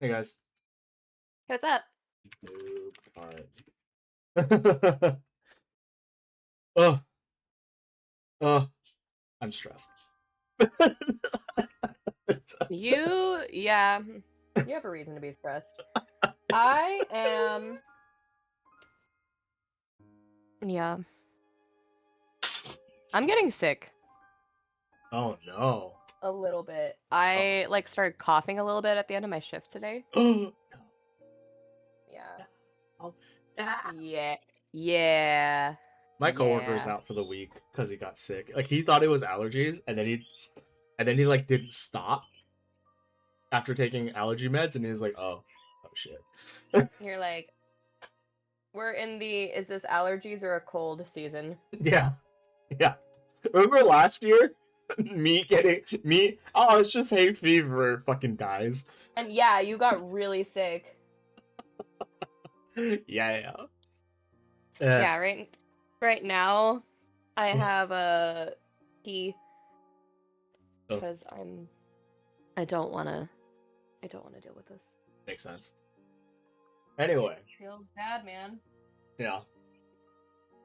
Hey guys. What's up? Alright. Oh, oh, I'm stressed. Yeah, you have a reason to be stressed. I am, yeah, I'm getting sick Oh no. a little bit. Oh. I started coughing a little bit at the end of my shift today. Oh. Yeah. Oh. Ah. Yeah. Yeah. My coworker's Yeah. out for the week because he got sick. Like he thought it was allergies, and then he like didn't stop after taking allergy meds, and he was like, oh shit. You're like, we're in the is this allergies or a cold season? Yeah, yeah. Remember last year? Oh, it's just hay fever. Fucking dies. And yeah, you got really sick. Yeah, yeah. Yeah, right now I have a pee Oh, because I don't want to I don't want to deal with this. makes sense. Anyway, Feels bad, man. yeah.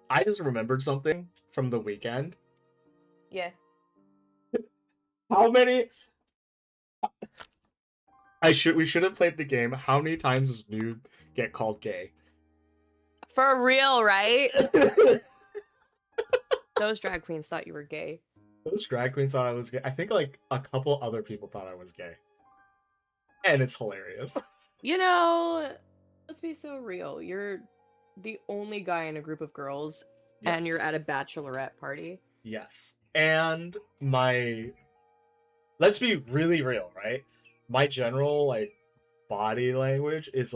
I just remembered something from the weekend. Yeah. How many? We should have played the game. How many times does Noob get called gay? For real, right? Those drag queens thought you were gay. Those drag queens thought I was gay. I think like a couple other people thought I was gay, and it's hilarious. You know, let's be so real. You're the only guy in a group of girls, and you're Yes, at a bachelorette party. yes. And my let's be really real, right? My general like body language is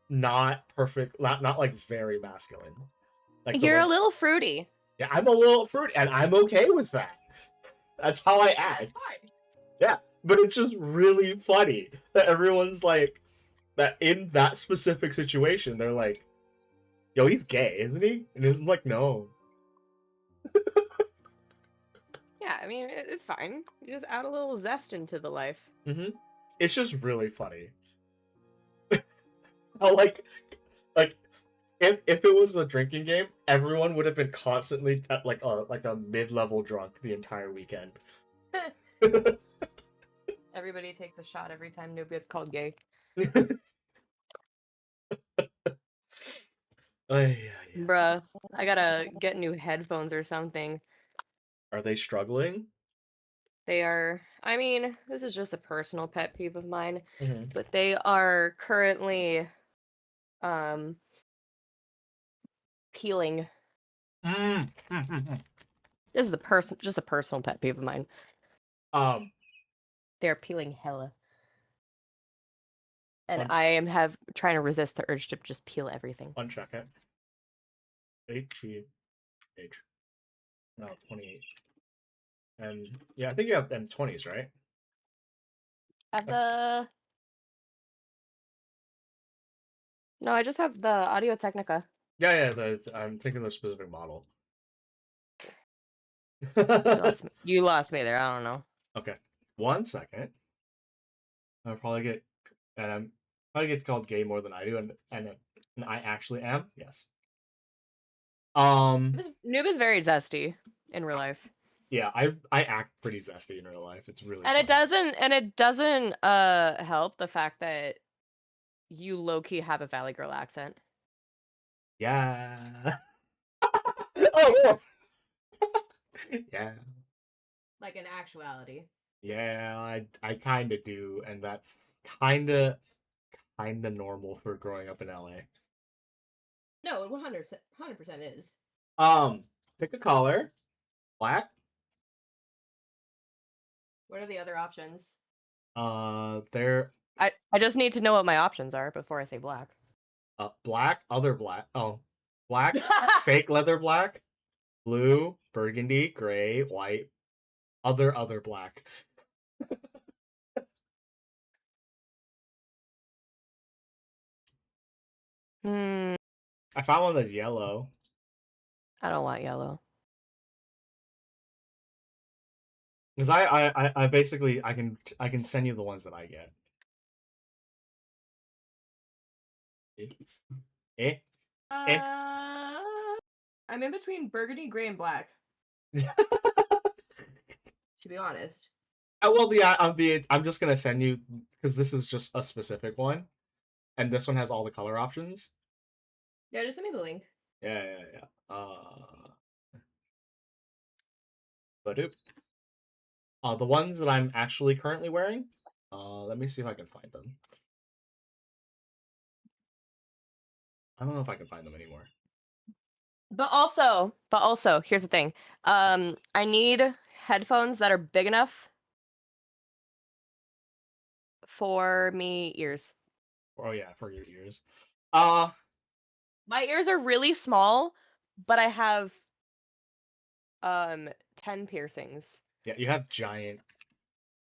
not perfect, not like very masculine. Like the You're way, a little fruity. yeah, I'm a little fruity, and I'm okay with that. That's how I Yeah, it's act. fine. Yeah, but it's just really funny that everyone's like that in that specific situation. They're like, "Yo, he's gay, isn't he?" And it's like, "No." Yeah, I mean, it's fine. You just add a little zest into the life. Mm-hmm. It's just really funny. How like if it was a drinking game, everyone would have been constantly at like a mid-level drunk the entire weekend. Everybody takes a shot every time Noob gets called gay. Yeah. Bruh, I gotta get new headphones or something. Are they struggling? They are, I mean, this is just a personal pet peeve of mine, Mm-hmm. but they are currently um peeling. Mm-hmm. This is just a personal pet peeve of mine. Um, They're peeling hella. And one, I am have trying to resist the urge to just peel everything. one second. 18 age. No, 28. And yeah, I think you have M20s, right? Have the No, I just have the Audio Technica. Yeah. I'm thinking the specific model. You lost me. You lost me there. I don't know. Okay, 1 second. I'll probably get, and I'm probably get called gay more than I do, and I actually am. Yes. Um. Noob is very zesty in real life. Yeah, I act pretty zesty in real life. It's really And funny. it doesn't help the fact that you low key have a Valley Girl accent. Yeah. Oh yes. Yeah. Like in actuality. Yeah. I kind of do, and that's kind of normal for growing up in LA. No, it 100% is. Pick a color. Black. What are the other options? There. I just need to know what my options are before I say black. Black. Other black. Oh, black. Fake leather black. Blue. Burgundy. Gray. White. Other black. Hmm, I found one that's yellow. I don't want yellow. Because I basically I can send you the ones that I get. Eh, eh, eh. Uh, I'm in between burgundy, gray, and black. To be honest. Well, I'm just gonna send you because this is just a specific one, and this one has all the color options. Yeah, just send me the link. Yeah, yeah, yeah. Badoop. The ones that I'm actually currently wearing. Let me see if I can find them. I don't know if I can find them anymore. But also, here's the thing. I need headphones that are big enough for me ears. Oh yeah, for your ears. Uh, My ears are really small, but I have 10 piercings yeah, you have giant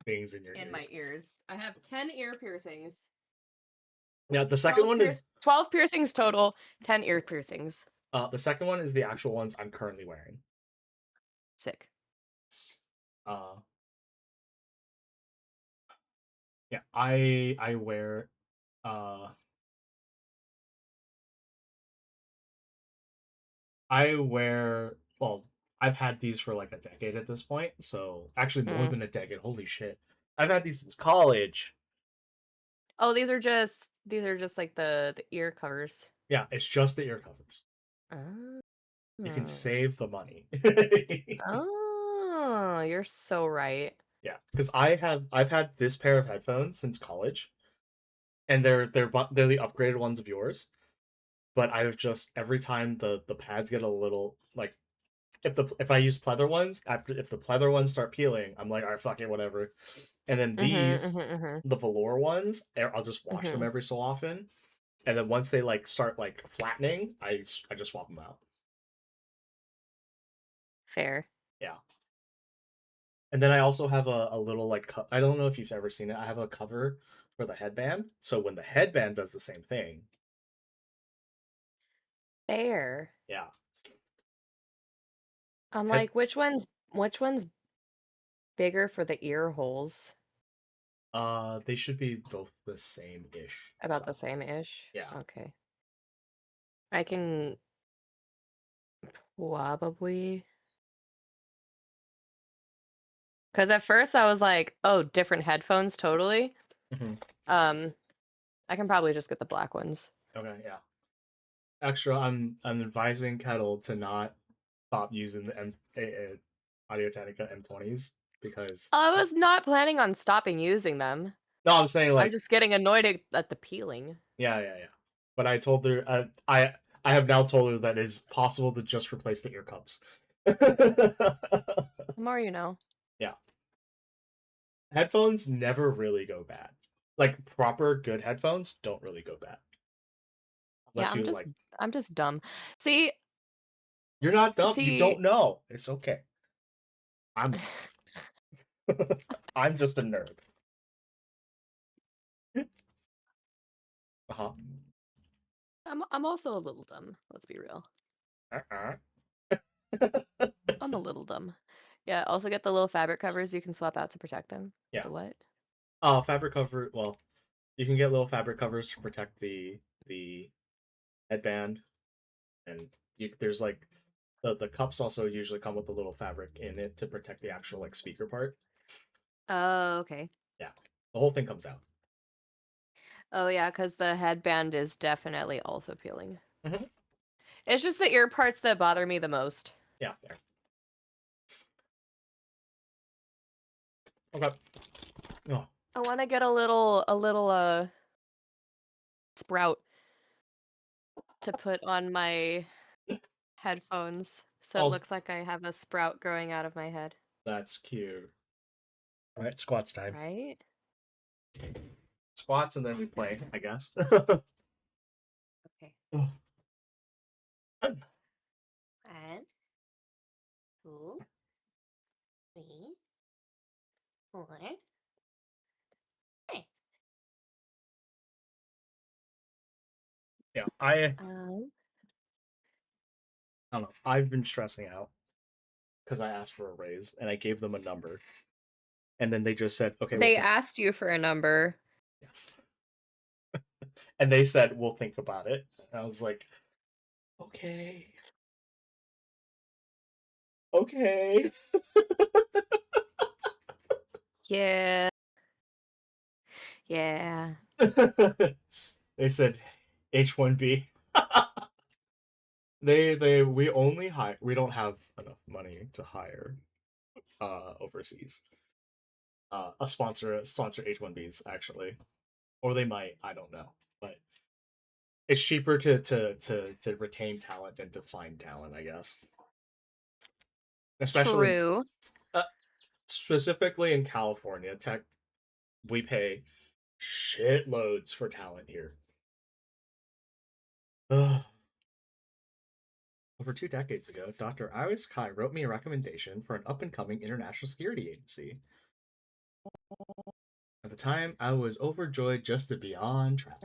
things in your in my ears. ears. I have 10 ear piercings. Yeah, the second one is 12 piercings total, 10 ear piercings. the actual ones I'm currently wearing. Sick. Uh, yeah, I wear uh I wear well, I've had these for like a decade at this point, so actually more Mm. than a decade. Holy shit. I've had these since college. Oh, these are just like the ear covers. Yeah, it's just the ear covers. Oh. You can Hmm. save the money. Oh, you're so right. Yeah, because I've had this pair of headphones since college, and they're the upgraded ones of yours. But I've just every time the pads get a little like if I use pleather ones after if the pleather ones start peeling, I'm like, all right, fuck it, whatever. And then Mhm, these mhm, mhm, the velour ones, I'll just wash them mhm. every so often. And then once they like start like flattening, I just swap them out. Fair. Yeah. And then I also have a little like I don't know if you've ever seen it. I have a cover for the headband. So when the headband does the same thing, Fair. yeah. I'm Head like, which one's bigger for the ear holes? they should be both the same ish About the size. same-ish? Yeah. Okay. I can probably, because at first I was like, oh, different headphones, totally. Hmm. Um, I can probably just get the black ones. Okay, yeah. Extra, I'm advising Kettle to not stop using the Audio Technica M20s because I was not planning on stopping using them. no, I'm saying I'm like just getting annoyed at the peeling. yeah, yeah, yeah. But I told her I have now told her that it's possible to just replace the ear cups. The more you know. Yeah, headphones never really go bad. Like proper good headphones don't really go bad Yeah, unless I'm you just like. I'm just dumb. See, You're not dumb. You see, don't know. It's okay. I'm I'm just a nerd. Uh-huh. I'm also a little dumb. Let's be real. Uh-uh. I'm a little dumb. Yeah, also get the little fabric covers you can swap out to protect them. Yeah. The what? Fabric cover. Well, you can get little fabric covers to protect the headband, and there's like the cups also usually come with a little fabric in it to protect the actual like speaker part. Oh, okay. Yeah, the whole thing comes out. Oh yeah, because the headband is definitely also peeling. Hmm. It's just the ear parts that bother me the most. Yeah, there. Okay. Oh, I want to get a little sprout to put on my headphones so it oh, looks like I have a sprout growing out of my head. that's cute. All right, squats time. Right? Squats, and then we play, I guess. Okay. Oh, 1, 2, 3, 4. Hey. yeah, Um, I don't know. I've been stressing out because I asked for a raise and I gave them a number, and then they just said, "Okay, we'll they pay." asked you for a number. Yes. And they said, we'll think about it. And I was like, okay, okay. Yeah. Yeah. They said H1B. We only hire, we don't have enough money to hire overseas. A sponsor H1Bs actually, or they might, I don't know, but it's cheaper to retain talent than to find talent, I guess. Especially True. uh, specifically in California, tech we pay shitloads for talent here. Ugh. Over 2 decades ago, Dr. Iris Kai wrote me a recommendation for an up and coming international security agency. At the time, I was overjoyed just to be on track.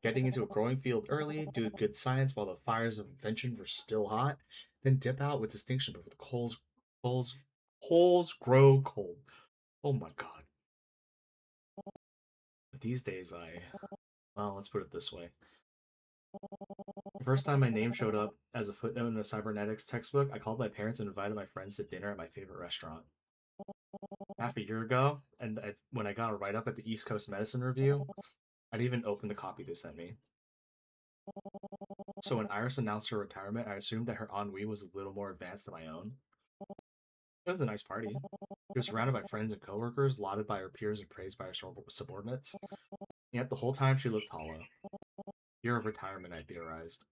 Getting into a growing field early, do good science while the fires of invention were still hot, then dip out with distinction before the coals, coals grow cold. Oh my god. These days, well, let's put it this way. The first time my name showed up as a footnote in a cybernetics textbook, I called my parents and invited my friends to dinner at my favorite restaurant. Half a year ago, and when I got a write up at the East Coast Medicine Review, I'd even opened the copy they sent me. So when Iris announced her retirement, I assumed that her ennui was a little more advanced than my own. It was a nice party. She was surrounded by friends and coworkers, lauded by her peers and praised by her subordinates. Yet the whole time she looked hollow. Year of retirement, I theorized.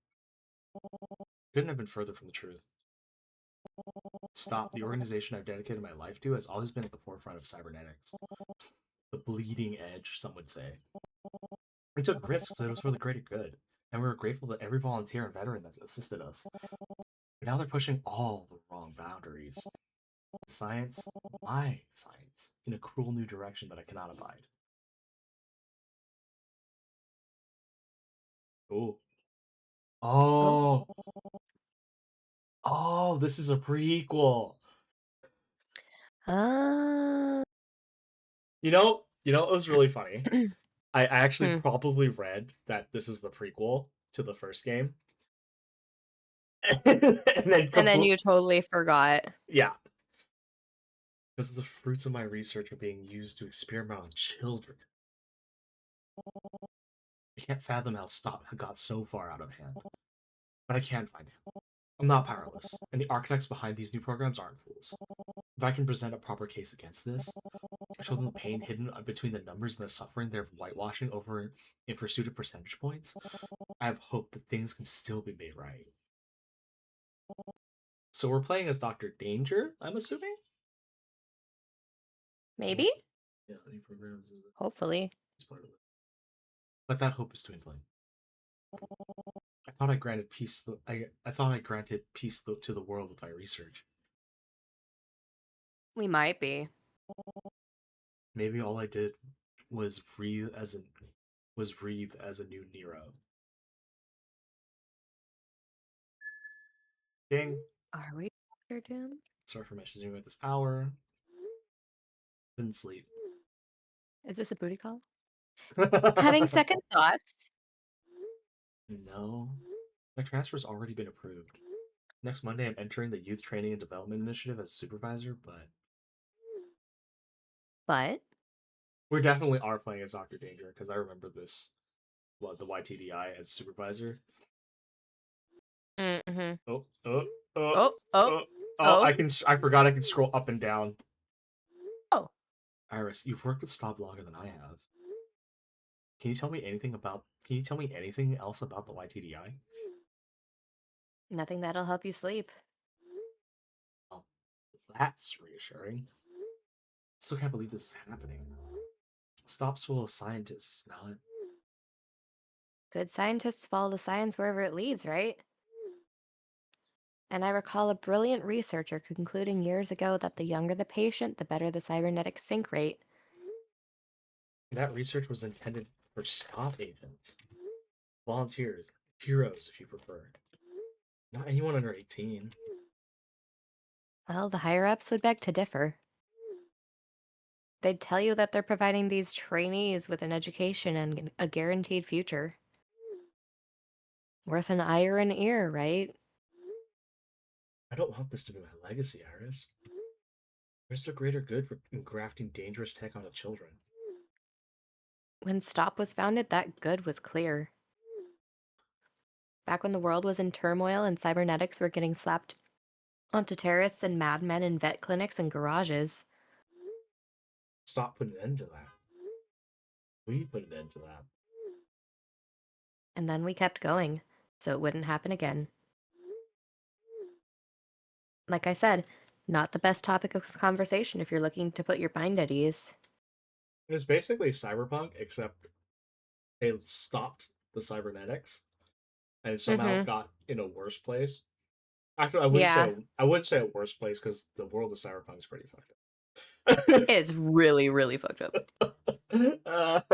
Couldn't have been further from the truth. Stop, the organization I've dedicated my life to has always been at the forefront of cybernetics. The bleeding edge, some would say. We took risks, but it was for the greater good, and we were grateful to every volunteer and veteran that's assisted us. But now they're pushing all the wrong boundaries. Science, my science, in a cruel new direction that I cannot abide. Oh. Oh. Oh. Oh, this is a prequel. Uh, It was really funny. I actually hmm. probably read that this is the prequel to the first game. And then And then you totally forgot. yeah. Because the fruits of my research are being used to experiment on children. I can't fathom how stop got so far out of hand. But I can find him. I'm not powerless, and the architects behind these new programs aren't fools. If I can present a proper case against this, show them the pain hidden between the numbers and the suffering they're whitewashing over in pursuit of percentage points, I have hope that things can still be made right. So we're playing as Dr. Danger, I'm assuming? Maybe? Yeah, any programs Hopefully. is part of it. But that hope is dwindling. I thought I granted peace. I thought I granted peace to the world with my research. We might be. Maybe all I did was breathe as a new Nero. Ding. Are we Doctor Doom? Sorry for messaging you at this hour. Didn't sleep. Is this a booty call? Having second thoughts? No. My transfer's already been approved. Next Monday, I'm entering the Youth Training and Development Initiative as a supervisor, but But we definitely are playing as Dr. Danger because I remember this, the YTDI as supervisor. mm-hmm. Oh, oh, oh, Oh, oh, oh, oh! oh, I forgot I can scroll up and down. oh. Iris, you've worked with Stop longer than I have. Can you tell me anything about? Can you tell me anything else about the YTDI? Nothing that'll help you sleep. Oh, that's reassuring. Still can't believe this is happening. Stop's full of scientists, not. Good scientists follow the science wherever it leads, right? And I recall a brilliant researcher concluding years ago that the younger the patient, the better the cybernetic sync rate. That research was intended for Stop agents, volunteers, heroes, if you prefer. Not anyone under 18. Well, the higher ups would beg to differ. They'd tell you that they're providing these trainees with an education and a guaranteed future. Worth an eye or an ear, right? I don't want this to be my legacy, Iris. There's a greater good in grafting dangerous tech onto children. When STOP was founded, that good was clear. Back when the world was in turmoil and cybernetics were getting slapped onto terrorists and madmen in vet clinics and garages. Stop putting an end to that. We put an end to that. And then we kept going, so it wouldn't happen again. Like I said, not the best topic of conversation if you're looking to put your mind at ease. It's basically cyberpunk, except they stopped the cybernetics and somehow Mm-hmm. got in a worse place. Actually, Yeah, I wouldn't say a worse place because the world of cyberpunk is pretty fucked it is really, really fucked up. up.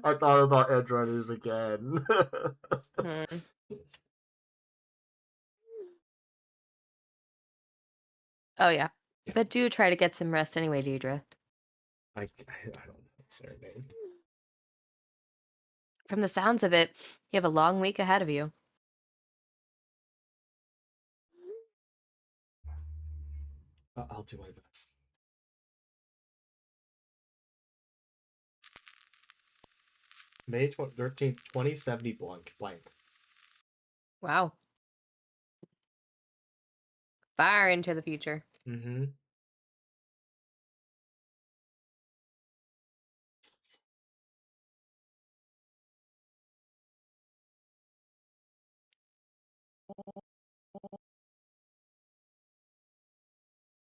I thought about Edge Runners again. Hmm. Oh, yeah. Yeah, But do try to get some rest anyway, Deidre. I don't know what's their name. From the sounds of it, you have a long week ahead of you. I'll do my best. May 13th, 2070 blank. Wow. Far into the future. Mm-hmm.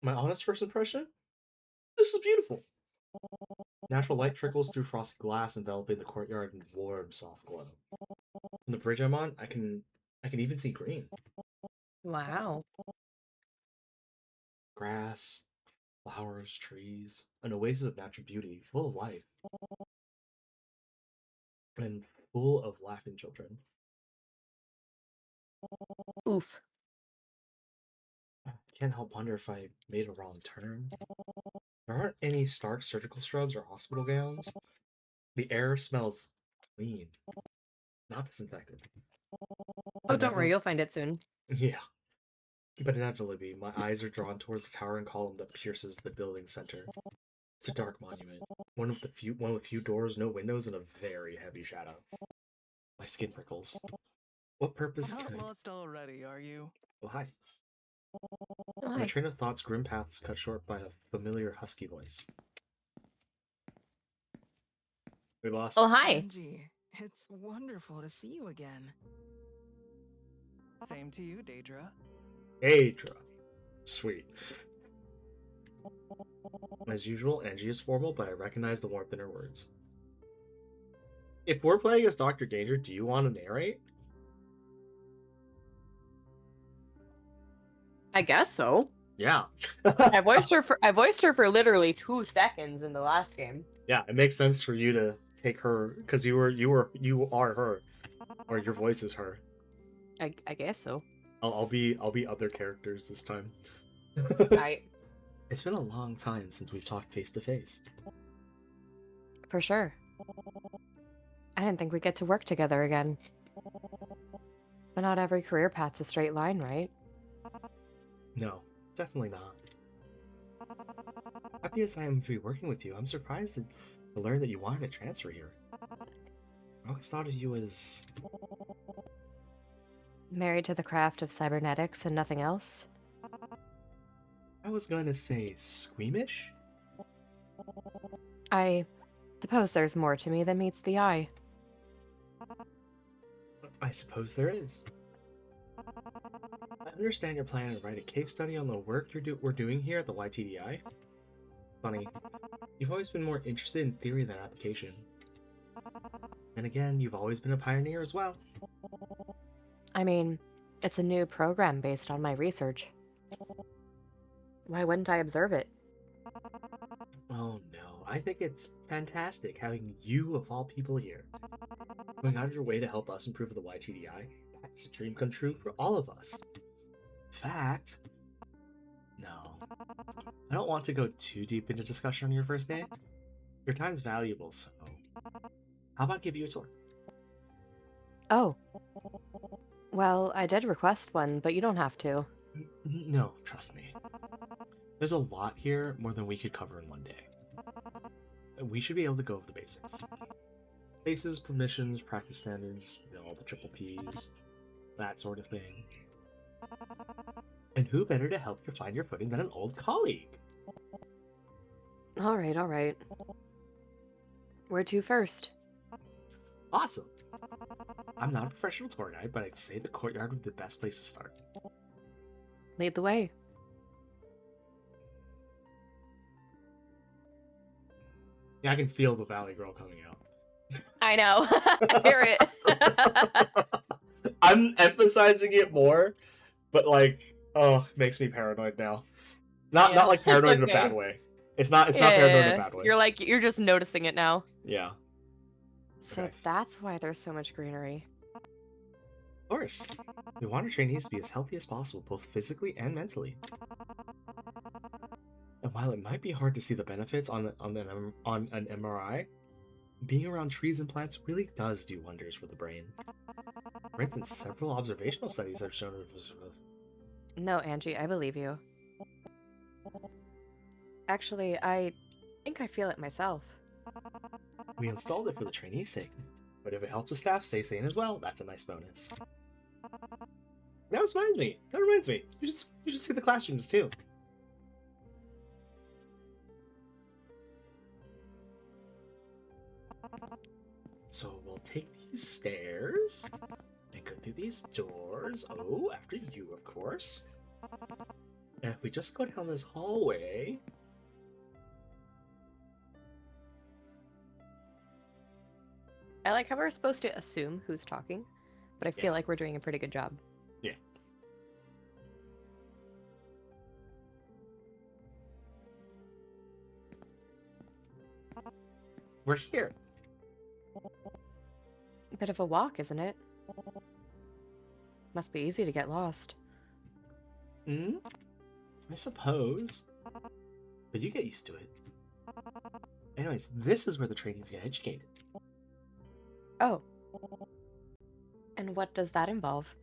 My honest first impression? This is beautiful. Natural light trickles through frosted glass, enveloping the courtyard in warm, soft glow. From the bridge I'm on, I can even see green. Wow. Grass, flowers, trees, an oasis of natural beauty, full of life, and full of laughing children. Oof. I can't help wonder if I made a wrong turn. There aren't any stark surgical scrubs or hospital gowns. The air smells clean, not disinfected. Oh, But don't worry, never, you'll find it soon. yeah. But inevitably, my eyes are drawn towards the towering column that pierces the building's center. It's a dark monument, one with few doors, no windows, and a very heavy shadow. My skin prickles. What purpose Not could? lost already, are you? Oh hi. Oh, My hi. train of thought's grim path is cut short by a familiar husky voice. Hey, boss. Oh, hi. Angie, it's wonderful to see you again. Same to you, Daedra. Hey, Tra. Sweet. As usual, Angie is formal, but I recognize the warmth in her words. If we're playing as Dr. Danger, do you want to narrate? I guess so. Yeah. I voiced her for literally 2 seconds in the last game. Yeah, it makes sense for you to take her because you are her, or your voice is her. I guess so. I'll be other characters this time. I It's been a long time since we've talked face to face. For sure. I didn't think we'd get to work together again. But not every career path's a straight line, right? No, definitely not. Happy as I am to be working with you, I'm surprised to learn that you wanted to transfer here. I always thought of you as... Married to the craft of cybernetics and nothing else? I was going to say squeamish? I suppose there's more to me than meets the eye. I suppose there is. I understand you're planning to write a case study on the work we're doing here at the YTDI. Funny, you've always been more interested in theory than application. And again, you've always been a pioneer as well. I mean, it's a new program based on my research. Why wouldn't I observe it? Oh no, I think it's fantastic having you, of all people, here. Going out of your way to help us improve the YTDI, that's a dream come true for all of us. In fact, no. I don't want to go too deep into discussion on your first day. Your time's valuable, so how about give you a tour? Oh. Well, I did request one, but you don't have to. No, trust me. There's a lot here, more than we could cover in one day. We should be able to go over the basics. Bases, permissions, practice standards, all the triple Ps, that sort of thing. And who better to help you find your footing than an old colleague? All right. Where to first? Awesome. I'm not a professional tour guide, but I'd say the courtyard would be the best place to start. Lead the way. Yeah, I can feel the Valley Girl coming out. I know. I hear it. I'm emphasizing it more, but like, oh, it makes me paranoid now. Not Yeah, like paranoid it's in a bad okay. way. It's not paranoid in a bad way. You're just noticing it now. Yeah. So Okay. that's why there's so much greenery. Of course. We want our trainees to be as healthy as possible, both physically and mentally. And while it might be hard to see the benefits on an MRI, being around trees and plants really does do wonders for the brain. For instance, several observational studies have shown it was. No, Angie, I believe you. Actually, I think I feel it myself. We installed it for the trainees' sake, but if it helps the staff stay sane as well, that's a nice bonus. That reminds me. You should see the classrooms too. So we'll take these stairs and go through these doors. Oh, after you, of course. And if we just go down this hallway. I like how we're supposed to assume who's talking, but I feel like we're doing a pretty good job. Yeah. We're here. Bit of a walk, isn't it? Must be easy to get lost. I suppose. But you get used to it. Anyways, this is where the trainees get educated. Oh. And what does that involve?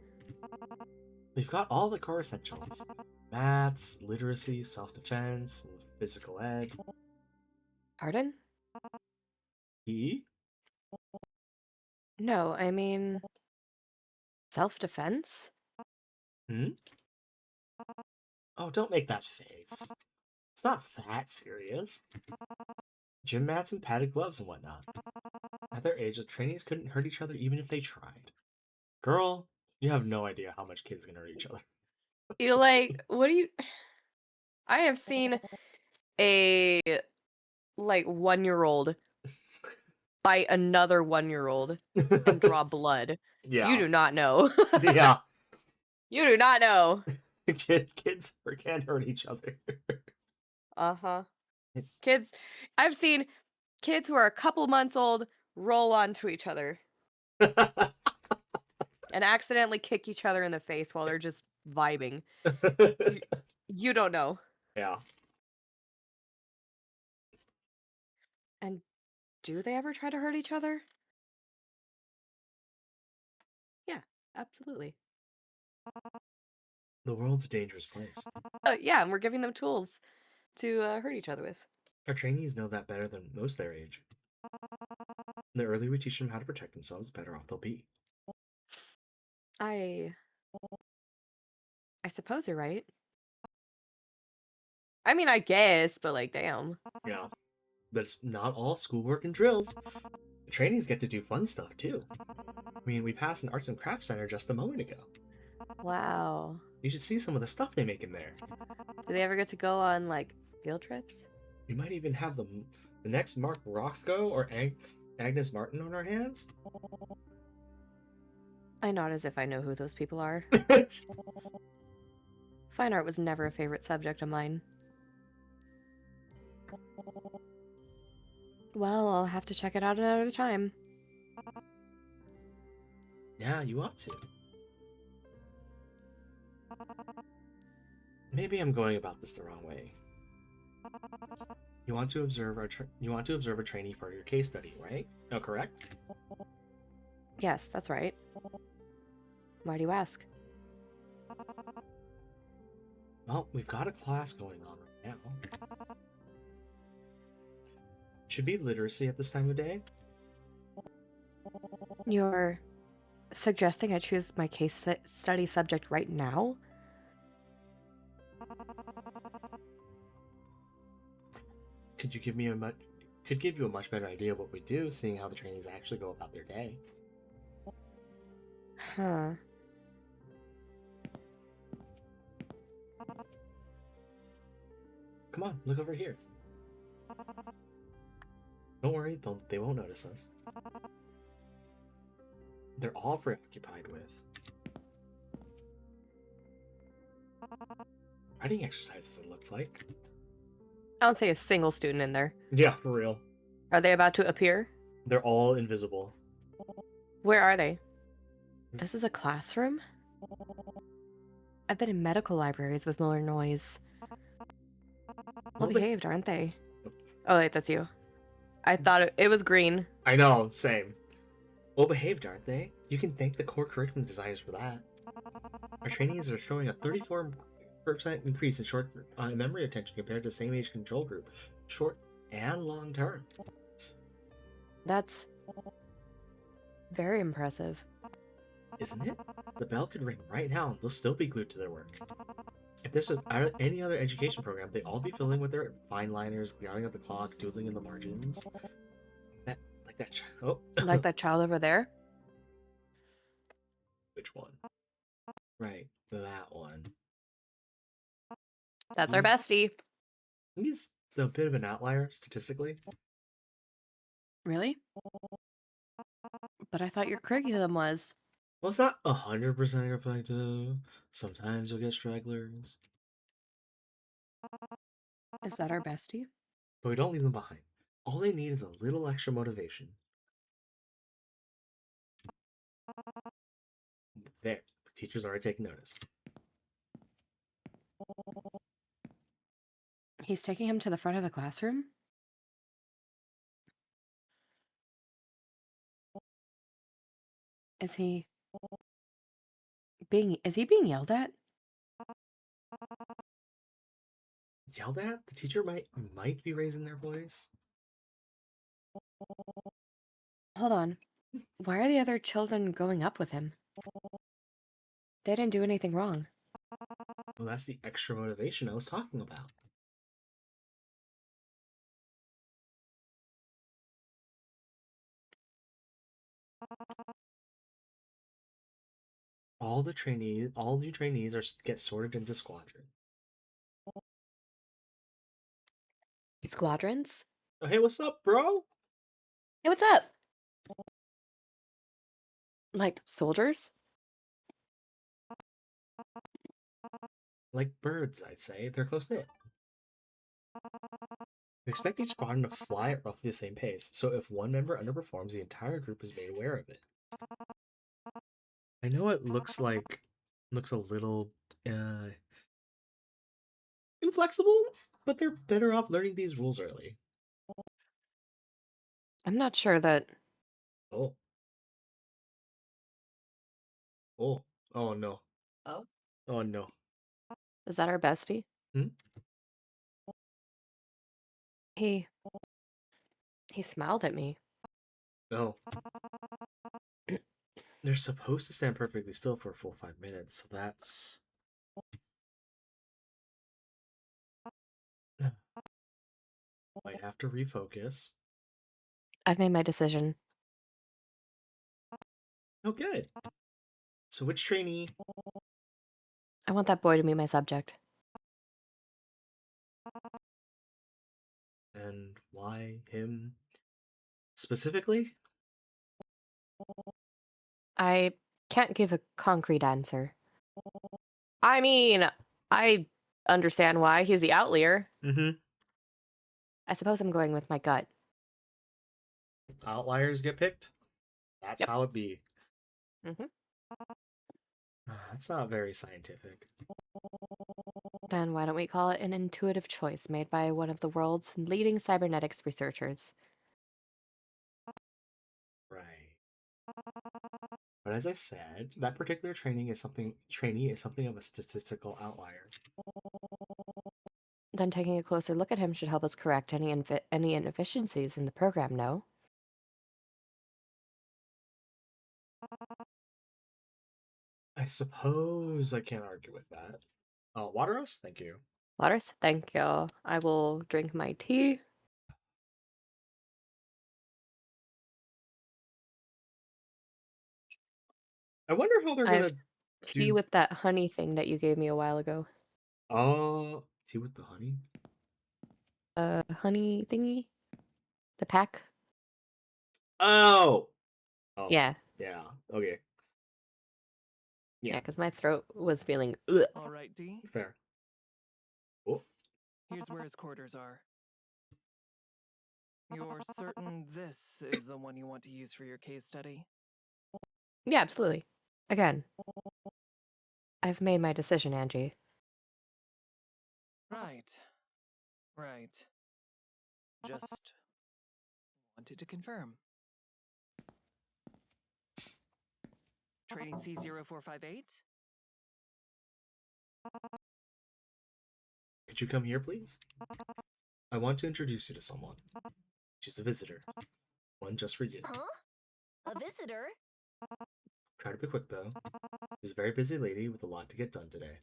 We've got all the core essentials. Maths, literacy, self-defense, physical ed. Pardon? PE? No, I mean... self-defense? Oh, don't make that face. It's not that serious. Gym mats and padded gloves and whatnot. At their age, the trainees couldn't hurt each other even if they tried. Girl, you have no idea how much kids can hurt each other. You what do you... I have seen a, 1-year-old bite another 1-year-old and draw blood. Yeah. You do not know. Yeah. You do not know. Kids can't hurt each other. Uh-huh. Kids... I've seen kids who are a couple months old roll onto each other and accidentally kick each other in the face while they're just vibing. You don't know. Yeah. And do they ever try to hurt each other? Yeah, absolutely. The world's a dangerous place. Yeah, and we're giving them tools to hurt each other with. Our trainees know that better than most their age. The earlier we teach them how to protect themselves, the better off they'll be. I suppose you're right. I mean, I guess, but damn. Yeah. But it's not all schoolwork and drills. The trainees get to do fun stuff too. I mean, we passed an arts and crafts center just a moment ago. Wow. You should see some of the stuff they make in there. Do they ever get to go on field trips? We might even have the next Mark Rothko or Agnes Martin on our hands. I nod as if I know who those people are. Fine art was never a favorite subject of mine. Well, I'll have to check it out another time. Yeah, you ought to. Maybe I'm going about this the wrong way. You want to observe a trainee for your case study, right? Oh, correct? Yes, that's right. Why do you ask? Well, we've got a class going on right now. Should be literacy at this time of day. You're suggesting I choose my case study subject right now? Could give you a much better idea of what we do, seeing how the trainees actually go about their day. Huh. Come on, look over here. Don't worry, they won't notice us. They're all preoccupied with writing exercises, it looks like. I don't see a single student in there. Yeah, for real. Are they about to appear? They're all invisible. Where are they? This is a classroom? I've been in medical libraries with more noise. Well behaved, aren't they? Oh wait, that's you. I thought it was green. I know, same. Well behaved, aren't they? You can thank the core curriculum designers for that. Our trainees are showing a 34% increase in short memory retention compared to the same age control group, short and long term. That's very impressive. Isn't it? The bell could ring right now and they'll still be glued to their work. If this was any other education program, they'd all be filling with their fine liners, glaring at the clock, doodling in the margins. Like that child over there? Which one? Right, that one. That's our bestie. He's a bit of an outlier statistically. Really? But I thought your curriculum was. Well, it's not 100% reflective. Sometimes you'll get stragglers. Is that our bestie? But we don't leave them behind. All they need is a little extra motivation. There, the teacher's already taking notice. He's taking him to the front of the classroom? Is he being yelled at? Yelled at? The teacher might be raising their voice. Hold on. Why are the other children going up with him? They didn't do anything wrong. Well, that's the extra motivation I was talking about. All new trainees get sorted into squadrons. Squadrons? Oh, hey, what's up, bro? Hey, what's up? Like soldiers? Like birds, I'd say. They're close knit. We expect each squadron to fly at roughly the same pace, so if one member underperforms, the entire group is made aware of it. I know it looks a little inflexible, but they're better off learning these rules early. I'm not sure that. Oh. Oh. Oh no. Oh? Oh no. Is that our bestie? Hmm? He smiled at me. No. They're supposed to stand perfectly still for a full 5 minutes, so that's... Might have to refocus. I've made my decision. Oh, good. So which trainee? I want that boy to be my subject. And why him specifically? I can't give a concrete answer. I mean, I understand why. He's the outlier. Mm-hmm. I suppose I'm going with my gut. Outliers get picked. That's Yep. how it be. Mm-hmm. That's not very scientific. Then why don't we call it an intuitive choice made by one of the world's leading cybernetics researchers? Right. But as I said, that particular trainee is something of a statistical outlier. Then taking a closer look at him should help us correct any inefficiencies in the program, no? I suppose I can't argue with that. Water us? Thank you. Waters, thank you. I will drink my tea. I wonder how they're I have gonna tea do. with that honey thing that you gave me a while ago. Tea with the honey? Honey thingy? The pack? Oh! Oh, Yeah. yeah. Okay. Yeah, Yeah, because my throat was feeling ugh. All right, D. fair. Oh, Here's where his quarters are. You're certain this is the one you want to use for your case study? Yeah, absolutely. Again, I've made my decision, Angie. Right. Right. Just wanted to confirm. Trainee C0458? could you come here, please? I want to introduce you to someone. She's a visitor. One just for you. Huh? A visitor? Try to be quick, though. She's a very busy lady with a lot to get done today.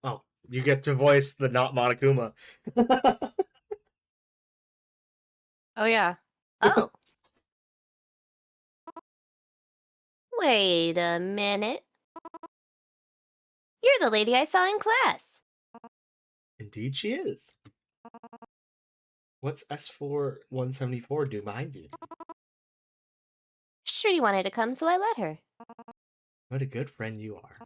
Oh, you get to voice the not Monokuma. Oh, yeah. Oh. Wait a minute. You're the lady I saw in class. Indeed, she is. What's S4 174 do behind you? Shruti wanted to come, so I let her. What a good friend you are.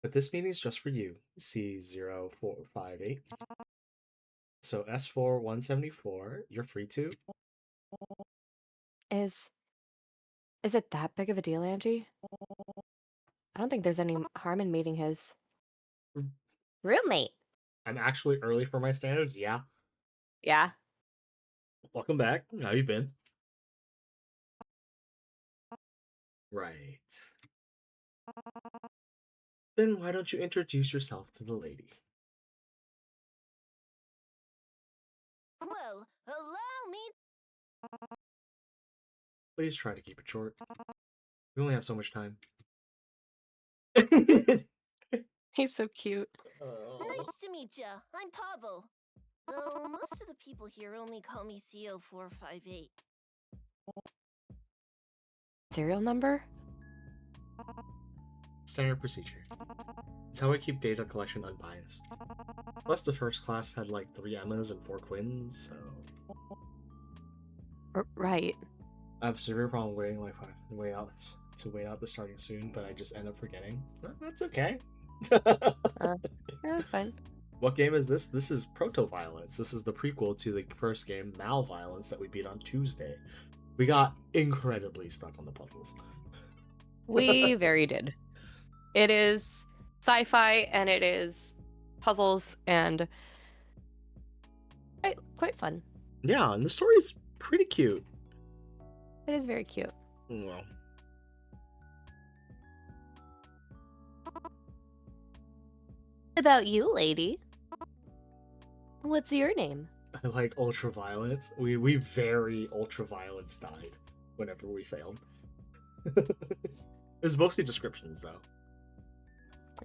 But this meeting's just for you, C0458. So S4 174, you're free to. Is it that big of a deal, Angie? I don't think there's any harm in meeting his roommate. I'm actually early for my standards, yeah. Yeah. Welcome back. How you been? Right. Then why don't you introduce yourself to the lady? Well, allow me. Please try to keep it short. We only have so much time. He's so cute. Nice to meet ya. I'm Pavel. Though most of the people here only call me CO458. Serial number? Standard procedure. It's how I keep data collection unbiased. Plus, the first class had like 3 Emmas and 4 Quins, so Right. I have a severe problem waiting wait out the starting soon, but I just end up forgetting. That's okay. Yeah, that's fine. What game is this? This is protoViolence. This is the prequel to the first game, Malviolence, that we beat on Tuesday. We got incredibly stuck on the puzzles. We very did. It is sci-fi and it is puzzles and quite fun. Yeah, and the story's pretty cute. It is very cute. Well, About you, lady. What's your name? I like ultraviolence. We very ultraviolence died whenever we failed. It was mostly descriptions, though.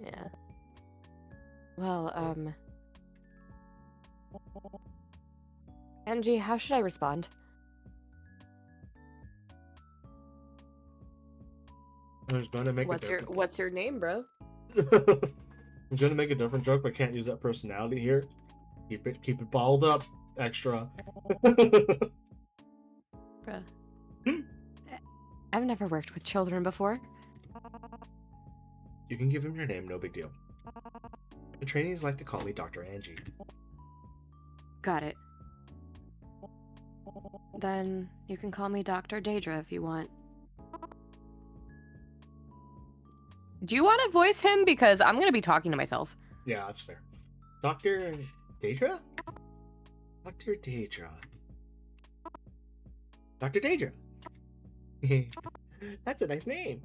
Yeah. Well, Angie, how should I respond? I was going to make What's your name, bro? I'm gonna make a different joke, but can't use that personality here. Keep it bottled up, extra. Bruh. I've never worked with children before. You can give him your name, no big deal. The trainees like to call me Dr. Angie. Got it. Then you can call me Dr. Daedra if you want. Do you want to voice him? Because I'm going to be talking to myself. Yeah, that's fair. Dr. Daedra? Dr. Daedra. Dr. Daedra. That's a nice name.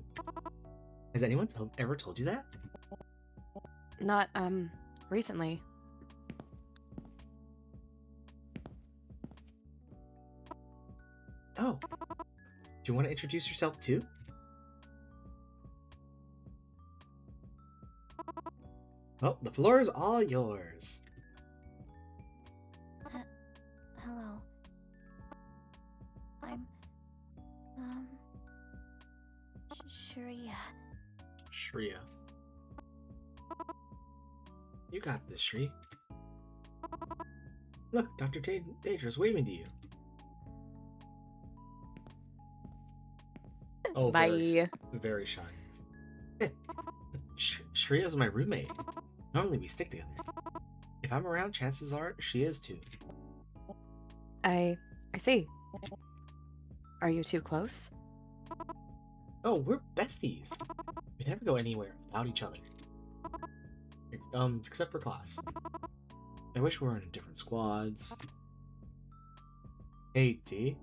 Has anyone ever told you that? Not, recently. Oh. Do you want to introduce yourself too? Oh, the floor is all yours. Hello. I'm... Shreya. Shreya. You got this, Shree. Look, Dr. Daedra's waving to you. Oh, Bye. very, very shy. Shreya's my roommate. Normally we stick together. If I'm around, chances are she is too. I see. Are you too close? Oh, we're besties. We never go anywhere without each other. Except for class. I wish we were in different squads. Hey, D.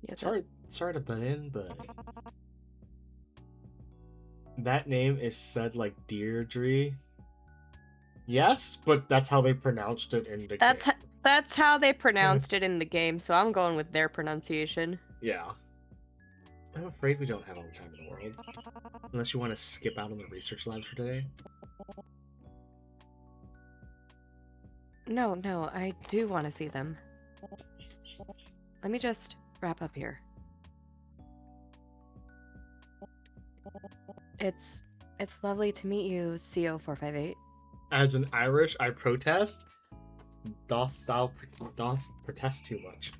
Yes, Sorry to butt in, but that name is said like Deirdre. Yes, but that's how they pronounced it in the game. That's how they pronounced it in the game, so I'm going with their pronunciation. Yeah. I'm afraid we don't have all the time in the world. Unless you want to skip out on the research labs for today. No, I do want to see them. Let me just wrap up here. It's lovely to meet you, CO458. As an Irish, I protest. Dost thou protest too much?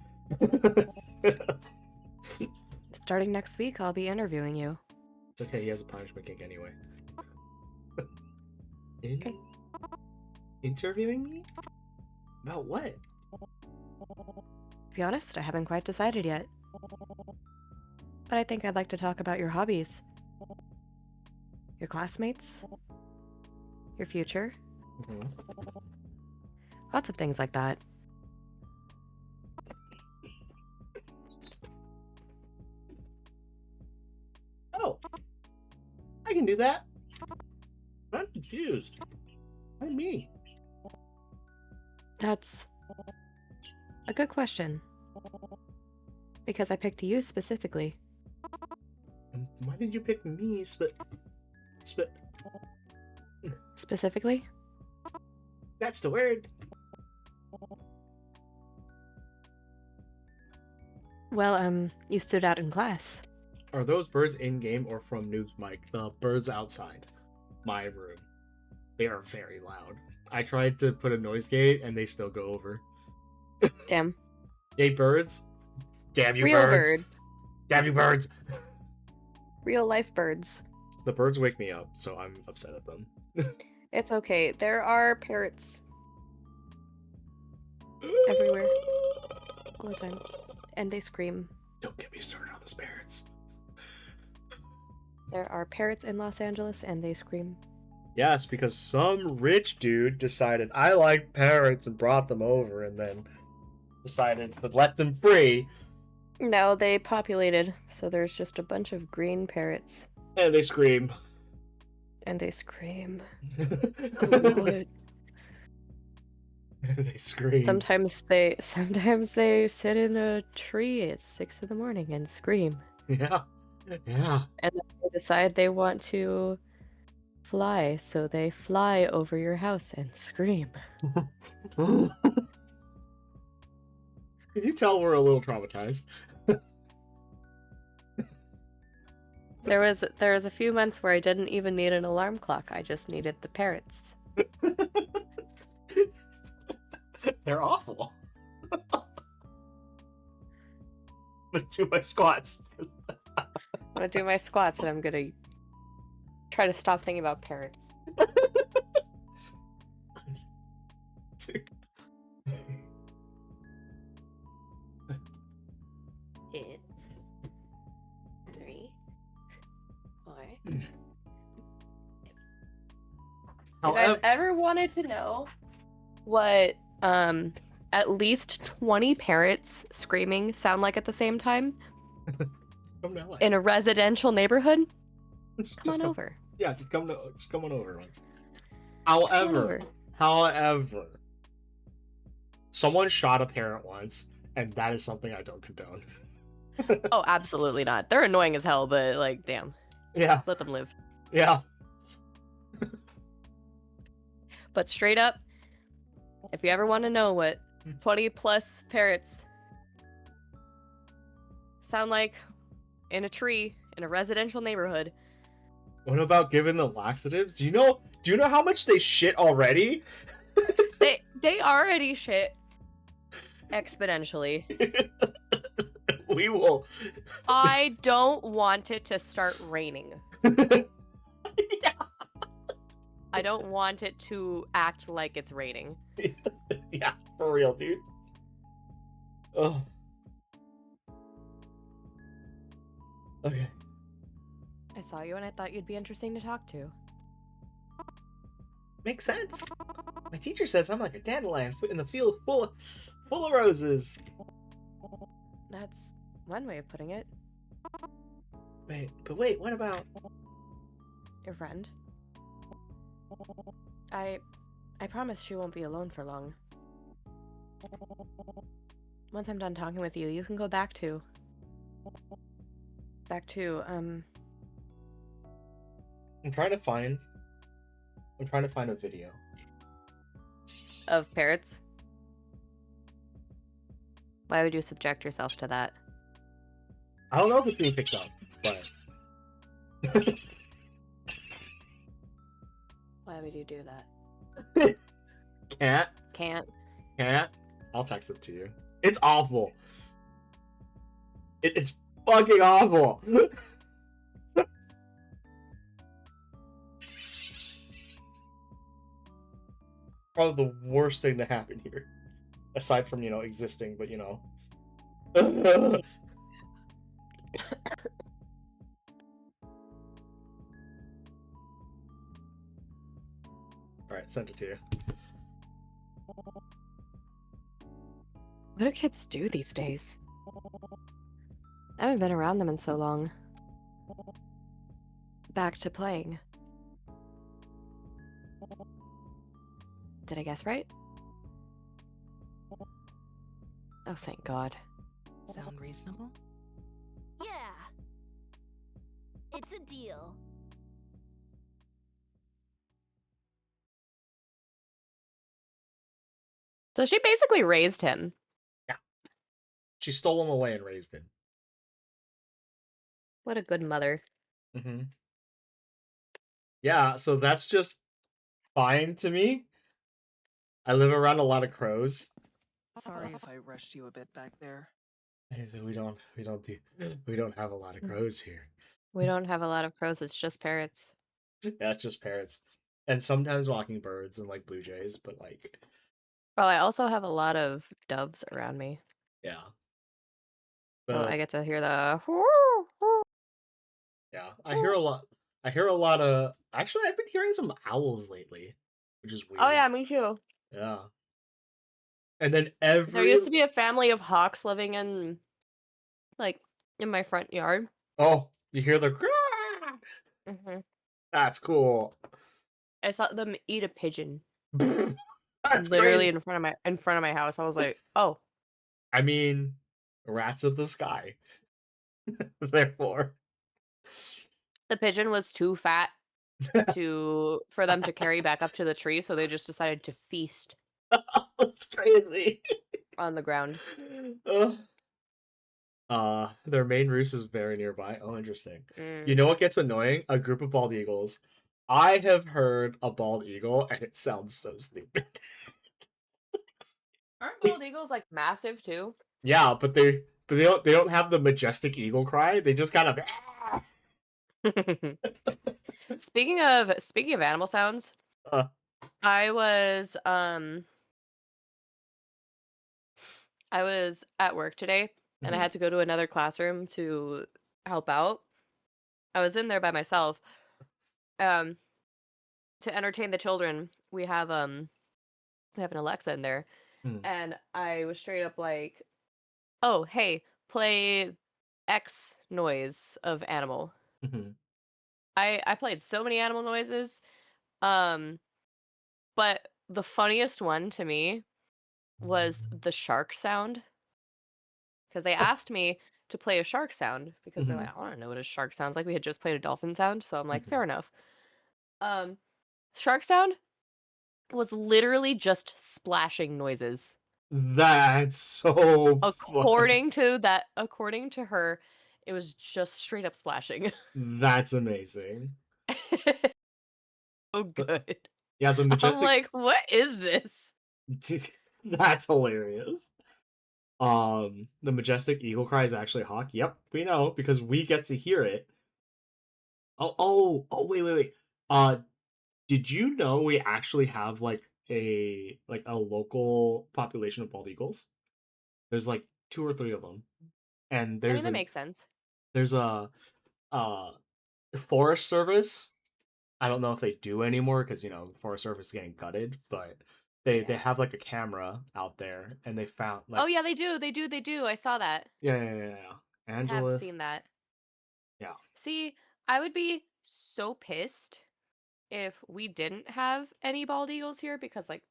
Starting next week, I'll be interviewing you. It's okay, he has a punishment gig anyway. Okay. Interviewing me? About what? To be honest, I haven't quite decided yet. But I think I'd like to talk about your hobbies. Your classmates. Your future. Mm-hmm. Lots of things like that. Oh, I can do that. I'm confused. Why me? That's a good question. Because I picked you specifically. And why did you pick me? Specifically? That's the word. Well, you stood out in class. Are those birds in game or from Noob's mic? The birds outside my room. They are very loud. I tried to put a noise gate and they still go over. Damn. Hey, birds. Damn you, Real birds. birds. Damn you, birds. Real life birds. The birds wake me up, so I'm upset at them. It's okay. There are parrots everywhere. All the time. And they scream. Don't get me started on the spirits. There are parrots in Los Angeles and they scream. Yes, because some rich dude decided I like parrots and brought them over and then decided to let them free. No, they populated, so there's just a bunch of green parrots. And they scream. And they scream. They scream. Sometimes they sit in a tree at 6 in the morning and scream. Yeah. Yeah. And then they decide they want to fly, so they fly over your house and scream. Can you tell we're a little traumatized? There was a few months where I didn't even need an alarm clock. I just needed the parrots. They're awful. I'm gonna do my squats. I'm gonna do my squats and I'm gonna try to stop thinking about parrots. Dude. You guys However, ever wanted to know what at least 20 parrots screaming sound like at the same time come to LA. in a residential neighborhood? Just Come on over. Yeah, just come on over once. Come on However, over. someone shot a parent once, and that is something I don't condone. Oh, absolutely not. They're annoying as hell, but like, damn, Yeah, let them live. yeah. But straight up, if you ever want to know what 20 plus parrots sound like in a tree in a residential neighborhood, What about giving them laxatives? Do you know how much they shit already? they already shit exponentially. We will. I don't want it to start raining. Yeah. I don't want it to act like it's raining. Yeah, for real, dude. Oh. Okay. I saw you and I thought you'd be interesting to talk to. Makes sense. My teacher says I'm like a dandelion in the field full of roses. That's one way of putting it. Wait, what about Your friend. I promise she won't be alone for long. Once I'm done talking with you, you can go back to I'm trying to find a video. of parrots. Why would you subject yourself to that? I don't know if it's being picked up, but Why would you do that? can't. Can't. I'll text it to you. It's awful. It is fucking awful. Probably the worst thing to happen here, aside from existing, but All right, sent it to you. What do kids do these days? I haven't been around them in so long. Back to playing. Did I guess right? Oh, thank God. Sound reasonable? Yeah. It's a deal. So she basically raised him. She stole him away and raised him. What a good mother. Mm-hmm. Yeah, so that's just fine to me. I live around a lot of crows. Sorry if I rushed you a bit back there. So we don't have a lot of crows here. We don't have a lot of crows, it's just parrots. Yeah, it's just parrots. And sometimes walking birds and like blue jays, but like Well, I also have a lot of doves around me. yeah. So The- I get to hear the yeah, I hear a lot of actually I've been hearing some owls lately, which is weird. Oh yeah, me too. Yeah. And then There used to be a family of hawks living in my front yard. Oh, you hear the Mm-hmm. That's cool. I saw them eat a pigeon. That's literally crazy. in front of my house. I was like, oh. I mean, rats of the sky. Therefore, The pigeon was too fat for them to carry back up to the tree, so they just decided to feast that's crazy. on the ground. Their main roost is very nearby. Oh, interesting. Mm. You know what gets annoying? A group of bald eagles. I have heard a bald eagle, and it sounds so stupid. Aren't bald eagles like massive too? Yeah, but they don't have the majestic eagle cry. They just kind of. Speaking of animal sounds, Uh. I was at work today and I had to go to another classroom to help out. I was in there by myself. Um, to entertain the children, we have an Alexa in there, Hmm. and I was straight up like, "Oh, hey, play X noise of animal." Mhm. I played so many animal noises, um, but the funniest one to me was the shark sound, because they asked me to play a shark sound because they're Mhm. like, "I want to know what a shark sounds like." We had just played a dolphin sound, so I'm like, Mhm. "Fair enough." Um, Shark sound was literally just splashing noises. That's so fun. According to her, it was just straight up splashing. That's amazing. So The, good. yeah, the I'm majestic. like, what is this? That's hilarious. The majestic eagle cry is actually a hawk. Yep, we know because we get to hear it. Wait. Uh, did you know we actually have like a local population of bald eagles? There's like two or three of them, and I mean, that makes sense. there's a uh forest service. I don't know if they do anymore because forest service is getting gutted, but they Yeah. have like a camera out there, and they found Oh like yeah, they do. They do. I saw that. yeah. Have Angeles, seen that. yeah, See, I would be so pissed if we didn't have any bald eagles here because like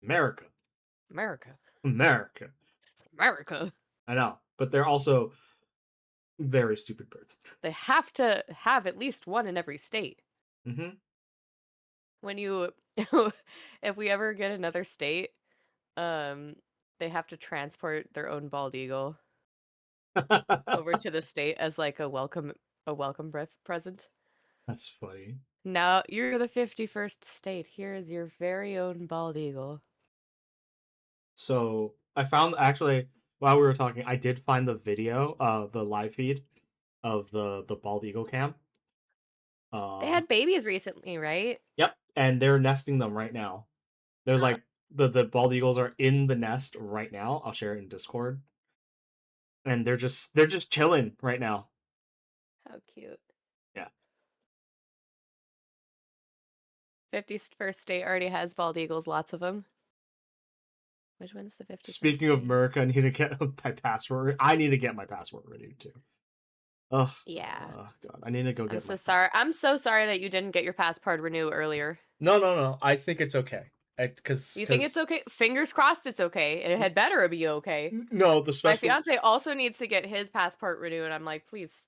America, America. America. It's America. I know, but they're also very stupid birds. They have to have at least one in every state. Mm-hmm. When you if we ever get another state, um they have to transport their own bald eagle over to the state as like a welcome present. That's funny. Now you're the 51st state. Here is your very own bald eagle. So I found actually while we were talking, I did find the video, the live feed of the bald eagle cam. They Uh, had babies recently, right? yep, and they're nesting them right now. They're like the bald eagles are in the nest right now. I'll share it in Discord, and they're just chilling right now. How cute. Yeah. 51st state already has bald eagles, lots of them. Which one's the 51st Speaking of state? America, I need to get my passport. I need to get my passport renewed too. Ugh. Yeah. God, I need to go I'm get so my. sorry. I'm so sorry that you didn't get your passport renew earlier. No. I think it's okay. You think it's okay? Fingers crossed it's okay. It had better be okay. No, the My special fiance also needs to get his passport renewed, and I'm like, please.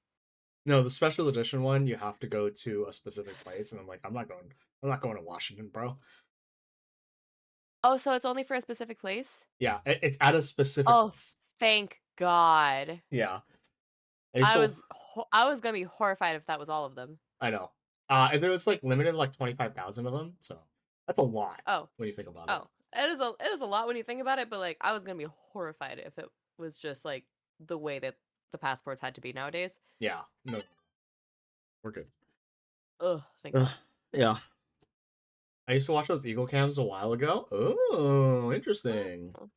no the special edition one. You have to go to a specific place, and I'm like, I'm not going. I'm not going to Washington, bro. Oh, so it's only for a specific place? Yeah, it's at a specific Oh, place. thank God. Yeah, I so I was gonna be horrified if that was all of them. I know. And there was like limited like 25,000 of them, so that's a lot Oh, when you think about it. oh, it is a lot when you think about it, but like I was gonna be horrified if it was just like the way that the passports had to be nowadays. Yeah, no, we're good. Ugh, thank Ugh, God. yeah, I used to watch those Eagle cams a while ago. Oh, interesting. Oh,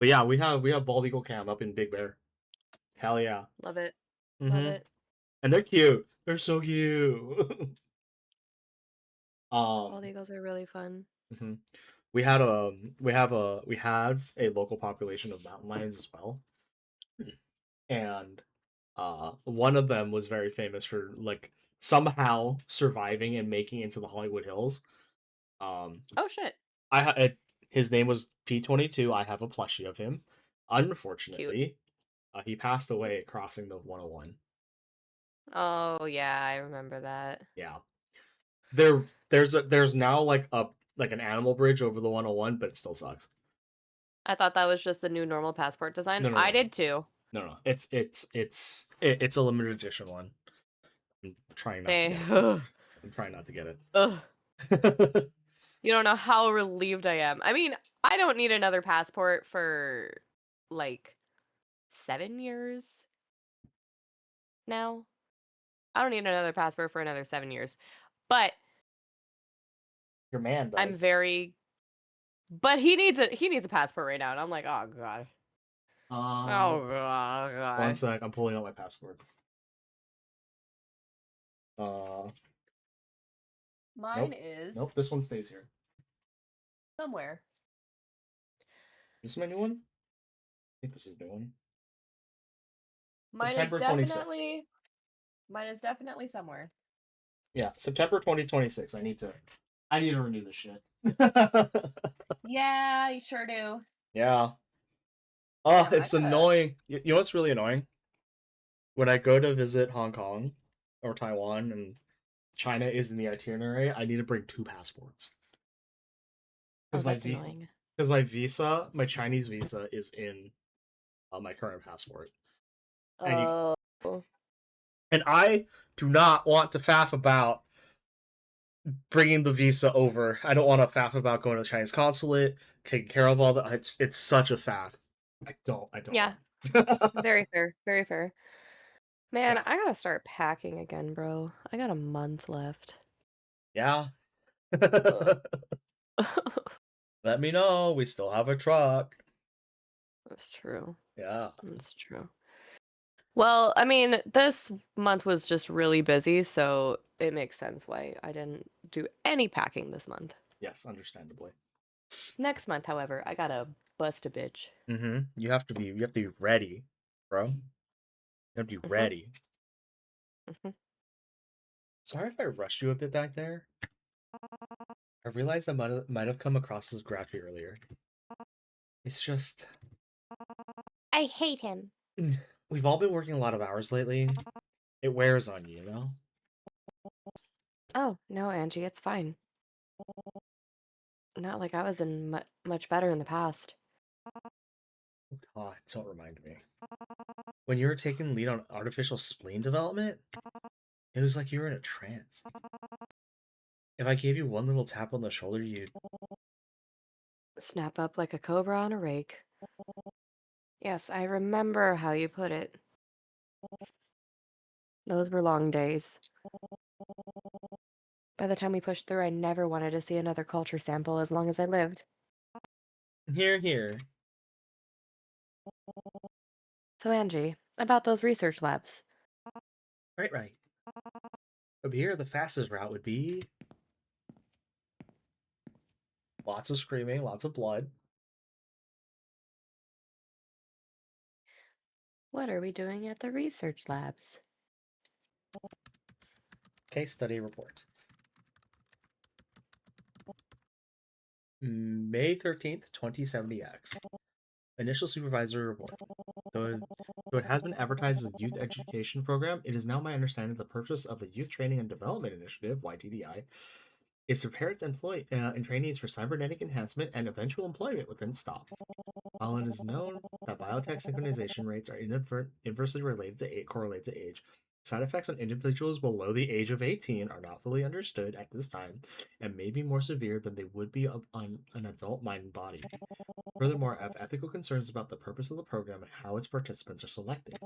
But yeah, we have bald eagle cam up in Big Bear. Hell yeah. love it, love Mm-hmm. it. And they're cute. They're so cute. Bald um. eagles are really fun. Mhm. We have a local population of mountain lions as well, and one of them was very famous for like somehow surviving and making it into the Hollywood Hills. Um, Oh shit, his name was P22. I have a plushie of him. cute. Unfortunately, he passed away crossing the 101. Oh yeah, I remember that. Yeah, there's now like an animal bridge over the 101, but it still sucks. I thought that was just the new normal passport design. No, no, I no, did too. no. It's a limited edition one. I'm trying not to They, get it. I'm trying not to get ugh. it. You don't know how relieved I am. I mean, I don't need another passport for like 7 years now. I don't need another passport for another 7 years. But Your man I'm does. very but he needs a passport right now, and I'm like, oh god. Um, Oh god. one sec. I'm pulling out my passport. Uh, Mine nope. is Nope, this one stays here. somewhere. This is my new one? I think this is the new one. Mine September is 26th. definitely. Mine is definitely somewhere. Yeah, September 2026. I need to renew this shit. Yeah, you sure do. Yeah. Oh, Damn, I it's gotta. annoying. You know what's really annoying? When I go to visit Hong Kong or Taiwan and China is in the itinerary, I need to bring 2 passports. Oh, Because that's annoying. my visa, my Chinese visa is in my current passport. Oh. And I do not want to faff about bringing the visa over. I don't want to faff about going to the Chinese consulate, taking care of all that. It's such a faff. I don't. Yeah. Very fair. Very fair. Man, Yeah. I gotta start packing again, bro. I got a month left. Yeah. Ugh. Let me know. We still have a truck. That's true. Yeah. That's true. Well, I mean, this month was just really busy, so it makes sense why I didn't do any packing this month. Yes, understandably. Next month, however, I gotta bust a bitch. Mm-hmm. You have to be ready, bro. You have to be ready. Mhm. Sorry if I rushed you a bit back there. I realized I might have come across as grouchy earlier. It's just I hate him. we've all been working a lot of hours lately. It wears on you, you know? Oh, no, Angie, it's fine. Not like I was in much better in the past. God, don't remind me. When you were taking lead on artificial spleen development, it was like you were in a trance. If I gave you one little tap on the shoulder, you'd... Snap up like a cobra on a rake. Yes, I remember how you put it. Those were long days. By the time we pushed through, I never wanted to see another culture sample as long as I lived. Here, here. So, Angie, about those research labs. Right, right. From here, the fastest route would be... lots of screaming, lots of blood. What are we doing at the research labs? Case study report. May 13th, 2070X. Initial supervisory report. Though it has been advertised as a youth education program, it is now my understanding the purpose of the Youth Training and Development Initiative, YTDI, is to prepare its employee and trainees for cybernetic enhancement and eventual employment within STOP. While it is known that biotech synchronization rates are inversely correlated to age, side effects on individuals below the age of 18 are not fully understood at this time and may be more severe than they would be on an adult mind and body. Furthermore, I have ethical concerns about the purpose of the program and how its participants are selected.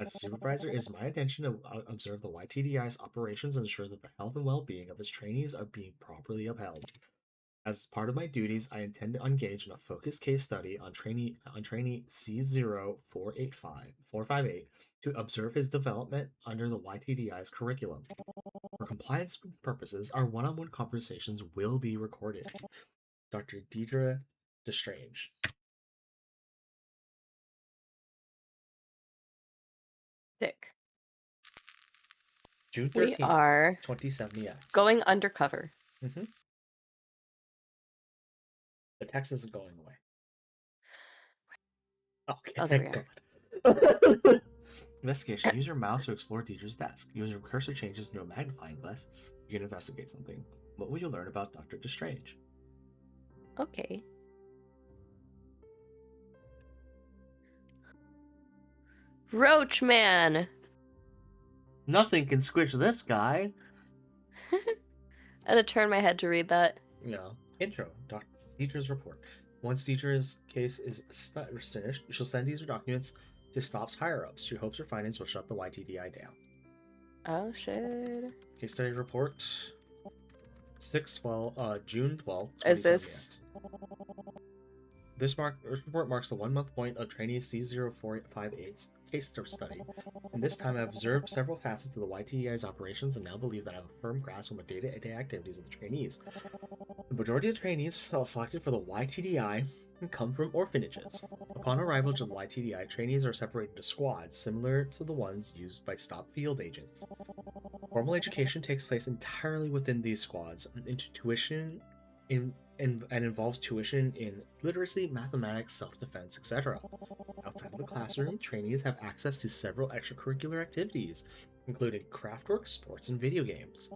As a supervisor, it is my intention to observe the YTDI's operations and ensure that the health and well-being of its trainees are being properly upheld. As part of my duties, I intend to engage in a focused case study on trainee C0485 to observe his development under the YTDI's curriculum. For compliance purposes, our one-on-one conversations will be recorded. Dr. Deidre Destrange. Thick. June We 13th, are 2070X. going undercover. Mm-hmm. The text isn't going away. Okay, Oh, there we thank are. God. Investigation. Use your mouse to explore Deidre's desk. Use your cursor changes into a magnifying glass. You can investigate something. What will you learn about Dr. Destrange? Okay. Roach Man! Nothing can squish this guy. I had to turn my head to read that. Yeah. Intro. Dr. Deidre's report. Once Deidre's case is finished, she'll send these documents to STOP's higher-ups. She hopes her findings will shut the YTDI down. Oh, shit. Case study report. June 12th, Is this... This report marks the 1-month point of trainee C0458's case study. In this time, I've observed several facets of the YTDI's operations and now believe that I have a firm grasp on the day-to-day activities of the trainees. The majority of trainees selected for the YTDI come from orphanages. Upon arrival to the YTDI, trainees are separated into squads similar to the ones used by stop field agents. Formal education takes place entirely within these squads, and involves tuition in literacy, mathematics, self-defense, etc. Outside of the classroom, trainees have access to several extracurricular activities, including craftwork, sports, and video games.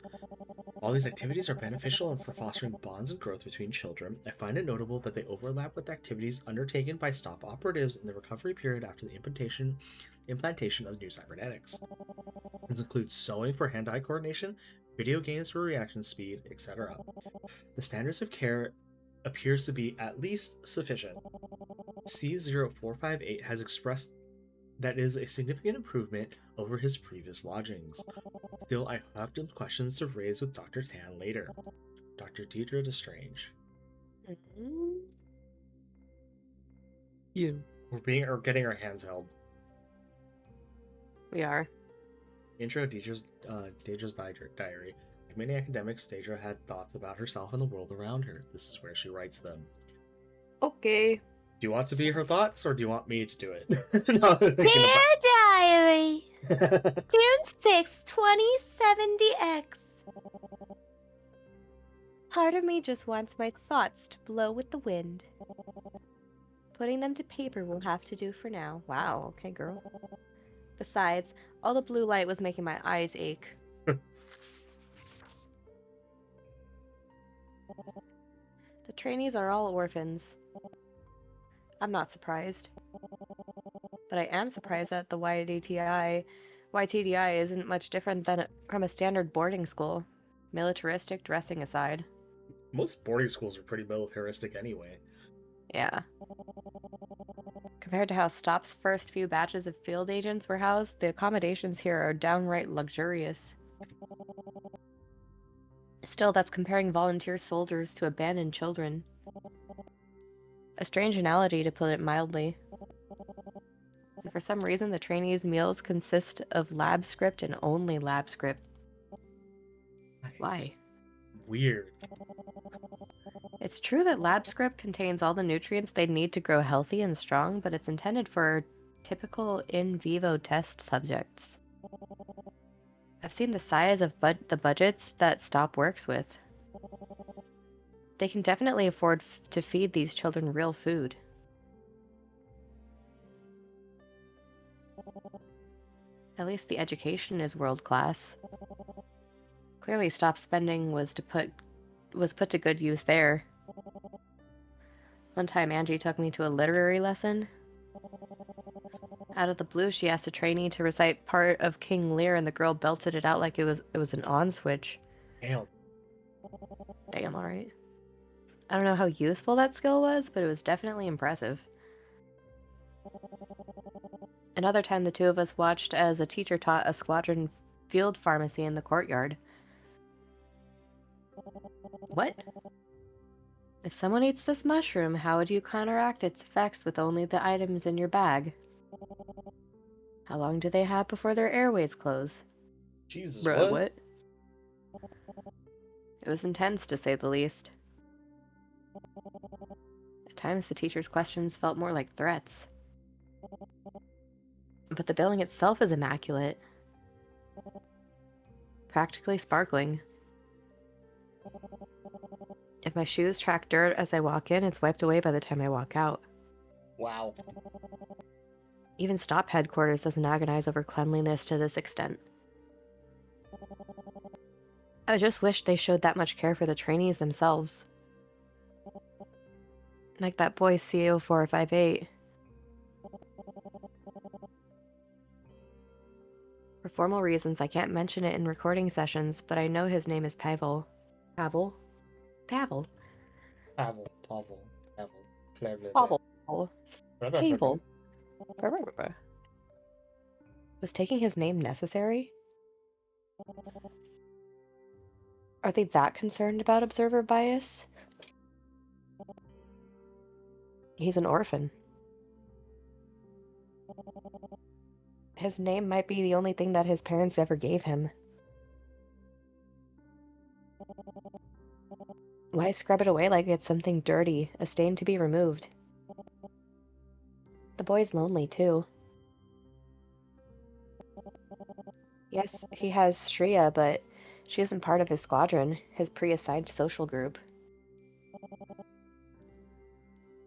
While these activities are beneficial and for fostering bonds and growth between children, I find it notable that they overlap with activities undertaken by stop operatives in the recovery period after the implantation of new cybernetics. This includes sewing for hand-eye coordination, video games for reaction speed, etc. The standards of care appears to be at least sufficient. C0458 has expressed that is a significant improvement over his previous lodgings. Still, I have some questions to raise with Dr. Tan later. Dr. Deidre Destrange. You. We're getting our hands held. We are. Intro Deidre's diary. Like many academics, Deidre had thoughts about herself and the world around her. This is where she writes them. Okay. Do you want to be her thoughts, or do you want me to do it? No, Dear Diary, June 6, 2070X. Part of me just wants my thoughts to blow with the wind. Putting them to paper will have to do for now. Wow, okay, girl. Besides, all the blue light was making my eyes ache. The trainees are all orphans. I'm not surprised. But I am surprised that the YTDI isn't much different from a standard boarding school, militaristic dressing aside. Most boarding schools are pretty militaristic anyway. Yeah. Compared to how STOP's first few batches of field agents were housed, the accommodations here are downright luxurious. Still, that's comparing volunteer soldiers to abandoned children. A strange analogy, to put it mildly. And for some reason, the trainees' meals consist of lab script and only lab script. Why? Weird. It's true that lab script contains all the nutrients they need to grow healthy and strong, but it's intended for typical in vivo test subjects. I've seen the size of the budgets that STOP works with. They can definitely afford to feed these children real food. At least the education is world class. Clearly STOP spending was put to good use there. One time Angie took me to a literary lesson. Out of the blue, she asked a trainee to recite part of King Lear, and the girl belted it out like it was an on switch. Damn. Damn, alright. I don't know how useful that skill was, but it was definitely impressive. Another time, the two of us watched as a teacher taught a squadron field pharmacy in the courtyard. What? If someone eats this mushroom, how would you counteract its effects with only the items in your bag? How long do they have before their airways close? Jesus, Bruh, what? It was intense, to say the least. At times, the teacher's questions felt more like threats. But the building itself is immaculate. Practically sparkling. If my shoes track dirt as I walk in, it's wiped away by the time I walk out. Wow. Even STOP headquarters doesn't agonize over cleanliness to this extent. I just wish they showed that much care for the trainees themselves. Like that boy CO458. For formal reasons, I can't mention it in recording sessions, but I know his name is Pavel. Pavel? Pavel. Pavel. Pavel. Was taking his name necessary? Are they that concerned about observer bias? He's an orphan. His name might be the only thing that his parents ever gave him. Why scrub it away like it's something dirty, a stain to be removed? The boy's lonely, too. Yes, he has Shreya, but she isn't part of his squadron, his pre-assigned social group.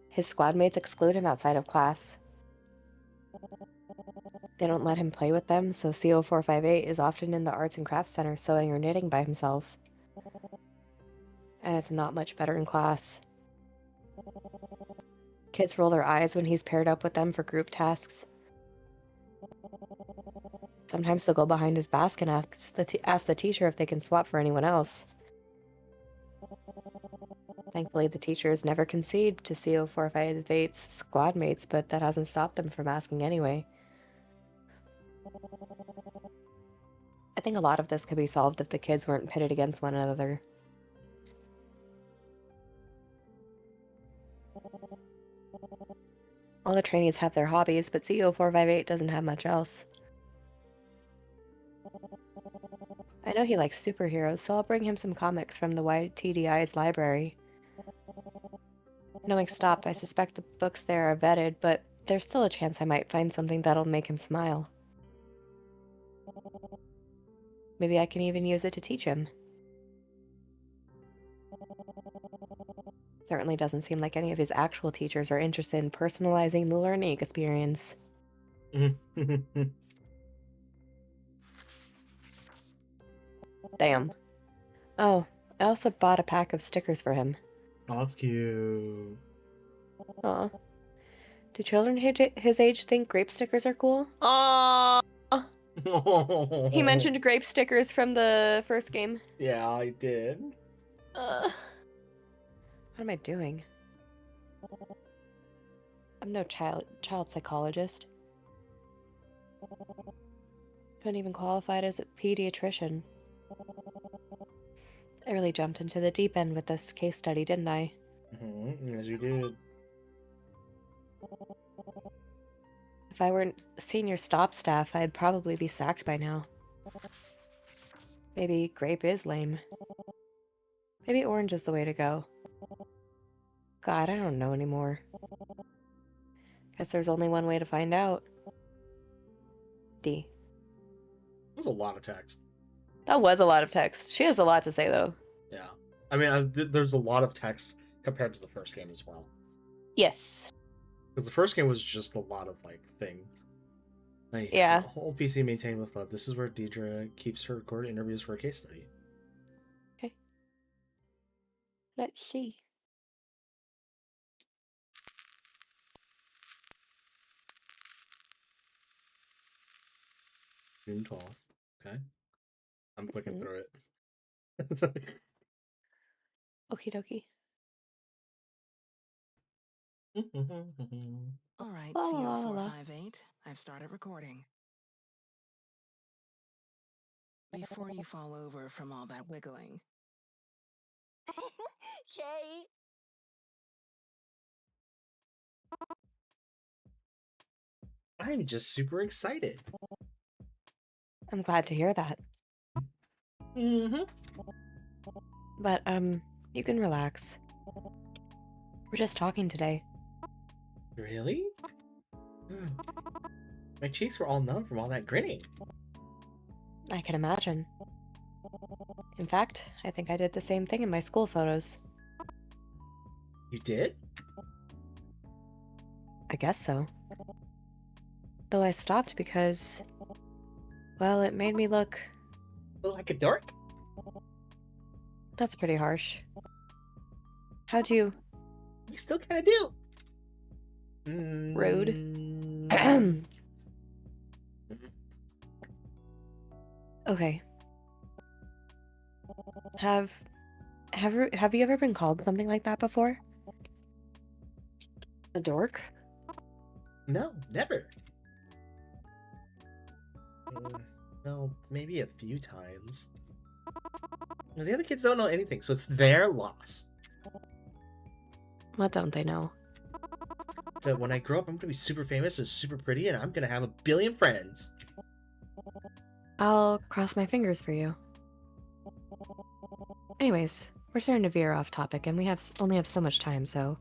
His squad mates exclude him outside of class. They don't let him play with them, so CO458 is often in the Arts and Crafts Center sewing or knitting by himself. And it's not much better in class. Kids roll their eyes when he's paired up with them for group tasks. Sometimes they'll go behind his back and ask the teacher if they can swap for anyone else. Thankfully, the teachers never concede to CO458's squad mates, but that hasn't stopped them from asking anyway. I think a lot of this could be solved if the kids weren't pitted against one another. All the trainees have their hobbies, but CO458 doesn't have much else. I know he likes superheroes, so I'll bring him some comics from the YTDI's library. Knowing Stop, I suspect the books there are vetted, but there's still a chance I might find something that'll make him smile. Maybe I can even use it to teach him. Certainly doesn't seem like any of his actual teachers are interested in personalizing the learning experience. Damn. Oh, I also bought a pack of stickers for him. Oh, that's cute. Aw. Do children his age think grape stickers are cool? Aww. He mentioned grape stickers from the first game. Yeah, I did. What am I doing? I'm no child psychologist. Couldn't even qualify as a pediatrician. I really jumped into the deep end with this case study, didn't I? Yes, you did. If I weren't senior stop staff, I'd probably be sacked by now. Maybe grape is lame. Maybe orange is the way to go. God, I don't know anymore. Guess there's only one way to find out. D. That's a lot of text. That was a lot of text. She has a lot to say, though. Yeah. I mean, there's a lot of text compared to the first game as well. Yes. Because the first game was just a lot of, like, things. Like, Yeah. Whole PC maintained with love. This is where Deidre keeps her recorded interviews for a case study. Okay. Let's see. June 12th. Okay. I'm clicking through it. Okie dokie. All right, La la la la. CO458. I've started recording. Before you fall over from all that wiggling. Yay! I'm just super excited. I'm glad to hear that. But, you can relax. We're just talking today. Really? My cheeks were all numb from all that grinning. I can imagine. In fact, I think I did the same thing in my school photos. You did? I guess so. Though I stopped because, well, it made me look... Like a dork? That's pretty harsh. How'd you... You still kind of do. Rude. Okay. Have you ever been called something like that before? A dork? No, never. Well, maybe a few times. The other kids don't know anything, so it's their loss. What don't they know? that when I grow up, I'm gonna be super famous and super pretty, and I'm gonna have a billion friends. I'll cross my fingers for you. Anyways, we're starting to veer off topic, and we only have so much time, so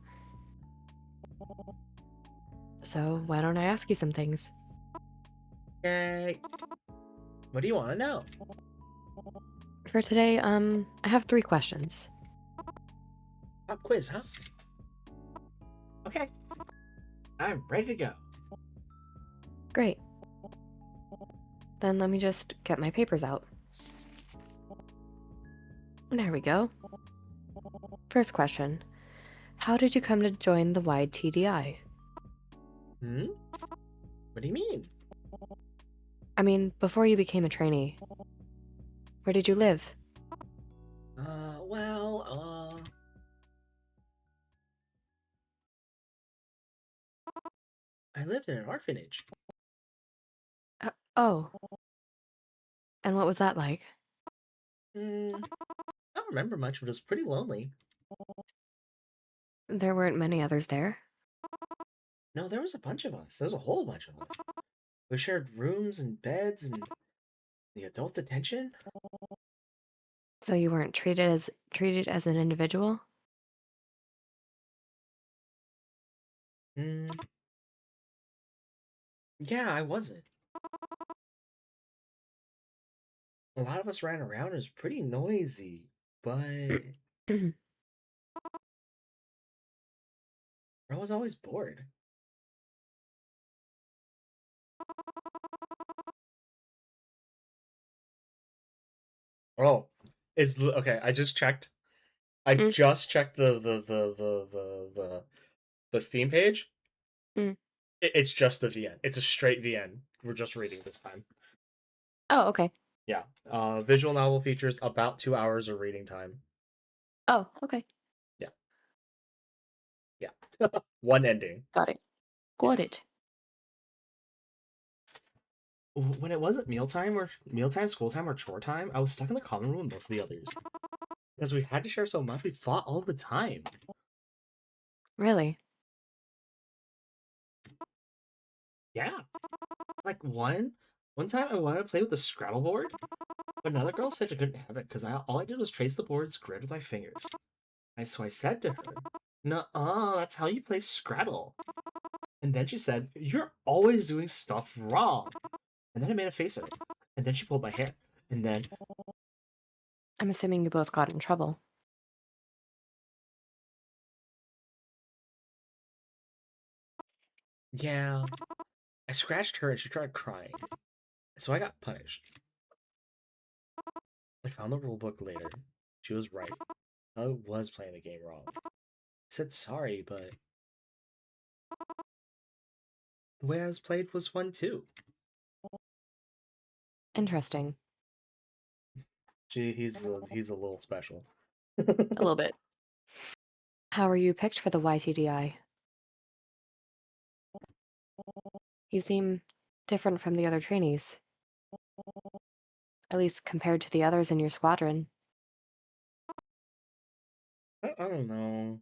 why don't I ask you some things? Yay! What do you want to know? For today, I have 3 questions. Pop quiz, huh? Okay. I'm ready to go. Great. Then let me just get my papers out. There we go. First question. How did you come to join the YTDI? What do you mean? I mean, before you became a trainee. Where did you live? I lived in an orphanage. Oh. And what was that like? I don't remember much, but it was pretty lonely. There weren't many others there. No, there was a bunch of us. There was a whole bunch of us. We shared rooms and beds and the adult detention. So you weren't treated as an individual? Yeah, I wasn't. A lot of us ran around. It was pretty noisy, but I was always bored. Oh, okay. I just checked. I Mm. just checked the Steam page. Mm. It's just the VN. It's a straight VN. We're just reading this time. Oh, okay. Yeah. Visual novel features about 2 hours of reading time. Oh, okay. Yeah. One ending. Got it. Got it. When it wasn't mealtime, school time, or chore time, I was stuck in the common room with most of the others. Because we had to share so much, we fought all the time. Really? Yeah. Like one time I wanted to play with the Scrabble board, but another girl said I couldn't have it because all I did was trace the board's grid with my fingers. So I said to her, "Nuh-uh, that's how you play Scrabble." And then she said, "You're always doing stuff wrong." And then I made a face at her. And then she pulled my hair. And then I'm assuming you both got in trouble. yeah, I scratched her and she started crying. So I got punished. I found the rule book later. She was right. I was playing the game wrong. I said sorry, but the way I was played was fun too. Interesting. He's a little special. A little bit. How were you picked for the YTDI? You seem different from the other trainees. At least compared to the others in your squadron. I don't know.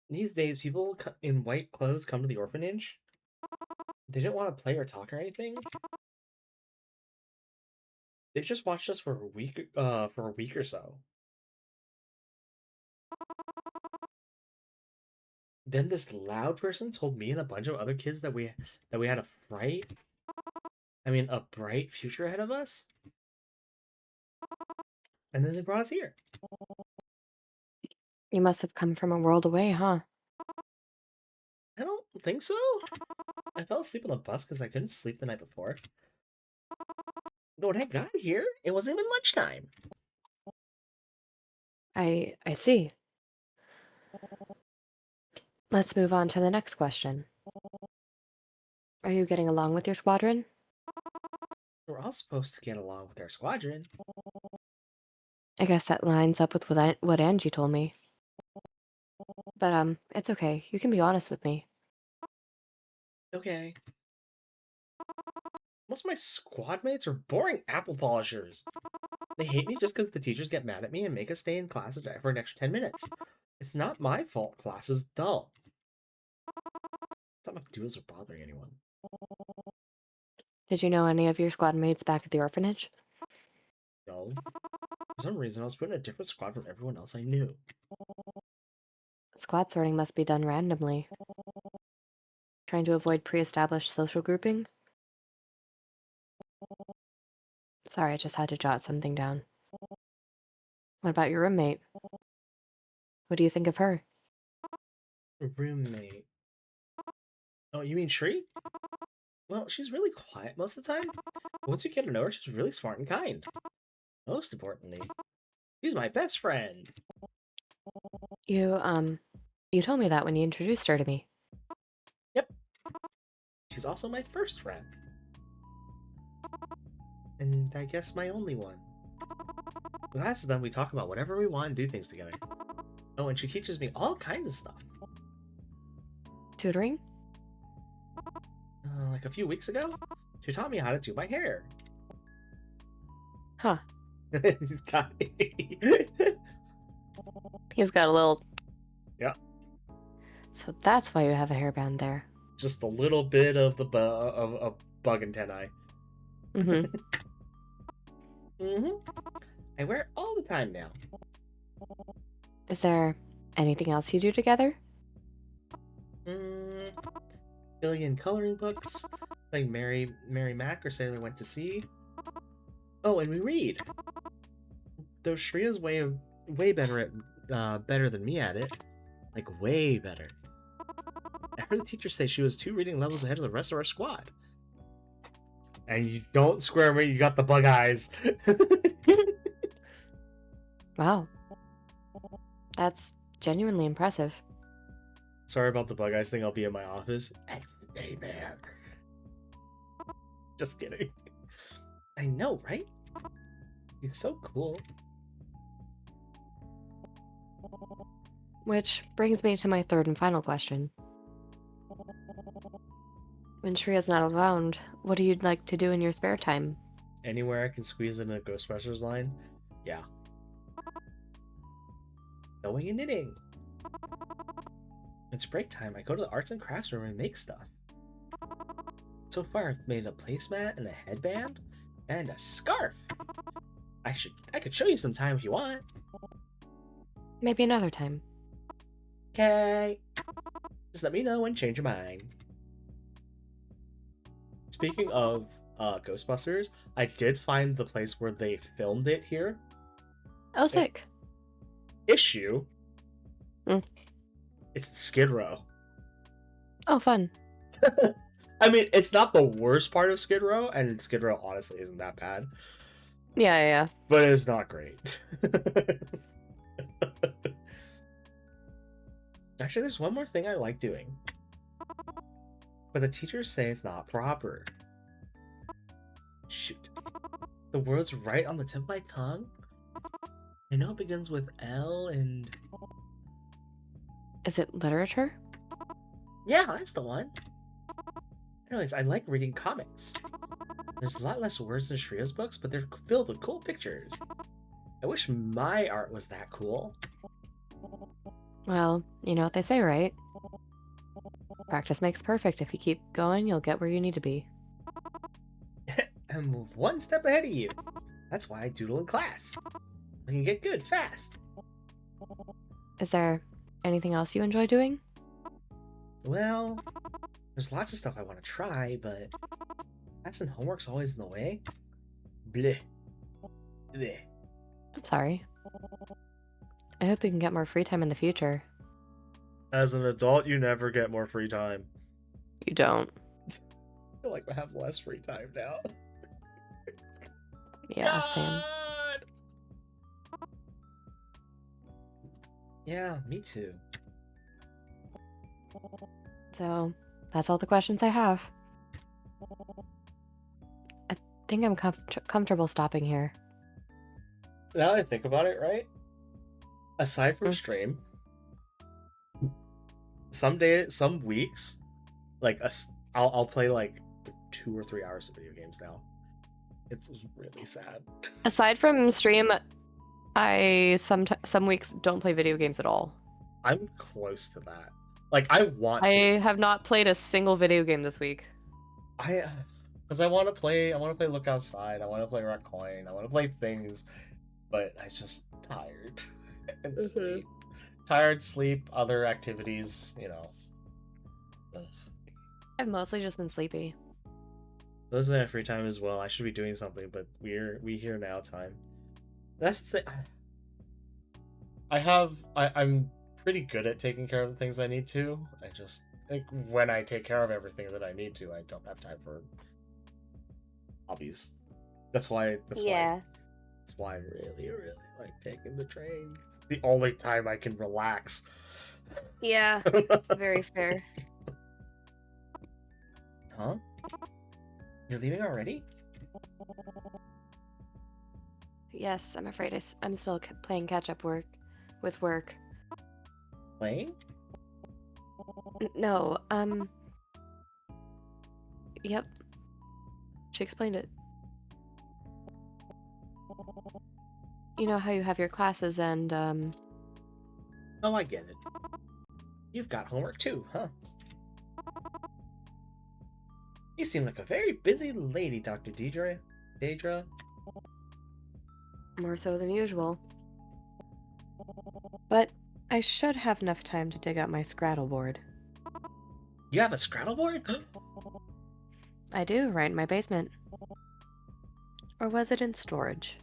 These days, people in white clothes come to the orphanage. They didn't want to play or talk or anything. They just watched us for a week or so. Then this loud person told me and a bunch of other kids that we had a bright future ahead of us. And then they brought us here. You must have come from a world away, huh? I don't think so. I fell asleep on the bus because I couldn't sleep the night before. But when I got here, it wasn't even lunchtime. I see. Let's move on to the next question. Are you getting along with your squadron? We're all supposed to get along with our squadron. I guess that lines up with what Angie told me. But, it's okay. You can be honest with me. Okay. Most of my squad mates are boring apple polishers. They hate me just because the teachers get mad at me and make us stay in class for an extra 10 minutes. It's not my fault class is dull. It's not my duels are bothering anyone. Did you know any of your squad mates back at the orphanage? No. For some reason, I was put in a different squad from everyone else I knew. Squad sorting must be done randomly. Trying to avoid pre-established social grouping? Sorry, I just had to jot something down. What about your roommate? What do you think of her? Roommate. Oh, you mean Shri? Well, she's really quiet most of the time. But once you get to know her, she's really smart and kind. Most importantly, she's my best friend. You told me that when you introduced her to me. Yep. She's also my first friend. And I guess my only one. When class is done, we talk about whatever we want and do things together. Oh, and she teaches me all kinds of stuff. Tutoring? Like a few weeks ago, she taught me how to do my hair. Huh. He's got He's got a little... Yeah. So that's why you have a hairband there. Just a little bit of the of bug antennae. Mm-hmm. I wear it all the time now. Is there anything else you do together? Billion coloring books, like Mary Mac or Sailor Went to Sea. Oh, and we read. Though Shriya's way better at better than me at it, like way better. I heard the teacher say she was 2 reading levels ahead of the rest of our squad. And you don't square me, you got the bug eyes. Wow. That's genuinely impressive. Sorry about the bug eyes thing, I'll be in my office. Stay there. Just kidding. I know, right? He's so cool. Which brings me to my third and final question. When Shriya's not around, what do you like to do in your spare time? Anywhere I can squeeze in a Ghostbusters line? Yeah. Sewing and knitting. When it's break time, I go to the arts and crafts room and make stuff. So far, I've made a placemat and a headband and a scarf. I could show you sometime if you want. Maybe another time. Okay. Just let me know and change your mind. Speaking of Ghostbusters, I did find the place where they filmed it here. Oh, sick. Issue. It's Skid Row. Oh, fun. I mean, it's not the worst part of Skid Row, and Skid Row honestly isn't that bad. Yeah. But it's not great. Actually, there's one more thing I like doing. But the teachers say it's not proper. Shoot. The word's right on the tip of my tongue. I know it begins with L and... Is it literature? Yeah, that's the one. Anyways, I like reading comics. There's a lot less words in Shriya's books, but they're filled with cool pictures. I wish my art was that cool. Well, you know what they say, right? Practice makes perfect. If you keep going, you'll get where you need to be. I'm one step ahead of you. That's why I doodle in class. I can get good fast. Is there anything else you enjoy doing? Well, there's lots of stuff I want to try, but class and homework's always in the way. Bleh. Bleh. I'm sorry. I hope you can get more free time in the future. As an adult, you never get more free time. You don't. I feel like I have less free time now. Yeah, same. Yeah, me too. So, that's all the questions I have. I think I'm comfortable stopping here. Now that I think about it, right? Aside from stream, some weeks, like I'll play like 2 or 3 hours of video games now. It's really sad. Aside from stream, I some weeks don't play video games at all. I'm close to that. Like, I want I to. have not played a single video game this week. Because I want to play. I want to play Look Outside. I want to play Rock Coin. I want to play things, but I just tired and sleep. Tired, sleep, other activities. You know. Ugh. I've mostly just been sleepy. Those are my free time as well. I should be doing something, but we here now time. That's the thing. I'm pretty good at taking care of the things I need to. I just like when I take care of everything that I need to, I don't have time for hobbies. That's why that's why I really like taking the train. It's the only time I can relax. Yeah, very fair. Huh? You're leaving already? Yes, I'm afraid I'm still playing catch-up with work. Playing? No, yep. She explained it. You know how you have your classes and, Oh, I get it. You've got homework too, huh? You seem like a very busy lady, Dr. Daedra. more so than usual. But I should have enough time to dig out my Scrattle board. You have a Scrattle board? I do, right in my basement. Or was it in storage?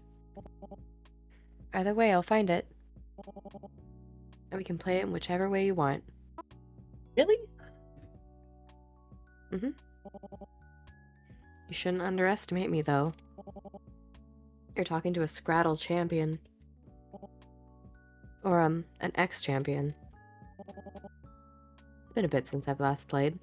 Either way, I'll find it. And we can play it in whichever way you want. Really? Mm-hmm. You shouldn't underestimate me, though. You're talking to a Scrattle champion. Or, an ex-champion. It's been a bit since I've last played.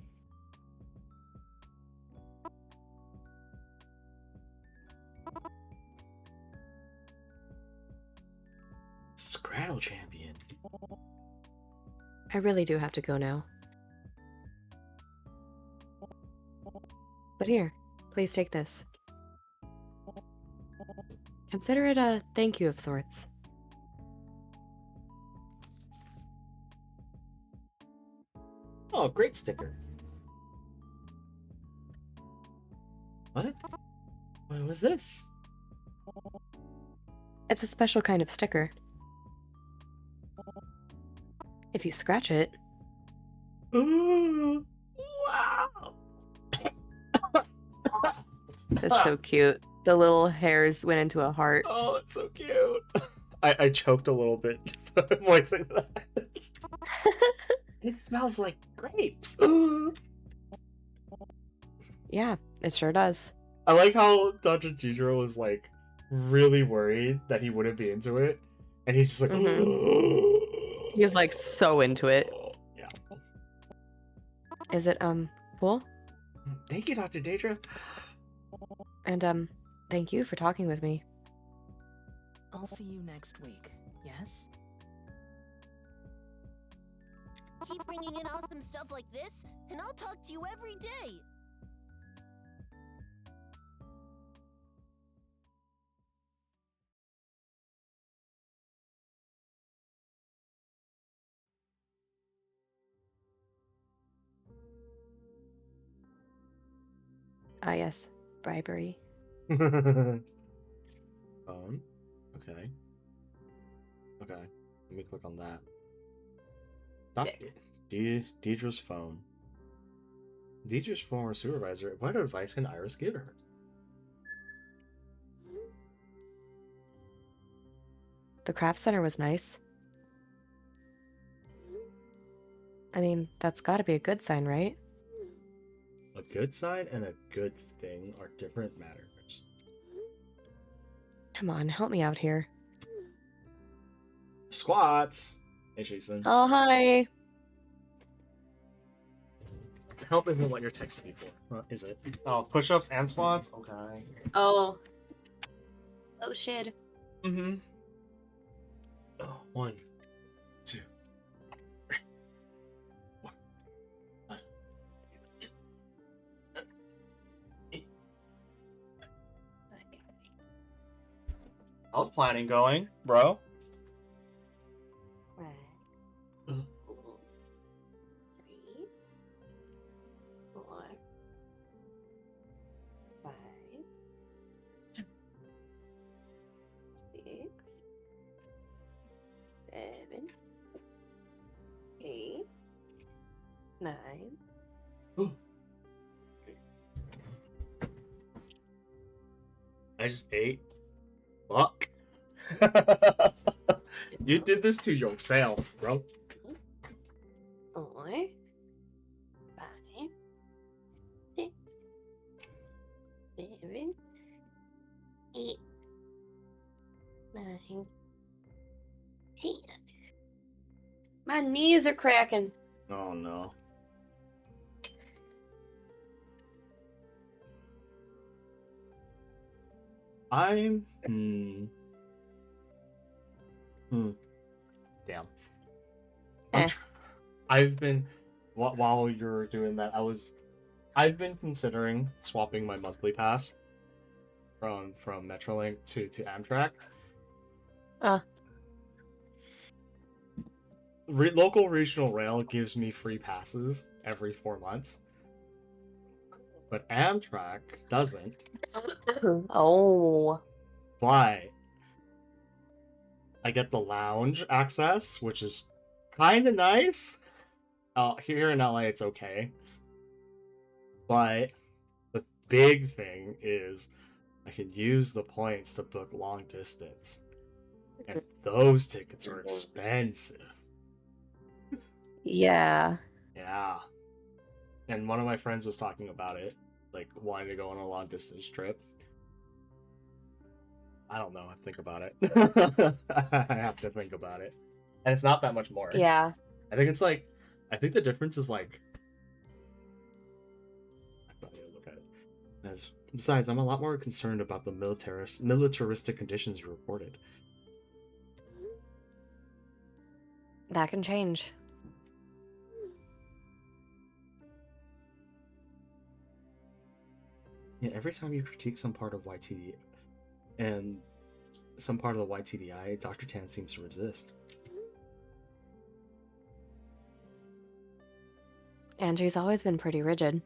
Scrattle champion. I really do have to go now. But here, please take this. Consider it a thank you of sorts. Oh, great sticker. What? What was this? It's a special kind of sticker. If you scratch it, Wow! it's so cute. The little hairs went into a heart. Oh, it's so cute. I choked a little bit voicing that. It smells like grapes. Yeah, it sure does. I like how Dr. Jidro was like really worried that he wouldn't be into it, and he's just like, He's like so into it. Yeah. Is it, cool? Thank you, Dr. Daedra. And, thank you for talking with me. I'll see you next week, yes? Keep bringing in awesome stuff like this, and I'll talk to you every day. Ah, yes. Bribery. Okay. Okay. Let me click on that. Deidre's phone. Deidre's former supervisor. What advice can Iris give her? The craft center was nice. I mean, that's gotta be a good sign, right? A good sign and a good thing are different matters. Come on, help me out here. Squats! Hey, Jason. Oh, hi! Help isn't what you're texting me for, is it? Oh, push-ups and squats? Okay. Oh. Oh, shit. Mm-hmm. Oh, 1, 2, 3, 4, 5, 8. How's planning going, bro? I just ate. Fuck. You did this to yourself, bro. 4, 5, 6, 7, 8, 9, 10. My knees are cracking. Oh no. I'm Damn. Eh. I've been while you're doing that, I've been considering swapping my monthly pass from Metrolink to Amtrak. Local regional rail gives me free passes every 4 months, but Amtrak doesn't. Oh. But I get the lounge access, which is kind of nice. Here in LA, it's okay. But the big thing is I can use the points to book long distance. And those tickets are expensive. Yeah. Yeah. And one of my friends was talking about it, like wanting to go on a long distance trip. I don't know. I think about it. I have to think about it. And it's not that much more. Yeah. I think it's like, I think the difference is like, I need to look at it. Besides, I'm a lot more concerned about the militaristic conditions you reported. That can change. Yeah, every time you critique some part of YTD and some part of the YTDI, Dr. Tan seems to resist. Angie's always been pretty rigid.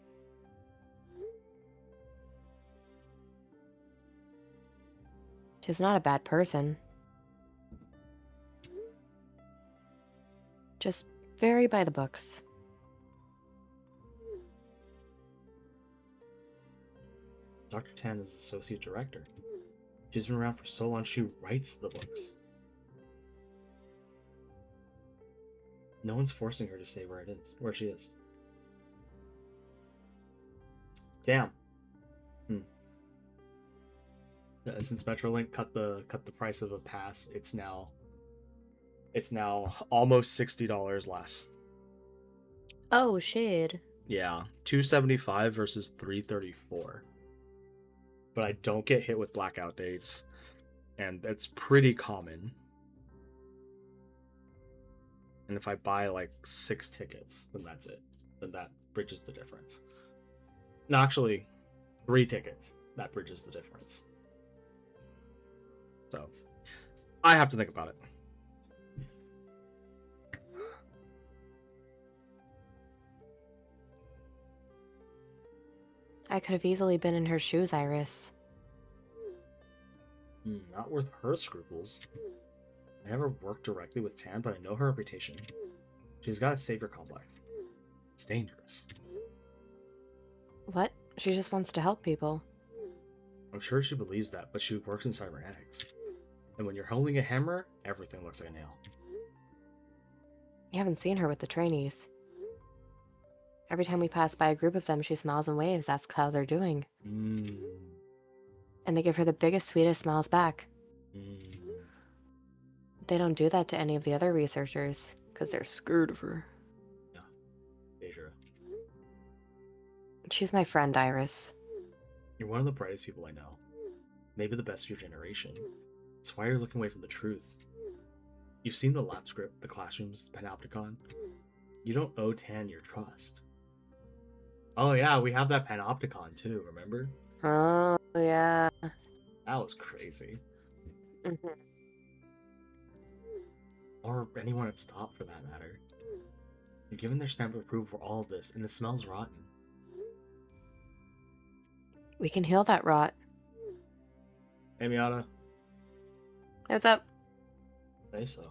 She's not a bad person. Just very by the books. Dr. Tan is associate director. She's been around for so long, she writes the books. No one's forcing her to stay where she is. Damn. Since Metrolink cut the price of a pass, it's now almost $60 less. Oh shit. Yeah, $275 versus $334. But I don't get hit with blackout dates, and that's pretty common. And if I buy like 6 tickets, then that's it. Then that bridges the difference. No, actually, 3 tickets. That bridges the difference. So, I have to think about it. I could have easily been in her shoes, Iris. Not worth her scruples. I never worked directly with Tan, but I know her reputation. She's got a savior complex. It's dangerous. What? She just wants to help people. I'm sure she believes that, but she works in cybernetics. And when you're holding a hammer, everything looks like a nail. You haven't seen her with the trainees. Every time we pass by a group of them, she smiles and waves, asks how they're doing. And they give her the biggest, sweetest smiles back. They don't do that to any of the other researchers, because they're scared of her. Yeah. Deja. She's my friend, Iris. You're one of the brightest people I know. Maybe the best of your generation. That's why you're looking away from the truth. You've seen the lab script, the classrooms, the panopticon. You don't owe Tan your trust. Oh yeah, we have that panopticon too, remember? Oh, yeah. That was crazy. Mm-hmm. Or anyone at Stop, for that matter. You've given their stamp of approval for all of this, and it smells rotten. We can heal that rot. Hey, Miata. Hey, what's up? Say so.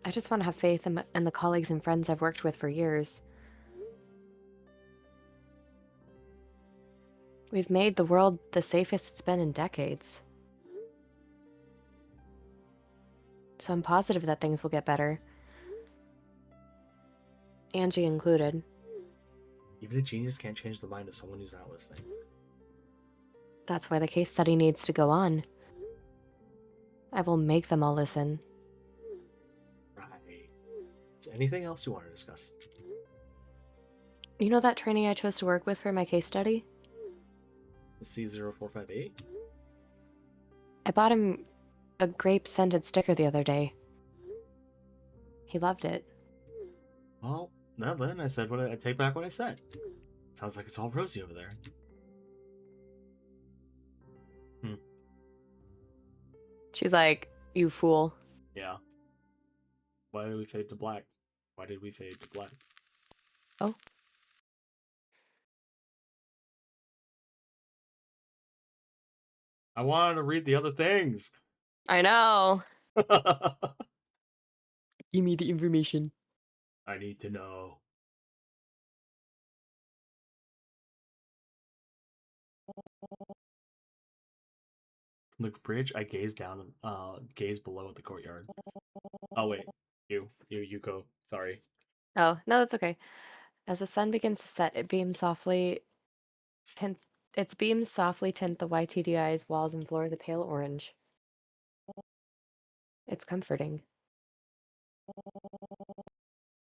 I just want to have faith in the colleagues and friends I've worked with for years. We've made the world the safest it's been in decades. So I'm positive that things will get better. Angie included. Even a genius can't change the mind of someone who's not listening. That's why the case study needs to go on. I will make them all listen. Right. Is there anything else you want to discuss? You know that trainee I chose to work with for my case study? C0458? I bought him a grape-scented sticker the other day. He loved it. Well, now then, I take back what I said. Sounds like it's all rosy over there. She's like, you fool. Yeah. Why did we fade to black? Why did we fade to black? Oh. I wanted to read the other things. I know. Give me the information. I need to know. From the bridge, I gaze down, gaze below at the courtyard. Oh wait, you go. Sorry. Oh, no, that's okay. As the sun begins to set, its beams softly tint the YTDI's walls and floor the pale orange. It's comforting.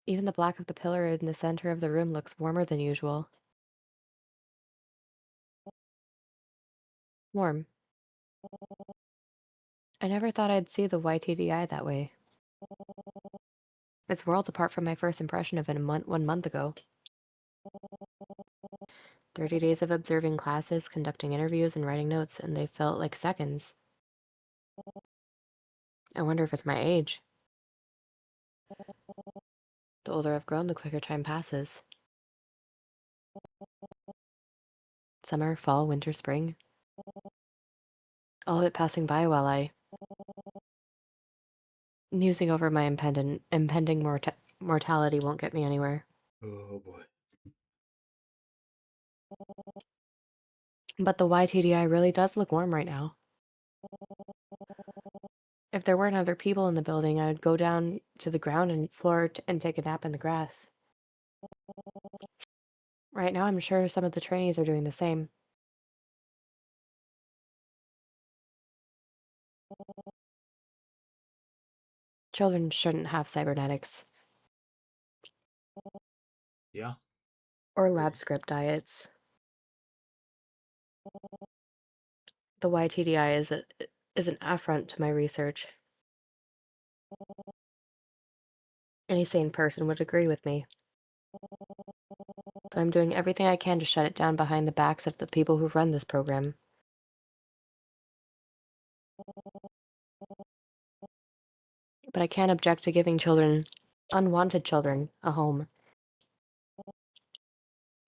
Even the black of the pillar in the center of the room looks warmer than usual. Warm. I never thought I'd see the YTDI that way. It's worlds apart from my first impression of it 1 month ago. 30 days of observing classes, conducting interviews, and writing notes, and they felt like seconds. I wonder if it's my age. The older I've grown, the quicker time passes. Summer, fall, winter, spring. All of it passing by while I... Musing over my impending mortality won't get me anywhere. Oh boy. But the YTDI really does look warm right now. If there weren't other people in the building, I would go down to the ground and floor and take a nap in the grass. Right now, I'm sure some of the trainees are doing the same. Children shouldn't have cybernetics. Yeah. Or lab script diets. The YTDI is an affront to my research. Any sane person would agree with me. So I'm doing everything I can to shut it down behind the backs of the people who run this program. But I can't object to giving children, unwanted children, a home.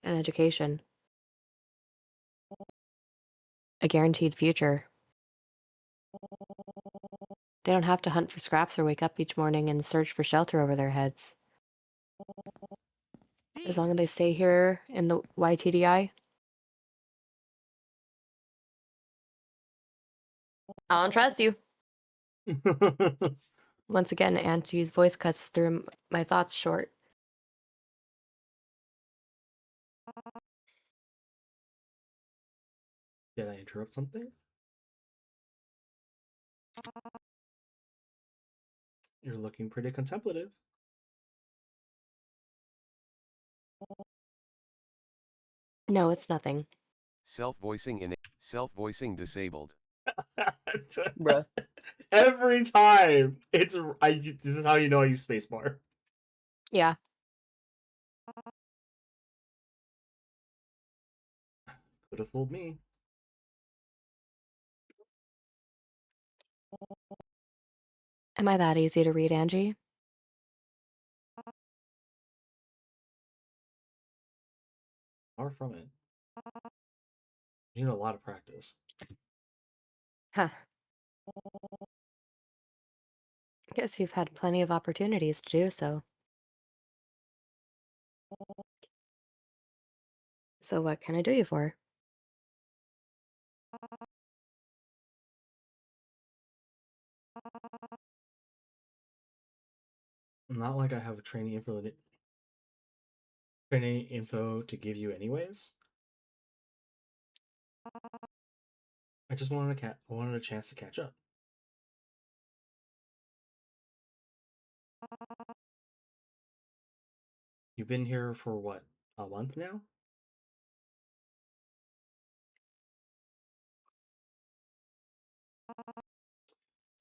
An education. A guaranteed future. They don't have to hunt for scraps or wake up each morning and search for shelter over their heads. As long as they stay here in the YTDI. I don't trust you. Once again, Auntie's voice cuts through my thoughts short. Did I interrupt something? You're looking pretty contemplative. No, it's nothing. Self-voicing disabled. Bruh. Every time this is how you know I use spacebar. Yeah. Could have fooled me. Am I that easy to read, Angie? Far from it. You need a lot of practice. Huh. Guess you've had plenty of opportunities to do so. So what can I do you for? Not like I have a training info to give you anyways. I just wanted a chance to catch up. You've been here for what, a month now?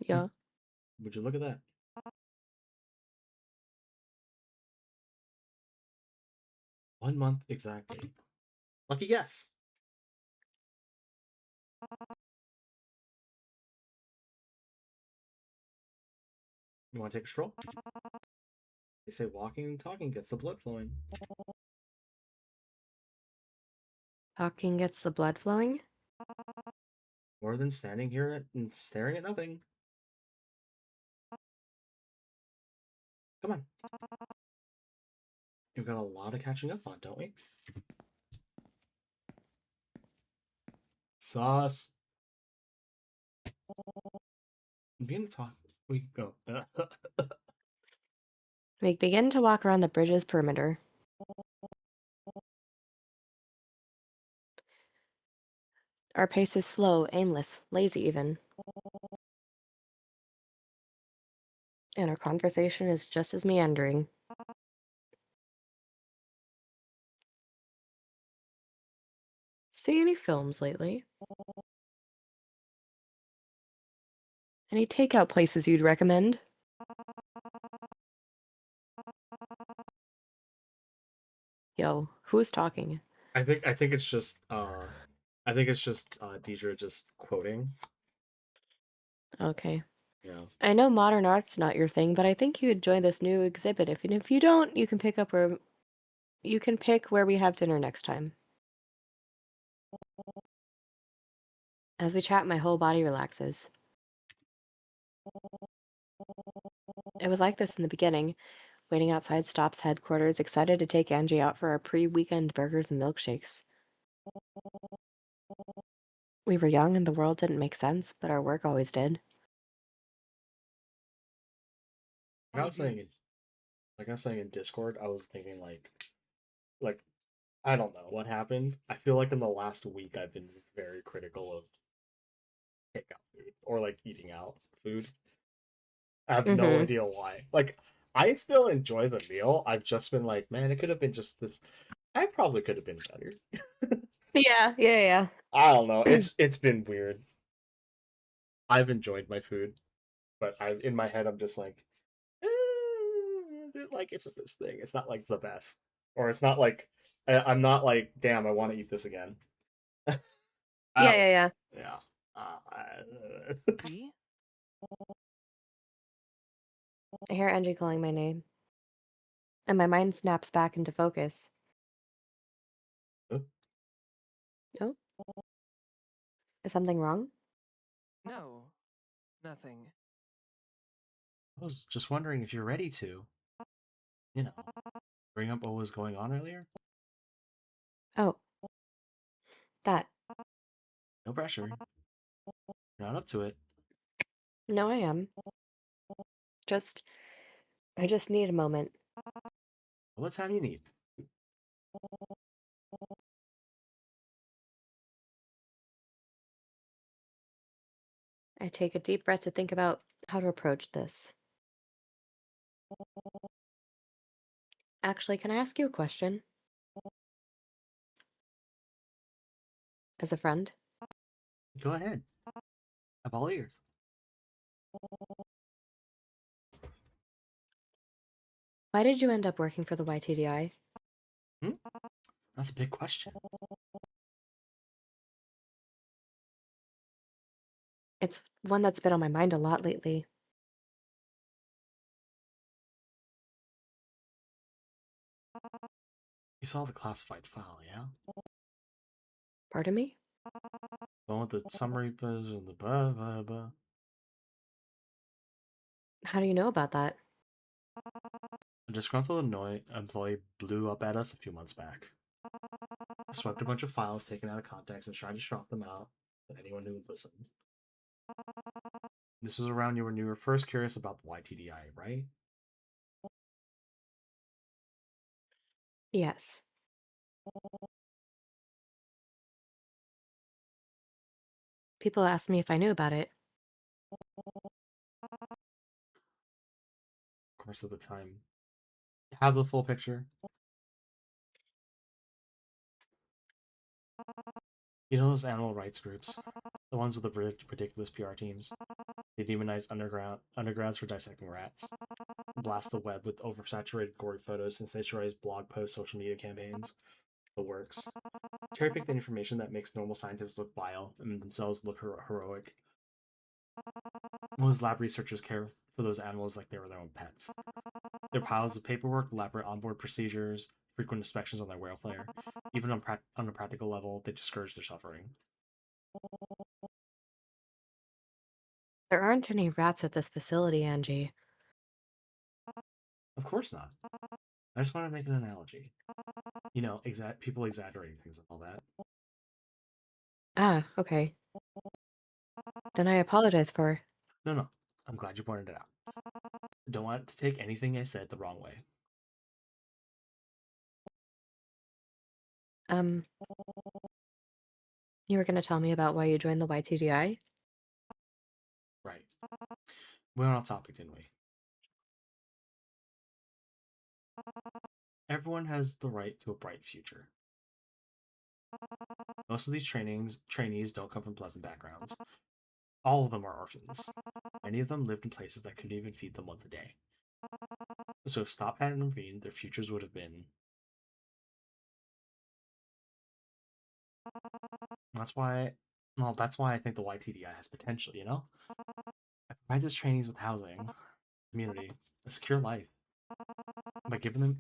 Yeah. Would you look at that? One month exactly. Lucky guess. You want to take a stroll? They say walking and talking gets the blood flowing. Talking gets the blood flowing? More than standing here and staring at nothing. Come on. We've got a lot of catching up on, don't we? Sauce. Begin to talk. We go. We begin to walk around the bridge's perimeter. Our pace is slow, aimless, lazy even. And our conversation is just as meandering. See any films lately? Any takeout places you'd recommend? Yo, who's talking? I think it's just Deidre just quoting. Okay. Yeah. I know modern art's not your thing, but I think you'd enjoy this new exhibit. If you don't, you can pick where we have dinner next time. As we chat, my whole body relaxes. It was like this in the beginning, waiting outside Stop's headquarters, excited to take Angie out for our pre-weekend burgers and milkshakes. We were young and the world didn't make sense, but our work always did. Like I was saying in Discord, I was thinking like I don't know what happened. I feel like in the last week I've been very critical of takeout food or like eating out food. I have no Mm-hmm. idea why. Like I still enjoy the meal. I've just been like, man, it could have been just this. I probably could have been better. Yeah. I don't know. It's been weird. I've enjoyed my food, but I in my head I'm just like, like it's this thing. It's not like the best, or it's not like I'm not like, damn, I want to eat this again. I don't. Yeah. Yeah. D? I hear Angie calling my name, and my mind snaps back into focus. Oh, is something wrong? No, nothing. I was just wondering if you're ready to, you know, bring up what was going on earlier. Oh, that. No pressure. You're not up to it. No, I am. I just need a moment. All the time you need. I take a deep breath to think about how to approach this. Actually, can I ask you a question? As a friend? Go ahead. I'm all ears. Why did you end up working for the YTDI? Hmm? That's a big question. It's one that's been on my mind a lot lately. You saw the classified file, yeah? Pardon me? The one with the summary page and the blah blah blah. How do you know about that? A disgruntled employee blew up at us a few months back. I swept a bunch of files taken out of context and tried to shop them out to anyone who would listen. This was around when you were first curious about the YTDI, right? Yes. People asked me if I knew about it. Course of the time. Have the full picture. You know those animal rights groups? The ones with the ridiculous PR teams? They demonize undergrads for dissecting rats. Blast the web with oversaturated gory photos, sensationalized blog posts, social media campaigns. The works. Cherry pick the information that makes normal scientists look vile and themselves look heroic. Most lab researchers care for those animals like they were their own pets. Their piles of paperwork, elaborate onboard procedures, frequent inspections on their welfare. Even on a practical level, they discourage their suffering. There aren't any rats at this facility, Angie. Of course not. I just want to make an analogy. You know, people exaggerating things and all that. Ah, okay. Then I apologize for. No. I'm glad you pointed it out. Don't want to take anything I said the wrong way. You were going to tell me about why you joined the YTDI? Right. We went off topic, didn't we? Everyone has the right to a bright future. Most of these trainees don't come from pleasant backgrounds. All of them are orphans. Many of them lived in places that couldn't even feed them once a day. So if Stop hadn't intervened, their futures would have been. That's why I think the YTDI has potential, you know? It provides its trainees with housing, community, a secure life. By giving them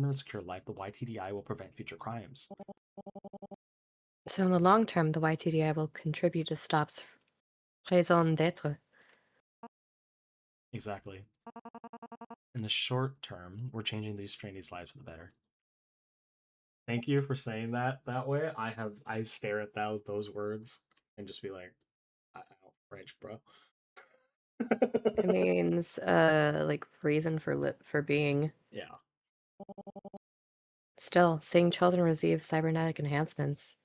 a secure life, the YTDI will prevent future crimes. So in the long term, the YTDI will contribute to Stop's raison d'être. Exactly. In the short term, we're changing these trainees' lives for the better. Thank you for saying that way. I stare at those words and just be like, I don't French, bro. It means, like, reason for being. Yeah. Still, seeing children receive cybernetic enhancements.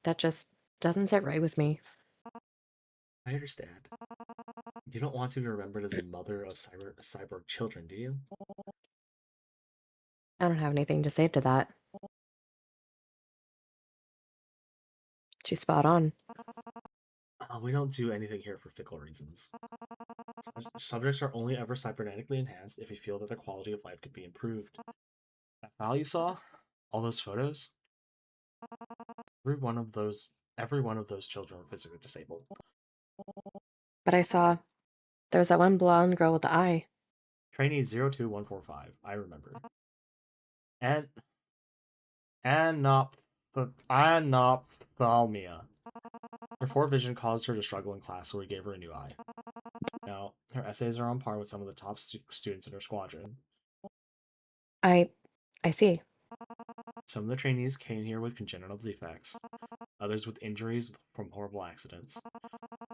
That just doesn't sit right with me. I understand. You don't want to be remembered as a mother of cyborg children, do you? I don't have anything to say to that. She's spot on. We don't do anything here for fickle reasons. Subjects are only ever cybernetically enhanced if we feel that their quality of life could be improved. That file you saw, all those photos, every one of those children were physically disabled. But I saw there was that one blonde girl with the eye. Trainee 02145, I remember. And anophthalmia. Her poor vision caused her to struggle in class, so we gave her a new eye. Now, her essays are on par with some of the top students in her squadron. I see. Some of the trainees came here with congenital defects, others with injuries from horrible accidents.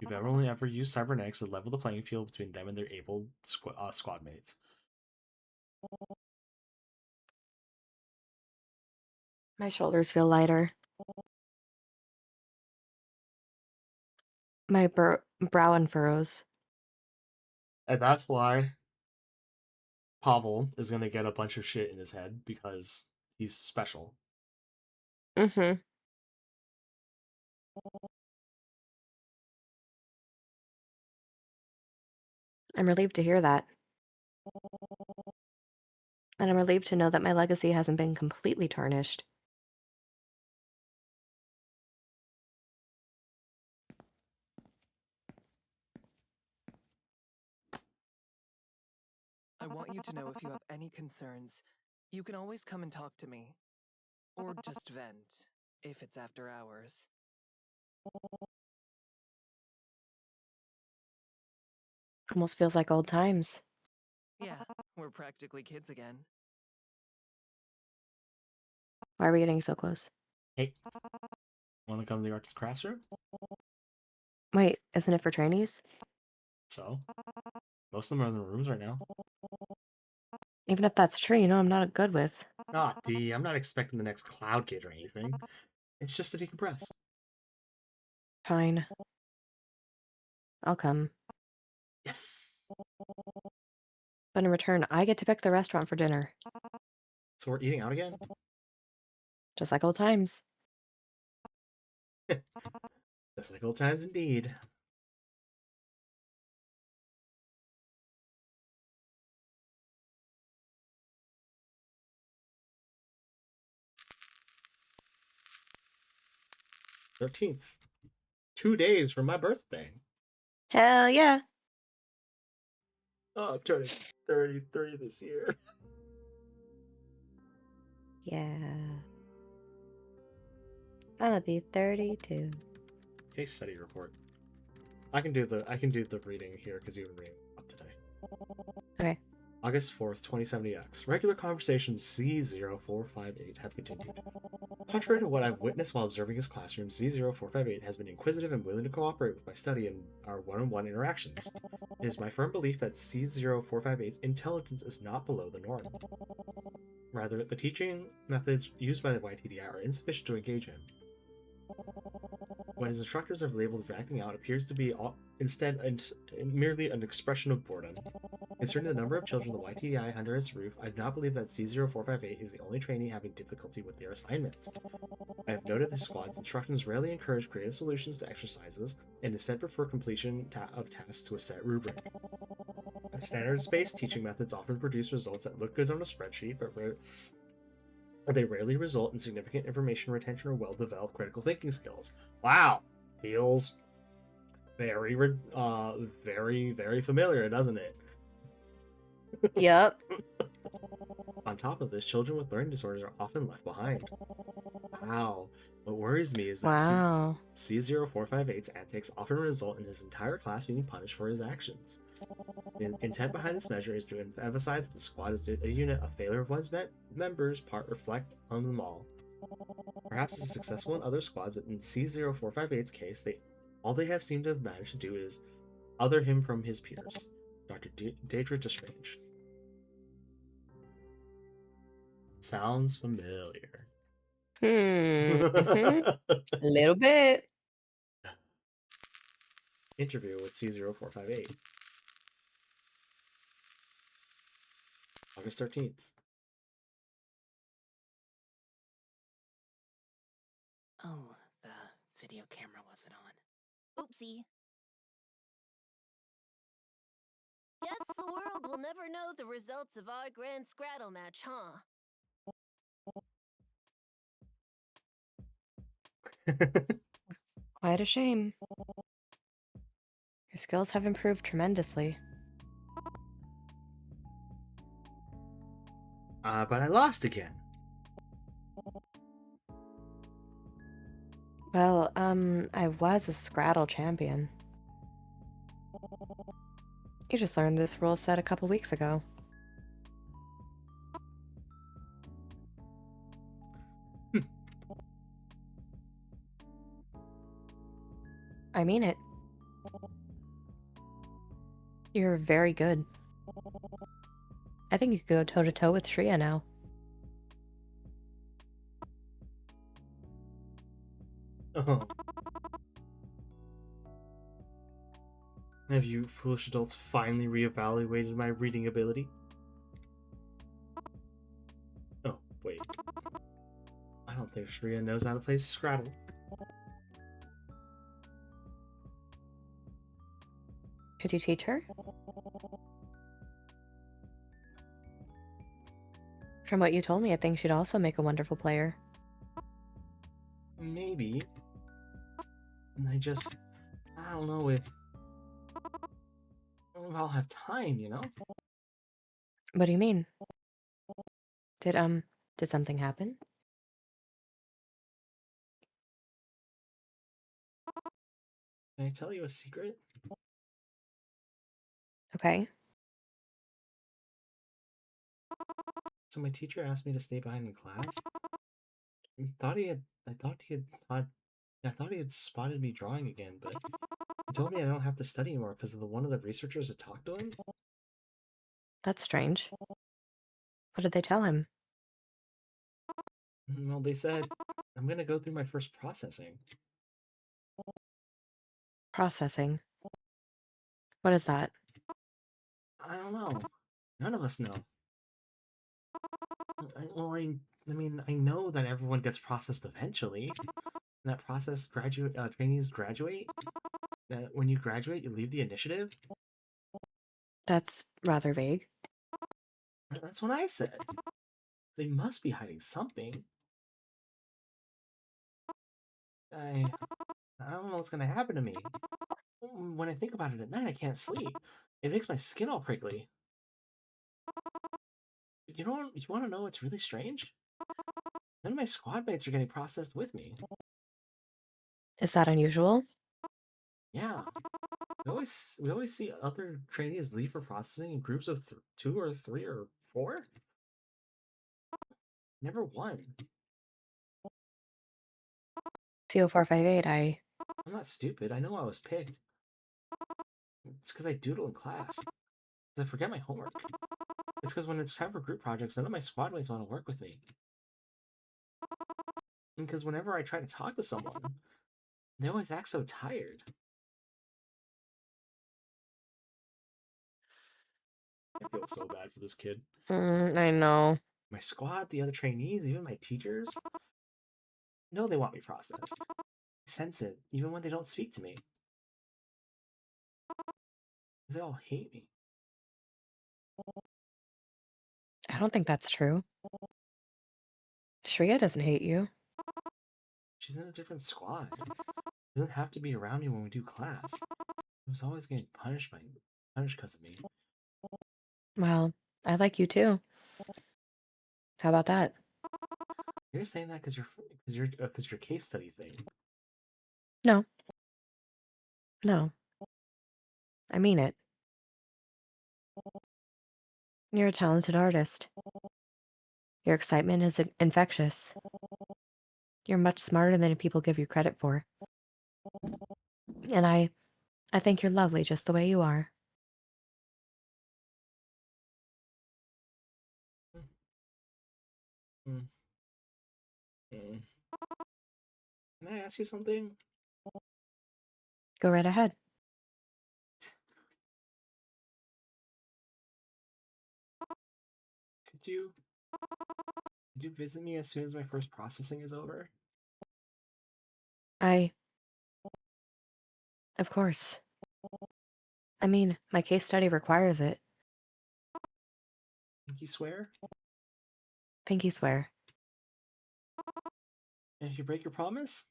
We've only ever used cybernetics to level the playing field between them and their able squad mates. My shoulders feel lighter. My brow unfurrows. And that's why Pavel is going to get a bunch of shit in his head because he's special. Mm-hmm. I'm relieved to hear that. And I'm relieved to know that my legacy hasn't been completely tarnished. I want you to know if you have any concerns, you can always come and talk to me. Or just vent, if it's after hours. Almost feels like old times. Yeah, we're practically kids again. Why are we getting so close? Hey, want to come to the arts and crafts room? Wait, isn't it for trainees? So, most of them are in the rooms right now. Even if that's true, you know I'm not good with. Ah, D, I'm not expecting the next cloud gate or anything. It's just to decompress. Fine. I'll come. Yes! But in return, I get to pick the restaurant for dinner. So we're eating out again? Just like old times. Just like old times indeed. "13th. 2 days from my birthday. Hell yeah. Oh, I'm turning 33 this year." Yeah. I'll be 32. Case study report. I can do the reading here because you've been reading up today. Okay. August 4th, 2070X. Regular conversations C0458 have continued. Contrary to what I've witnessed while observing his classroom, C0458 has been inquisitive and willing to cooperate with my study and our one-on-one interactions. It is my firm belief that C0458's intelligence is not below the norm. Rather, the teaching methods used by the YTDI are insufficient to engage him. What his instructors have labeled as acting out appears to be instead merely an expression of boredom. Concerning the number of children the YTDI under its roof, I do not believe that C0458 is the only trainee having difficulty with their assignments. I have noted the squad's instructions rarely encourage creative solutions to exercises, and instead prefer completion of tasks to a set rubric. Standards-based teaching methods often produce results that look good on a spreadsheet, but they rarely result in significant information retention or well-developed critical thinking skills. Wow, feels very, very familiar, doesn't it? Yep. On top of this, children with learning disorders are often left behind. Wow. What worries me is that Wow. C0458's antics often result in his entire class being punished for his actions. The intent behind this measure is to emphasize that the squad is a unit. A failure of one's members' part reflect on them all. Perhaps it's successful in other squads, but in C0458's case, all they have seemed to have managed to do is other him from his peers. Dr. Daedra Destrange. Sounds familiar. A little bit. Interview with C0458. August 13th. Oh, the video camera wasn't on. Oopsie. Guess the world will never know the results of our grand Scrattle match, huh? It's quite a shame. Your skills have improved tremendously. But I lost again. Well, I was a Scrattle champion. You just learned this rule set a couple weeks ago. I mean it. You're very good. I think you could go toe-to-toe with Shreya now. Oh. Have you foolish adults finally reevaluated my reading ability? Oh, wait. I don't think Shreya knows how to play Scrabble. Could you teach her? From what you told me, I think she'd also make a wonderful player. Maybe. And I don't know if I'll have time, you know? What do you mean? Did something happen? Can I tell you a secret? Okay. So my teacher asked me to stay behind in class. I thought he had spotted me drawing again, but he told me I don't have to study anymore because of one of the researchers that talked to him. That's strange. What did they tell him? Well, they said, I'm gonna go through my first processing. Processing. What is that? I don't know. None of us know. I mean, I know that everyone gets processed eventually. That process, trainees graduate. That when you graduate, you leave the initiative. That's rather vague. That's what I said. They must be hiding something. I don't know what's gonna happen to me. When I think about it at night, I can't sleep. It makes my skin all prickly. You want to know what's really strange? None of my squad mates are getting processed with me. Is that unusual? Yeah, we always see other trainees leave for processing in groups of 2 or 3 or 4. Never one. CO458, I'm not stupid. I know I was picked. It's because I doodle in class. Because I forget my homework. It's because when it's time for group projects, none of my squad mates want to work with me. And because whenever I try to talk to someone, they always act so tired. I feel so bad for this kid. I know. My squad, the other trainees, even my teachers, know they want me processed. I sense it, even when they don't speak to me. Because they all hate me. I don't think that's true. Shreya doesn't hate you. She's in a different squad. She doesn't have to be around me when we do class. I was always getting punished because of me. Well, I like you too. How about that? You're saying that because your case study thing. No. No. I mean it. You're a talented artist. Your excitement is infectious. You're much smarter than people give you credit for. And I think you're lovely just the way you are. Mm. Mm. Can I ask you something? Go right ahead. Could you visit me as soon as my first processing is over? Of course. I mean, my case study requires it. Pinky swear? Pinky swear. And if you break your promise?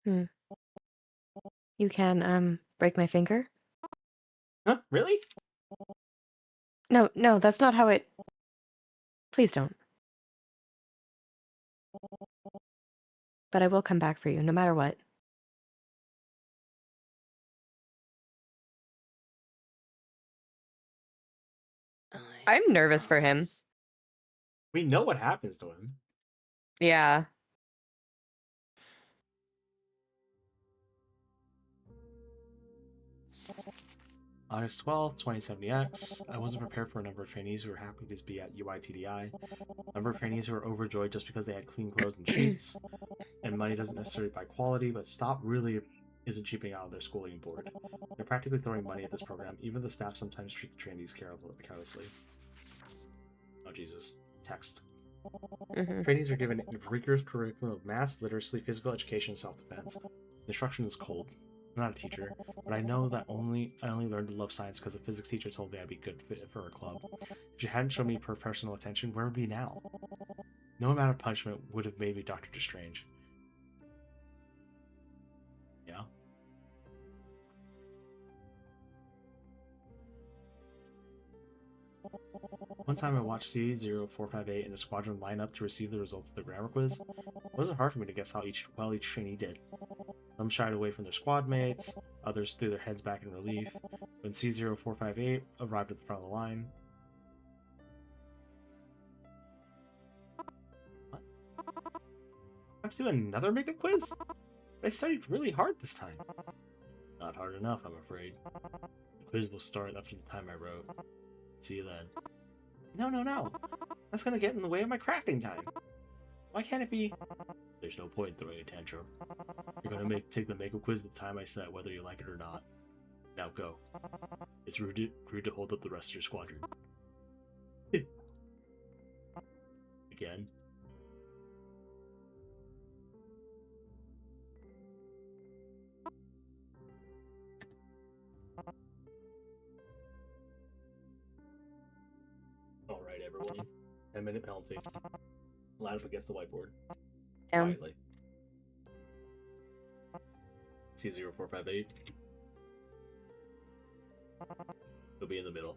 You can, break my finger? Huh? Really? No, that's not how it... Please don't. But I will come back for you, no matter what. I'm nervous for him. promise. We know what happens to him. Yeah. August 12th, 2070X. I wasn't prepared for a number of trainees who were happy to be at UITDI. A number of trainees who were overjoyed just because they had clean clothes and sheets. And money doesn't necessarily buy quality, but Stop really isn't cheaping out their schooling board. They're practically throwing money at this program. Even the staff sometimes treat the trainees carelessly. Oh, Jesus. Text. Trainees are given a rigorous curriculum of math, literacy, physical education, and self-defense. The instruction is cold. I'm not a teacher, but I know that I only learned to love science because the physics teacher told me I'd be good fit for her club. If she hadn't shown me personal attention, where would we be now? No amount of punishment would have made me Doctor Strange. Yeah. One time I watched C0458 and the squadron line up to receive the results of the grammar quiz. It wasn't hard for me to guess how each trainee did. Some shied away from their squad mates, others threw their heads back in relief. When C0458 arrived at the front of the line... What? I have to do another makeup quiz? But I studied really hard this time. Not hard enough, I'm afraid. The quiz will start after the time I wrote. See you then. No. That's gonna get in the way of my crafting time. Why can't it be? There's no point in throwing a tantrum. You're gonna take the makeup quiz the time I set, whether you like it or not. Now go. It's rude to hold up the rest of your squadron. Again. Alright, everyone. 10-minute penalty. Line up against the whiteboard. Quietly. C0458. He'll be in the middle.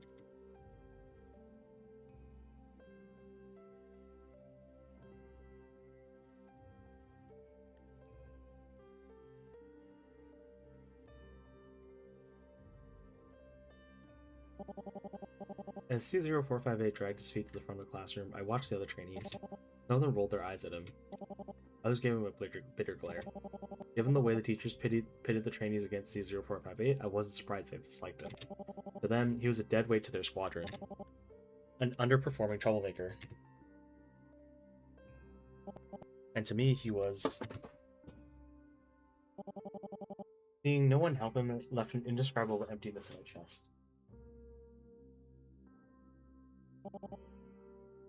As C0458 dragged his feet to the front of the classroom, I watched the other trainees. Some of them rolled their eyes at him. Others gave him a bitter glare. Given the way the teachers pitted the trainees against C0458, I wasn't surprised they disliked him. To them, he was a dead weight to their squadron. An underperforming troublemaker. And to me, he was... Seeing no one help him left an indescribable emptiness in my chest.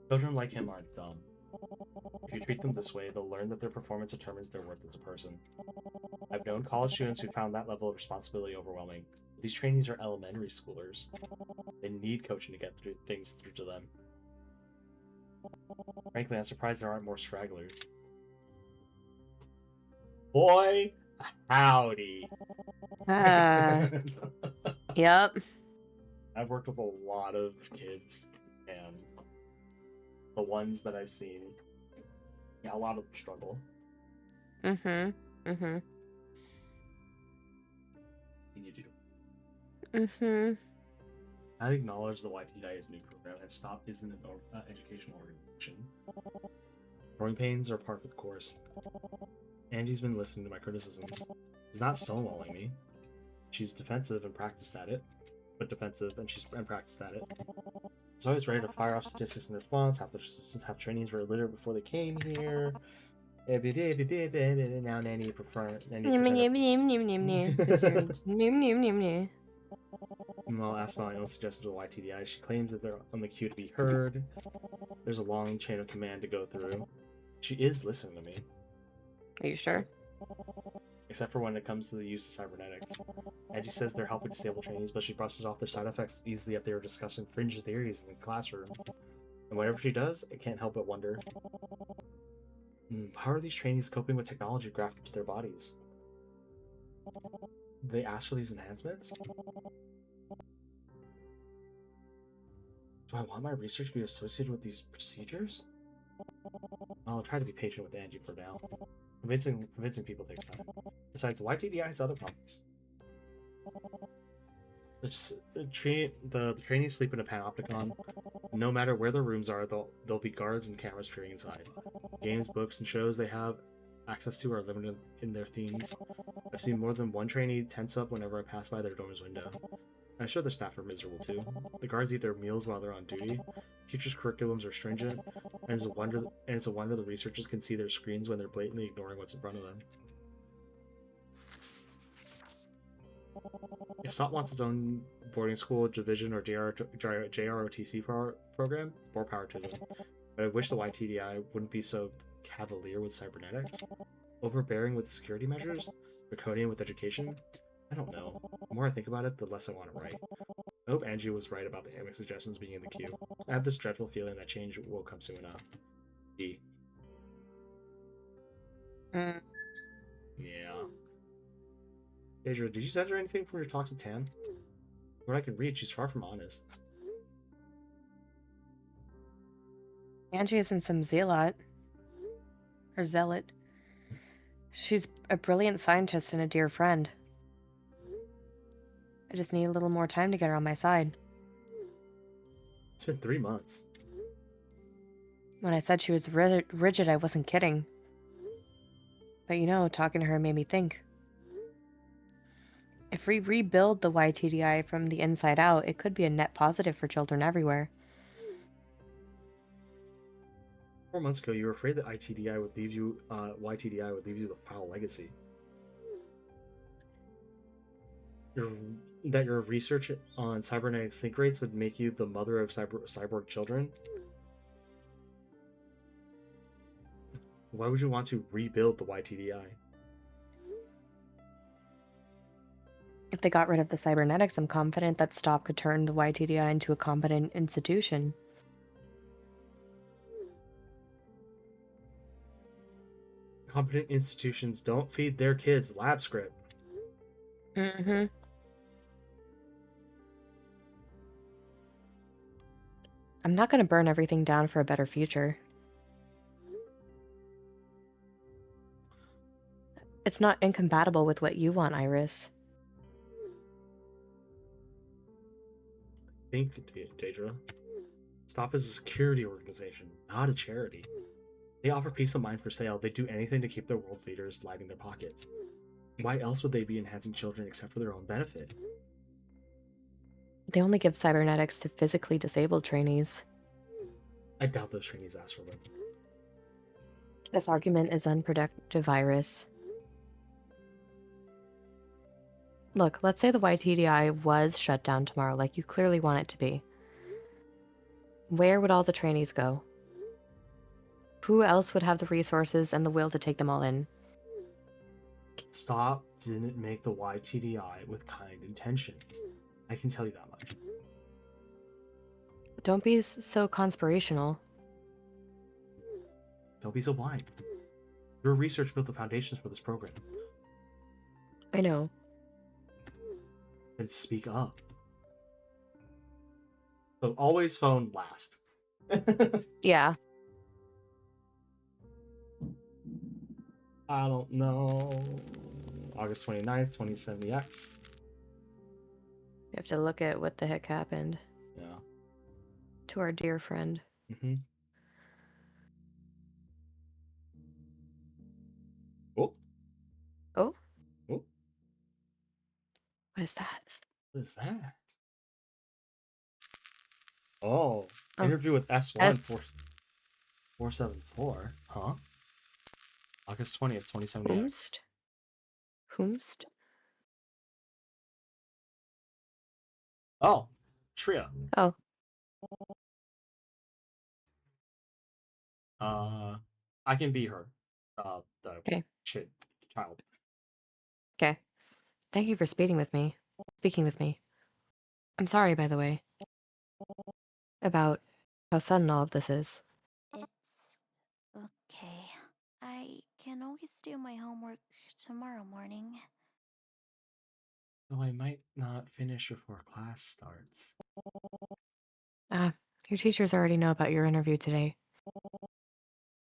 Children like him aren't dumb. If you treat them this way, they'll learn that their performance determines their worth as a person. I've known college students who found that level of responsibility overwhelming. These trainees are elementary schoolers. They need coaching to get things through to them. Frankly, I'm surprised there aren't more stragglers. Boy, howdy. Yep. I've worked with a lot of kids, and the ones that I've seen, yeah, a lot of them struggle. And you do. I acknowledge the YTDI's new program has stopped isn't an educational organization. Growing pains are part of the course. Angie's been listening to my criticisms. She's not stonewalling me. She's defensive and practiced at it. But defensive and practiced at it. She's always ready to fire off statistics in response. Half trainees were illiterate before they came here. Now nanny prefer. I'll ask my own suggestions to the YTDI. She claims that they're on the queue to be heard. There's a long chain of command to go through. She is listening to me. Are you sure? Except for when it comes to the use of cybernetics. Angie says they're helping disabled trainees, but she brushes off their side effects easily if they were discussing fringe theories in the classroom. And whatever she does, I can't help but wonder. How are these trainees coping with technology grafted to their bodies? Do they ask for these enhancements? Do I want my research to be associated with these procedures? I'll try to be patient with Angie for now. Convincing people takes time. Besides, YTDI has other problems. The trainees sleep in a panopticon. No matter where their rooms are, there'll be guards and cameras peering inside. Games, books, and shows they have access to are limited in their themes. I've seen more than one trainee tense up whenever I pass by their dorm's window. I'm sure the staff are miserable too. The guards eat their meals while they're on duty. Teachers' curriculums are stringent, and it's a wonder the researchers can see their screens when they're blatantly ignoring what's in front of them. If SOT wants its own boarding school, division, or JROTC program, more power to them. But I wish the YTDI wouldn't be so cavalier with cybernetics. Overbearing with the security measures? Draconian with education? I don't know. The more I think about it, the less I want to write. I hope Angie was right about the Amic suggestions being in the queue. I have this dreadful feeling that change will come soon enough. D. Yeah. Deidre, did you send her anything from your talks with Tan? From what I can read, she's far from honest. Angie isn't some zealot. Or zealot. She's a brilliant scientist and a dear friend. I just need a little more time to get her on my side. It's been 3 months. When I said she was rigid, I wasn't kidding. But you know, talking to her made me think. If we rebuild the YTDI from the inside out, it could be a net positive for children everywhere. 4 months ago, you were afraid that YTDI would leave you with a foul legacy. That your research on cybernetic sync rates would make you the mother of cyborg children. Why would you want to rebuild the YTDI? If they got rid of the cybernetics, I'm confident that Stop could turn the YTDI into a competent institution. Competent institutions don't feed their kids lab script. Mm-hmm. I'm not going to burn everything down for a better future. It's not incompatible with what you want, Iris. Think, Daedra. Stop is a security organization, not a charity. They offer peace of mind for sale. They do anything to keep their world leaders lining their pockets. Why else would they be enhancing children except for their own benefit? They only give cybernetics to physically disabled trainees. I doubt those trainees ask for them. This argument is unproductive, Iris. Look, let's say the YTDI was shut down tomorrow, like you clearly want it to be. Where would all the trainees go? Who else would have the resources and the will to take them all in? Stop didn't make the YTDI with kind intentions. I can tell you that much. Don't be so conspirational. Don't be so blind. Your research built the foundations for this program. I know. Then speak up. So always phone last. Yeah. I don't know. August 29th, 2070X. We have to look at what the heck happened Yeah. to our dear friend. Mm-hmm. Oh. Oh? Oh. What is that? What is that? Oh. Oh. Interview with S1 S- 474. Huh? August 20th, 2070X. Whomst? Oh. Tria. Oh. I can be her. The Okay. child. Okay. Thank you for speaking with me. I'm sorry, by the way, about how sudden all of this is. It's okay. I can always do my homework tomorrow morning. Though I might not finish before class starts. Your teachers already know about your interview today.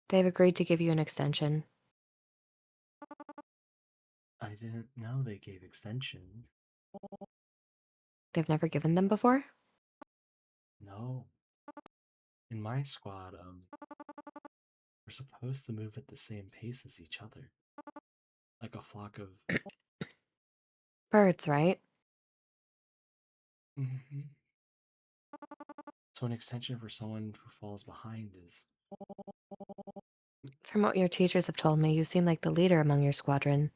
They've agreed to give you an extension. I didn't know they gave extensions. They've never given them before? No. In my squad, we're supposed to move at the same pace as each other. Like a flock of... Birds, right? Mm-hmm. So an extension for someone who falls behind is... From what your teachers have told me, you seem like the leader among your squadron.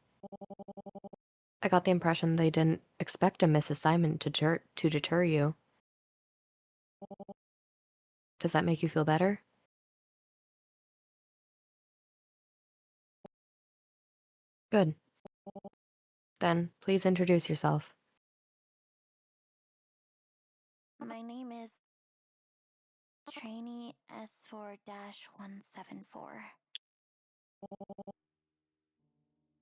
I got the impression they didn't expect a misassignment to deter you. Does that make you feel better? Good. Then, please introduce yourself. My name is Trainee S4-174.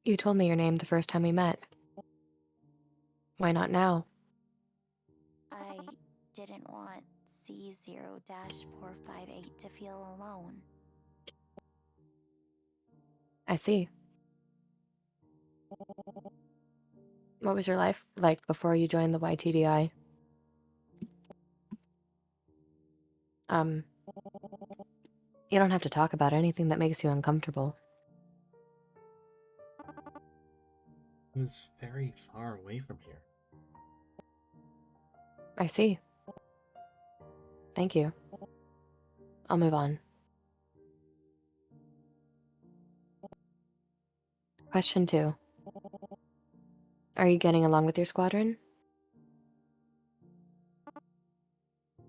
You told me your name the first time we met. Why not now? I didn't want C0-458 to feel alone. I see. What was your life like before you joined the YTDI? You don't have to talk about anything that makes you uncomfortable. It was very far away from here. I see. Thank you. I'll move on. Question 2. Are you getting along with your squadron?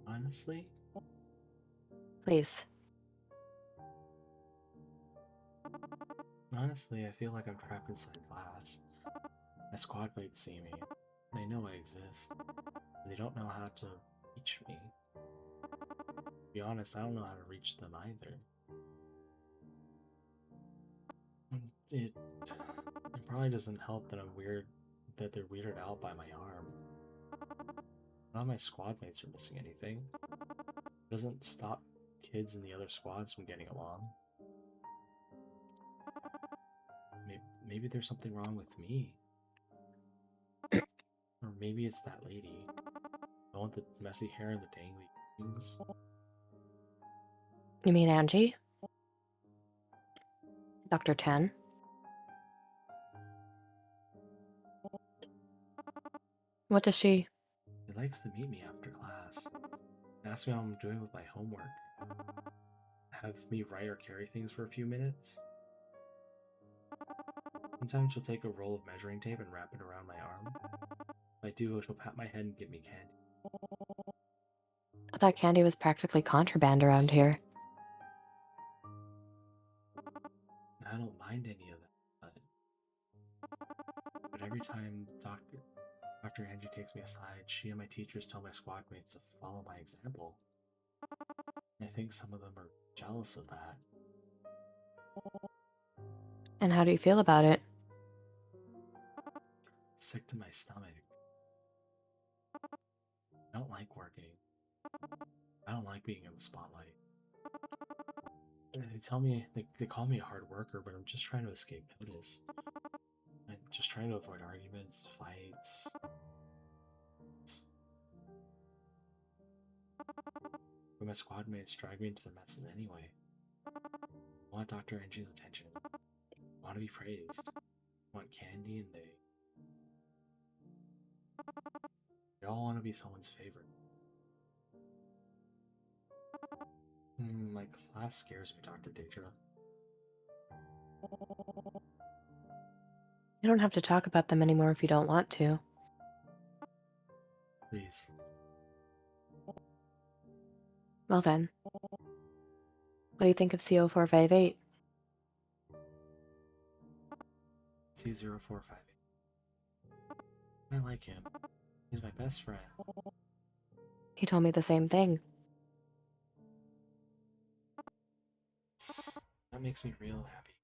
Honestly, Please. honestly, I feel like I'm trapped inside glass. My squad mates see me. They know I exist. They don't know how to reach me. To be honest, I don't know how to reach them either. It probably doesn't help that that they're weirded out by my arm. None of my squad mates are missing anything. It doesn't stop kids in the other squads from getting along. Maybe there's something wrong with me. Or maybe it's that lady. The one with the messy hair and the dangly things. You mean Angie? Dr. 10? What does she... She likes to meet me after class. Ask me how I'm doing with my homework. Have me write or carry things for a few minutes. Sometimes she'll take a roll of measuring tape and wrap it around my arm. If I do, she'll pat my head and give me candy. I thought candy was practically contraband around here. I don't mind any of that, but every time Dr. Angie takes me aside, she and my teachers tell my squad mates to follow my example. I think some of them are jealous of that. And how do you feel about it? Sick to my stomach. I don't like working. I don't like being in the spotlight. They tell me, they call me a hard worker, but I'm just trying to escape notice. I'm just trying to avoid arguments, fights. But my squad mates drag me into their messes anyway. I want Dr. Angie's attention. I want to be praised. I want candy, and they all want to be someone's favorite. My class scares me, Dr. Deidre. You don't have to talk about them anymore if you don't want to. Please. Well then. What do you think of CO458? C0458. I like him. He's my best friend. He told me the same thing. That makes me real happy.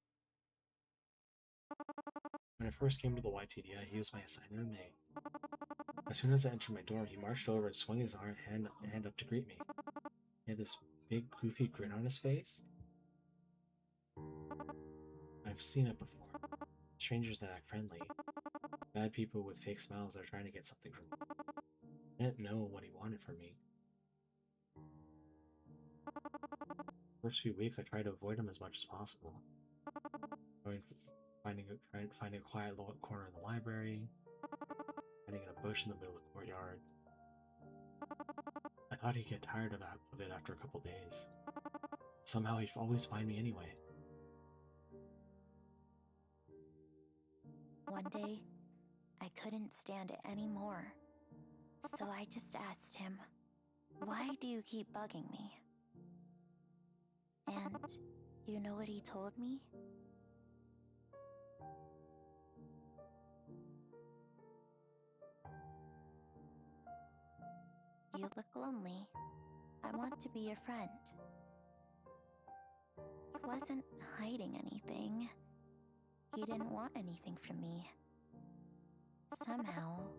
When I first came to the YTDI, he was my assigned roommate. As soon as I entered my dorm, he marched over and swung his hand up to greet me. He had this big, goofy grin on his face. I've seen it before. Strangers that act friendly. Bad people with fake smiles that are trying to get something from me. I didn't know what he wanted from me. First few weeks, I tried to avoid him as much as possible. Trying to find a quiet corner in the library, hiding in a bush in the middle of the courtyard. I thought he'd get tired of it after a couple days. Somehow he'd always find me anyway. One day, I couldn't stand it anymore. So I just asked him, "Why do you keep bugging me?" And you know what he told me? "You look lonely. I want to be your friend." He wasn't hiding anything. He didn't want anything from me. Somehow,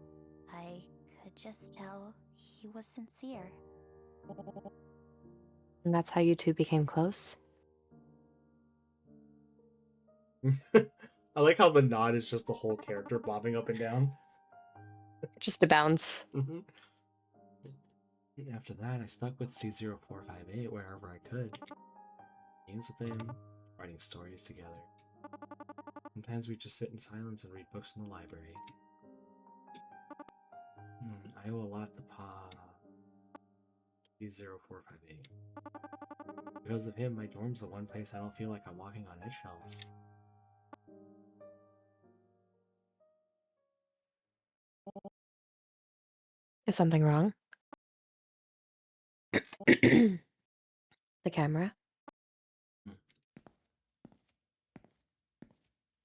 I could just tell he was sincere. And that's how you two became close? I like how the nod is just the whole character bobbing up and down. Just a bounce. After that, I stuck with C0458 wherever I could. Games with him, writing stories together. Sometimes we just sit in silence and read books in the library. I owe a lot to Pa C0458. Because of him, my dorm's the one place I don't feel like I'm walking on eggshells. Is something wrong? The camera?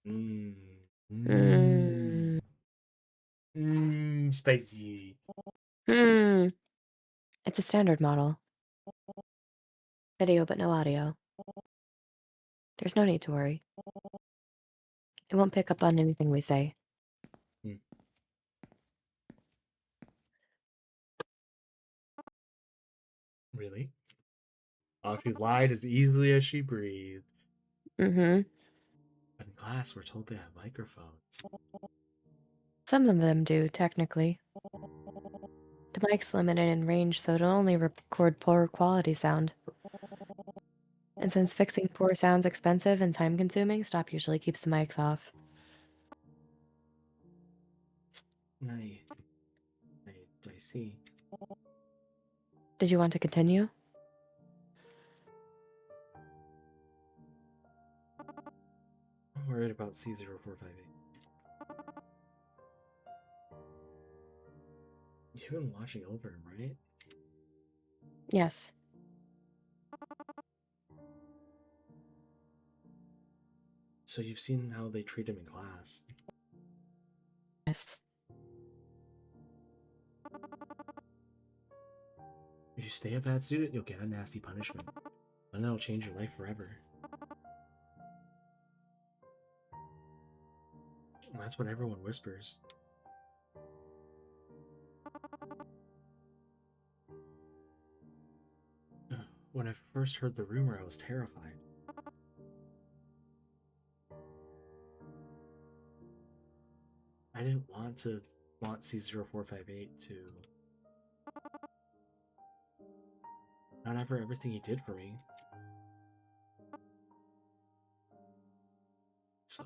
Mm. Spicy. Hmm. It's a standard model. Video but no audio. There's no need to worry. It won't pick up on anything we say. Really? Oh, she lied as easily as she breathed. Mm-hmm. But in class, we're told they have microphones. Some of them do, technically. The mic's limited in range, so it'll only record poor quality sound. And since fixing poor sound's expensive and time-consuming, Stop usually keeps the mics off. I see. Did you want to continue? I'm worried about C0458. You've been watching over him, right? Yes. So you've seen how they treat him in class. Yes. If you stay a bad student, you'll get a nasty punishment. And that'll change your life forever. And that's what everyone whispers. When I first heard the rumor, I was terrified. I didn't want C0458 to not ever everything he did for me. So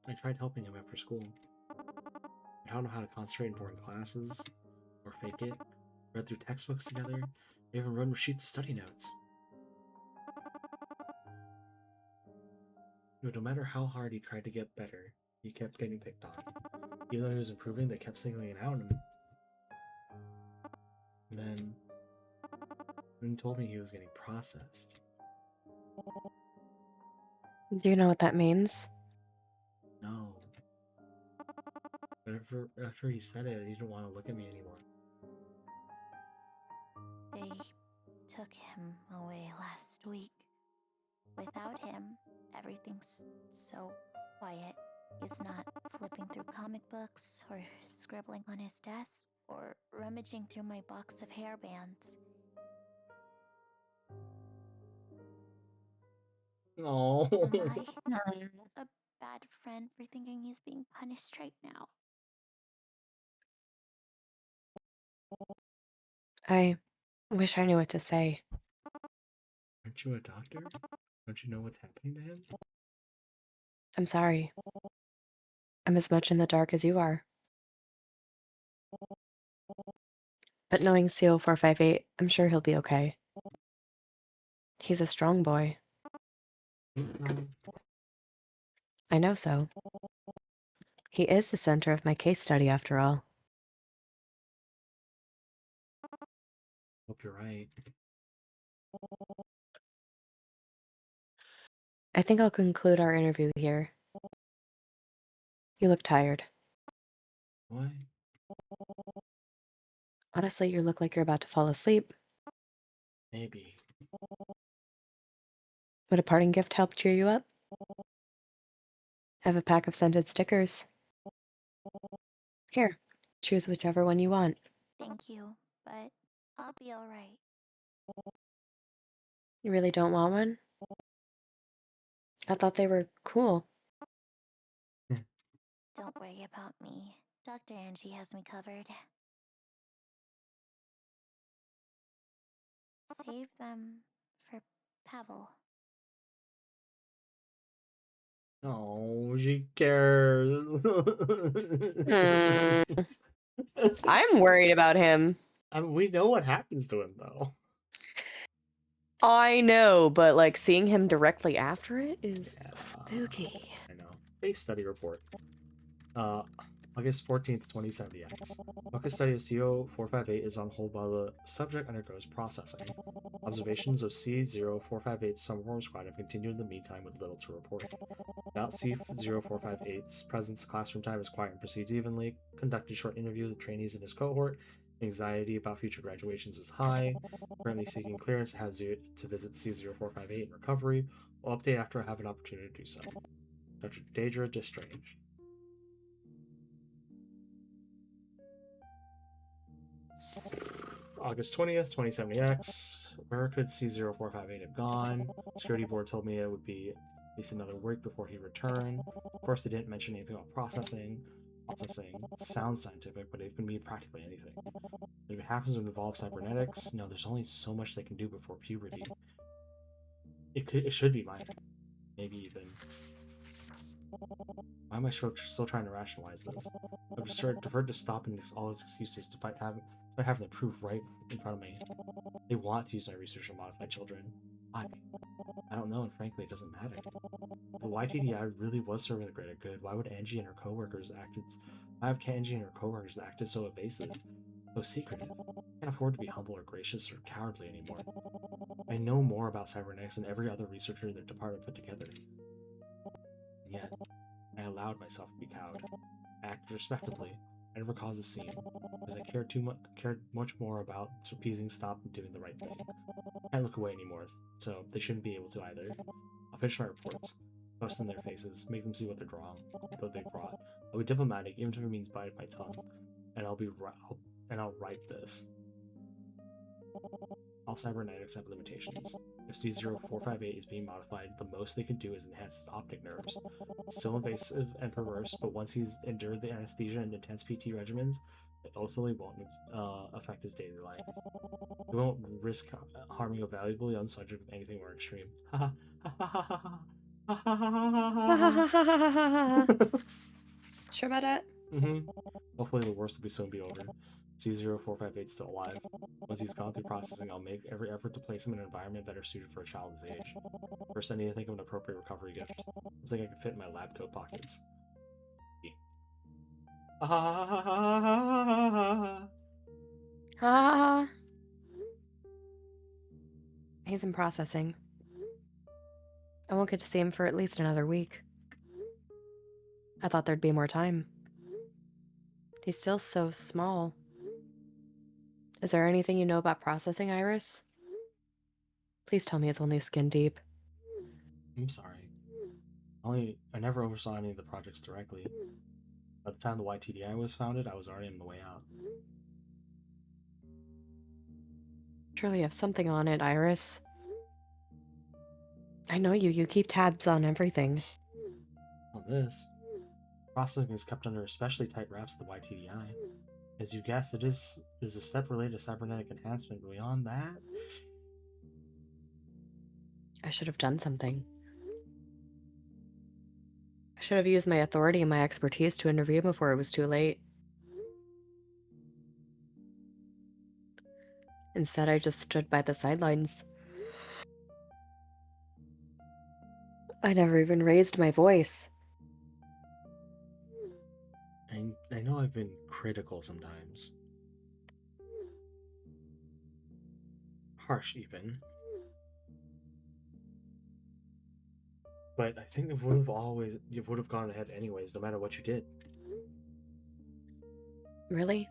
I tried helping him after school. I don't know how to concentrate in boring classes, or fake it. Read through textbooks together, even run with sheets of study notes. But no matter how hard he tried to get better, he kept getting picked on. Even though he was improving, they kept singling it out on him. And then he told me he was getting processed. Do you know what that means? No. But after he said it, he didn't want to look at me anymore. They took him away last week. Without him, everything's so quiet. He's not flipping through comic books or scribbling on his desk or rummaging through my box of hairbands. Oh. Am I a bad friend for thinking he's being punished right now? I wish I knew what to say. Aren't you a doctor? Don't you know what's happening to him? I'm sorry. I'm as much in the dark as you are. But knowing CO458, I'm sure he'll be okay. He's a strong boy. I know so. He is the center of my case study, after all. Hope you're right. I think I'll conclude our interview here. You look tired. Why? Honestly, you look like you're about to fall asleep. Maybe. Would a parting gift help cheer you up? I have a pack of scented stickers. Here, choose whichever one you want. Thank you, but I'll be alright. You really don't want one? I thought they were cool. Don't worry about me. Dr. Angie has me covered. Save them for Pavel. Oh, she cares. I'm worried about him. I mean, we know what happens to him, though. I know, but like seeing him directly after it is spooky. I know. Case study report. August 14th, 2070X. Focus study of CO458 is on hold while the subject undergoes processing. Observations of C0458's summer squad have continued in the meantime with little to report. Without C0458's presence, classroom time is quiet and proceeds evenly. Conducted short interviews with trainees in his cohort. Anxiety about future graduations is high. Currently seeking clearance to have to visit C0458 in recovery. Will update after I have an opportunity to do so. Dr. Daedra Destrange. August 20th, 2070X. Where could C0458 have gone? Security board told me it would be at least another week before he returned. Of course, they didn't mention anything about processing. Processing sounds scientific, but it can be practically anything. If it happens to involve cybernetics, no, there's only so much they can do before puberty. It should be minor. Maybe even. Why am I still trying to rationalize this? I've deferred to stopping all his excuses to fight having the proof right in front of me. They want to use my research on modified children. Why? I don't know, and frankly, it doesn't matter. If the YTDI really was serving the greater good, why have Angie and her coworkers acted so evasive, so secretive? I can't afford to be humble or gracious or cowardly anymore. I know more about cybernetics than every other researcher in their department put together. And yet, I allowed myself to be cowed. I acted respectably. I never caused a scene, because I cared much more about appeasing Stop and doing the right thing. I can't look away anymore, so they shouldn't be able to either. I'll finish my reports, bust in their faces, make them see what they've brought. I'll be diplomatic, even if it means biting my tongue, and I'll write this. All cybernetics have limitations. If C0458 is being modified, the most they can do is enhance his optic nerves. Still invasive and perverse, but once he's endured the anesthesia and intense PT regimens, it ultimately won't affect his daily life. We won't risk harming a valuable young subject with anything more extreme. Sure about that? Hopefully the worst will soon be over. C0458 is still alive. Once he's gone through processing, I'll make every effort to place him in an environment better suited for a child his age. First, I need to think of an appropriate recovery gift. Something I can fit in my lab coat pockets. He's in processing. I won't get to see him for at least another week. I thought there'd be more time. He's still so small. Is there anything you know about processing, Iris? Please tell me it's only skin deep. I'm sorry. I never oversaw any of the projects directly. By the time the YTDI was founded, I was already on the way out. Surely you have something on it, Iris. I know you keep tabs on everything. On this, processing is kept under especially tight wraps at the YTDI. As you guessed, it is a step related to cybernetic enhancement, but beyond that... I should have done something. I should have used my authority and my expertise to intervene before it was too late. Instead, I just stood by the sidelines. I never even raised my voice. I know I've been critical sometimes. Harsh, even. But I think it would have gone ahead anyways, no matter what you did. Really?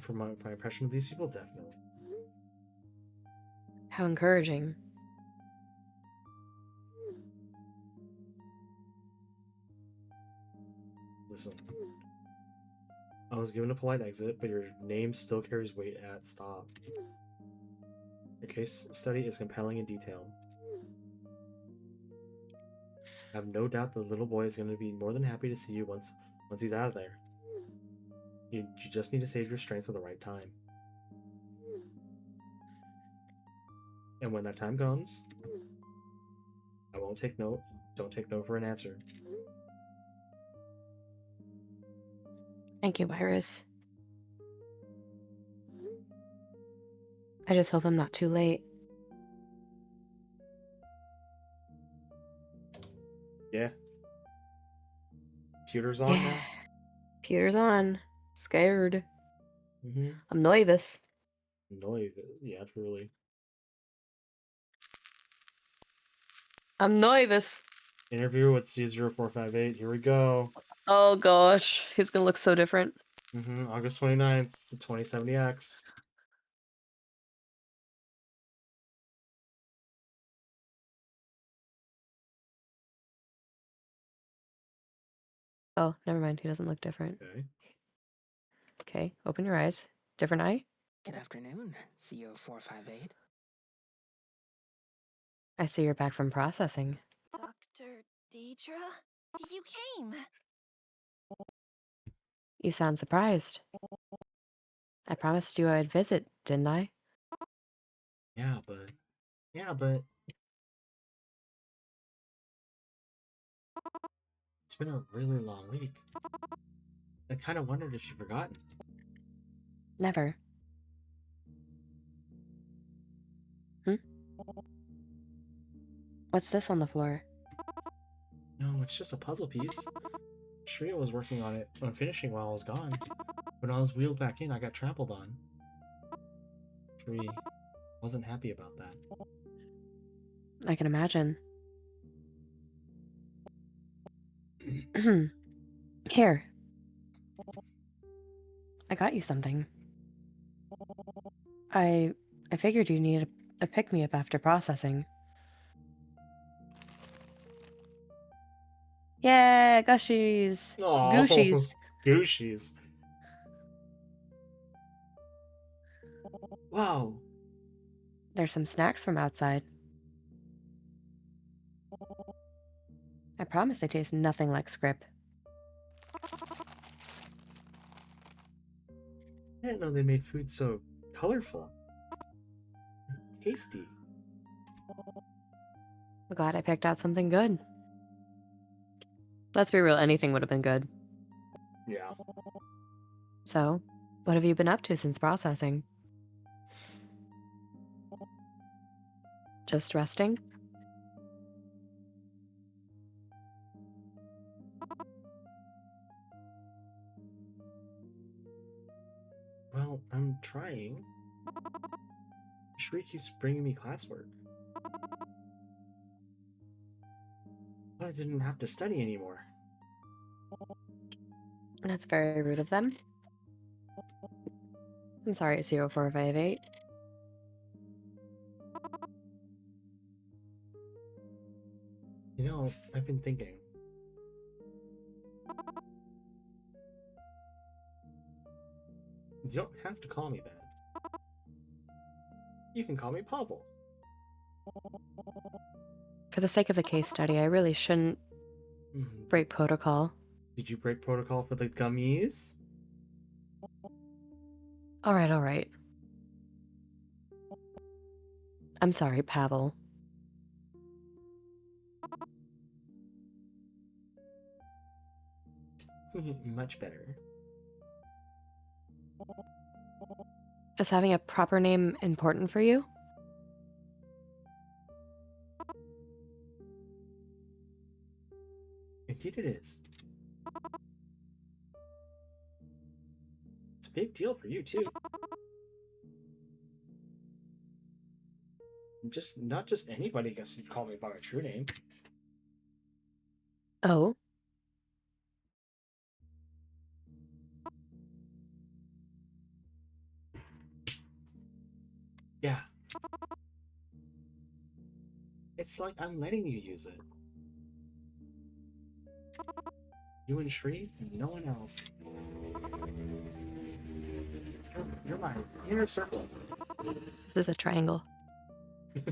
From my impression with these people, definitely. How encouraging. Listen. I was given a polite exit, but your name still carries weight at Stop. Your case study is compelling and detailed. I have no doubt the little boy is going to be more than happy to see you once he's out of there. You just need to save your strength for the right time. And when that time comes, I won't take no. Don't take no for an answer. Thank you, Iris. I just hope I'm not too late. Yeah, Computer's on Yeah. now. Computer's on. Scared. Mm-hmm. I'm nervous. Noise. Yeah, truly. I'm nervous. Interview with C0458. Here we go. Oh gosh, he's gonna look so different. Mm-hmm. August 29th, the 2070X. Oh, never mind. He doesn't look different. Okay. Okay, open your eyes. Different eye? Good afternoon, CO458. I see you're back from processing. Dr. Deidre? You came! You sound surprised. I promised you I'd visit, didn't I? Yeah, but it's been a really long week. I kind of wondered if you'd forgotten. Never. Hmm? What's this on the floor? No, it's just a puzzle piece. Shria was working on it on finishing while I was gone. When I was wheeled back in, I got trampled on. Shri wasn't happy about that. I can imagine. Here. I got you something. I figured you needed a pick-me-up after processing. Yeah, gushies. Oh, Gooshies. Gooshies. Wow. There's some snacks from outside. I promise they taste nothing like script. I didn't know they made food so colorful. Tasty. I'm glad I picked out something good. Let's be real, anything would have been good. Yeah. So, what have you been up to since processing? Just resting? Well, I'm trying. Shri keeps bringing me classwork. But I didn't have to study anymore. That's very rude of them. I'm sorry, it's 0458. You know, I've been thinking. You don't have to call me that. You can call me Pavel. For the sake of the case study, I really shouldn't break protocol. Did you break protocol for the gummies? Alright. I'm sorry, Pavel. Much better. Is having a proper name important for you? Indeed it is. It's a big deal for you, too. Not just anybody gets to call me by my true name. Oh? Yeah. It's like I'm letting you use it. You and Shri, no one else. You're my inner circle. This is a triangle. You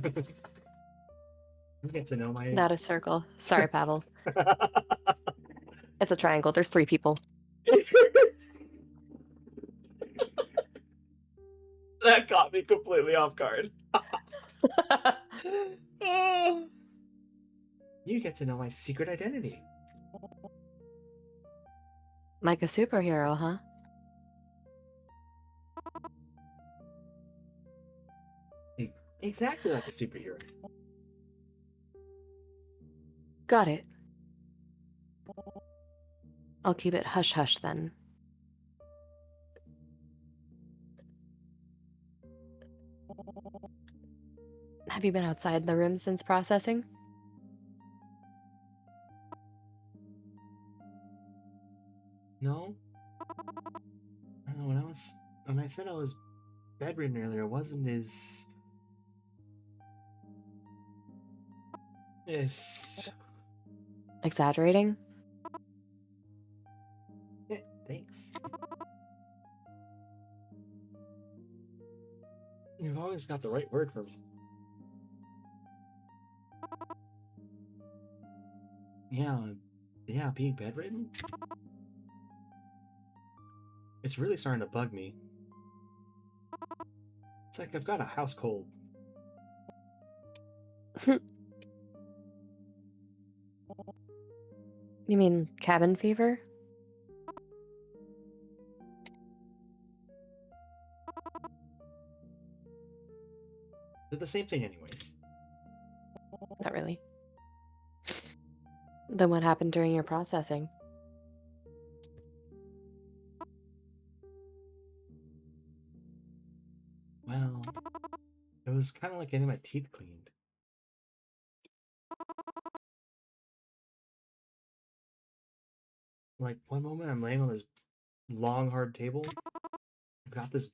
get to know my... Not a circle. Sorry, Pavel. It's a triangle. There's 3 people. That caught me completely off guard. You get to know my secret identity. Like a superhero, huh? Exactly like a superhero. Got it. I'll keep it hush-hush then. Have you been outside the room since processing? No. I don't know, when I said I was bedridden earlier, it wasn't as Exaggerating? yeah, thanks. You've always got the right word for me. Yeah, being bedridden? It's really starting to bug me. It's like I've got a house cold. You mean cabin fever? They're the same thing anyways. Not really. Then what happened during your processing? Well, it was kind of like getting my teeth cleaned. Like, one moment I'm laying on this long, hard table. I've got this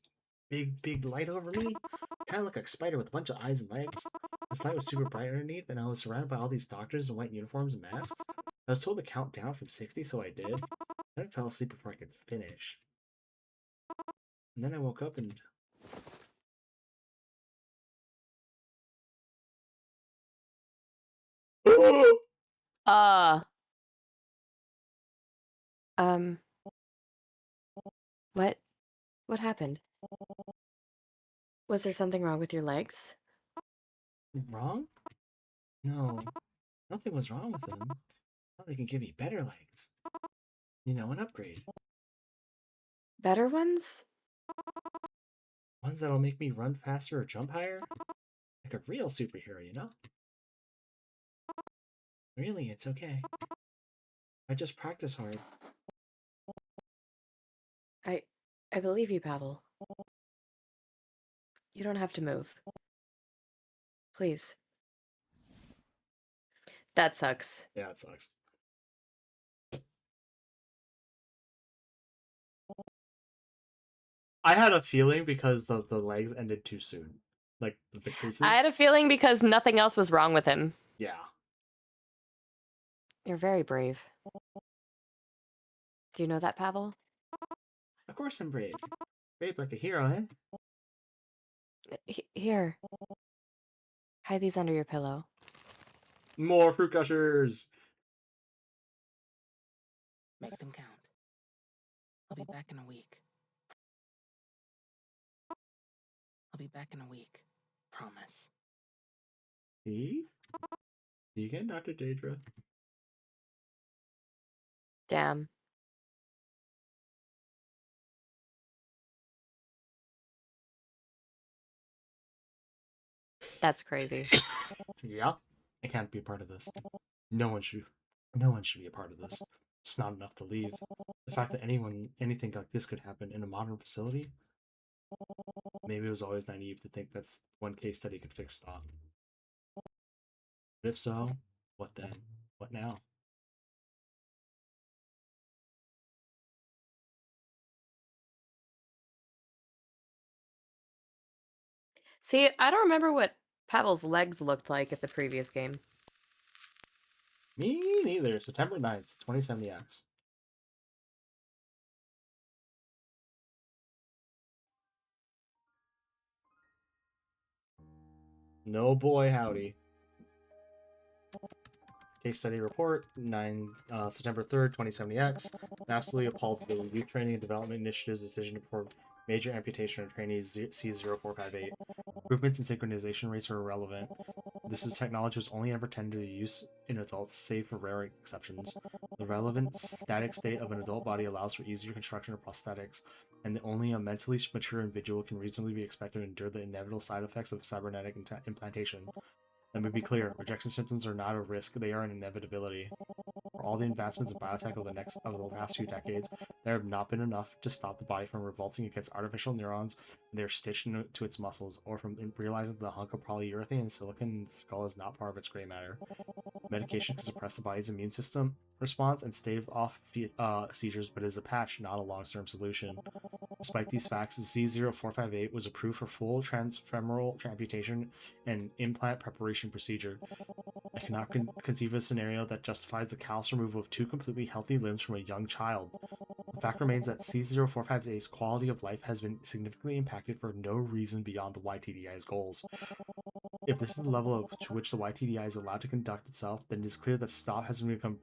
big light over me. Kind of like a spider with a bunch of eyes and legs. This light was super bright underneath, and I was surrounded by all these doctors in white uniforms and masks. I was told to count down from 60, so I did. Then I fell asleep before I could finish. And then I woke up and... Uh. Um. What? What happened? Was there something wrong with your legs? Wrong? No, nothing was wrong with them. Now they can give me better legs. You know, an upgrade. Better ones? Ones that'll make me run faster or jump higher? Like a real superhero, you know? Really, it's okay. I just practice hard. I believe you, Pavel. You don't have to move. Please. That sucks. Yeah, it sucks. I had a feeling because the legs ended too soon. Like, the creases. I had a feeling because nothing else was wrong with him. Yeah. You're very brave. Do you know that, Pavel? Of course I'm brave. Brave like a hero, eh? Here. Hide these under your pillow. More fruit gushers! Make them count. I'll be back in a week. I'll be back in a week. Promise. See? See you again, Dr. Daedra. Damn. That's crazy. Yeah? I can't be a part of this. No one should be a part of this. It's not enough to leave. The fact that anything like this could happen in a modern facility? Maybe it was always naive to think that one case study could fix that. But if so, what then? What now? See, I don't remember what Pavel's legs looked like at the previous game. Me neither. September 9th, 2070X. No boy, howdy. Case study report, September 3rd, 2070X. I'm absolutely appalled at the Youth Training and Development Initiative's decision to perform major amputation of trainees C0458. Improvements in synchronization rates are irrelevant. This is technology was only ever intended to use in adults, save for rare exceptions. The relevant static state of an adult body allows for easier construction of prosthetics, and only a mentally mature individual can reasonably be expected to endure the inevitable side effects of cybernetic implantation. Let me be clear, rejection symptoms are not a risk, they are an inevitability. For all the advancements in biotech over the last few decades, there have not been enough to stop the body from revolting against artificial neurons when they are stitched into its muscles, or from realizing that the hunk of polyurethane and silicon in the skull is not part of its gray matter. Medication can suppress the body's immune system response and stave off seizures, but is a patch, not a long-term solution. Despite these facts, Z0458 was approved for full transfemoral amputation and implant preparation procedure. I cannot conceive of a scenario that justifies the callous removal of 2 completely healthy limbs from a young child. The fact remains that C0458's quality of life has been significantly impacted for no reason beyond the YTDI's goals. If this is the level to which the YTDI is allowed to conduct itself, then it is clear that STOP has become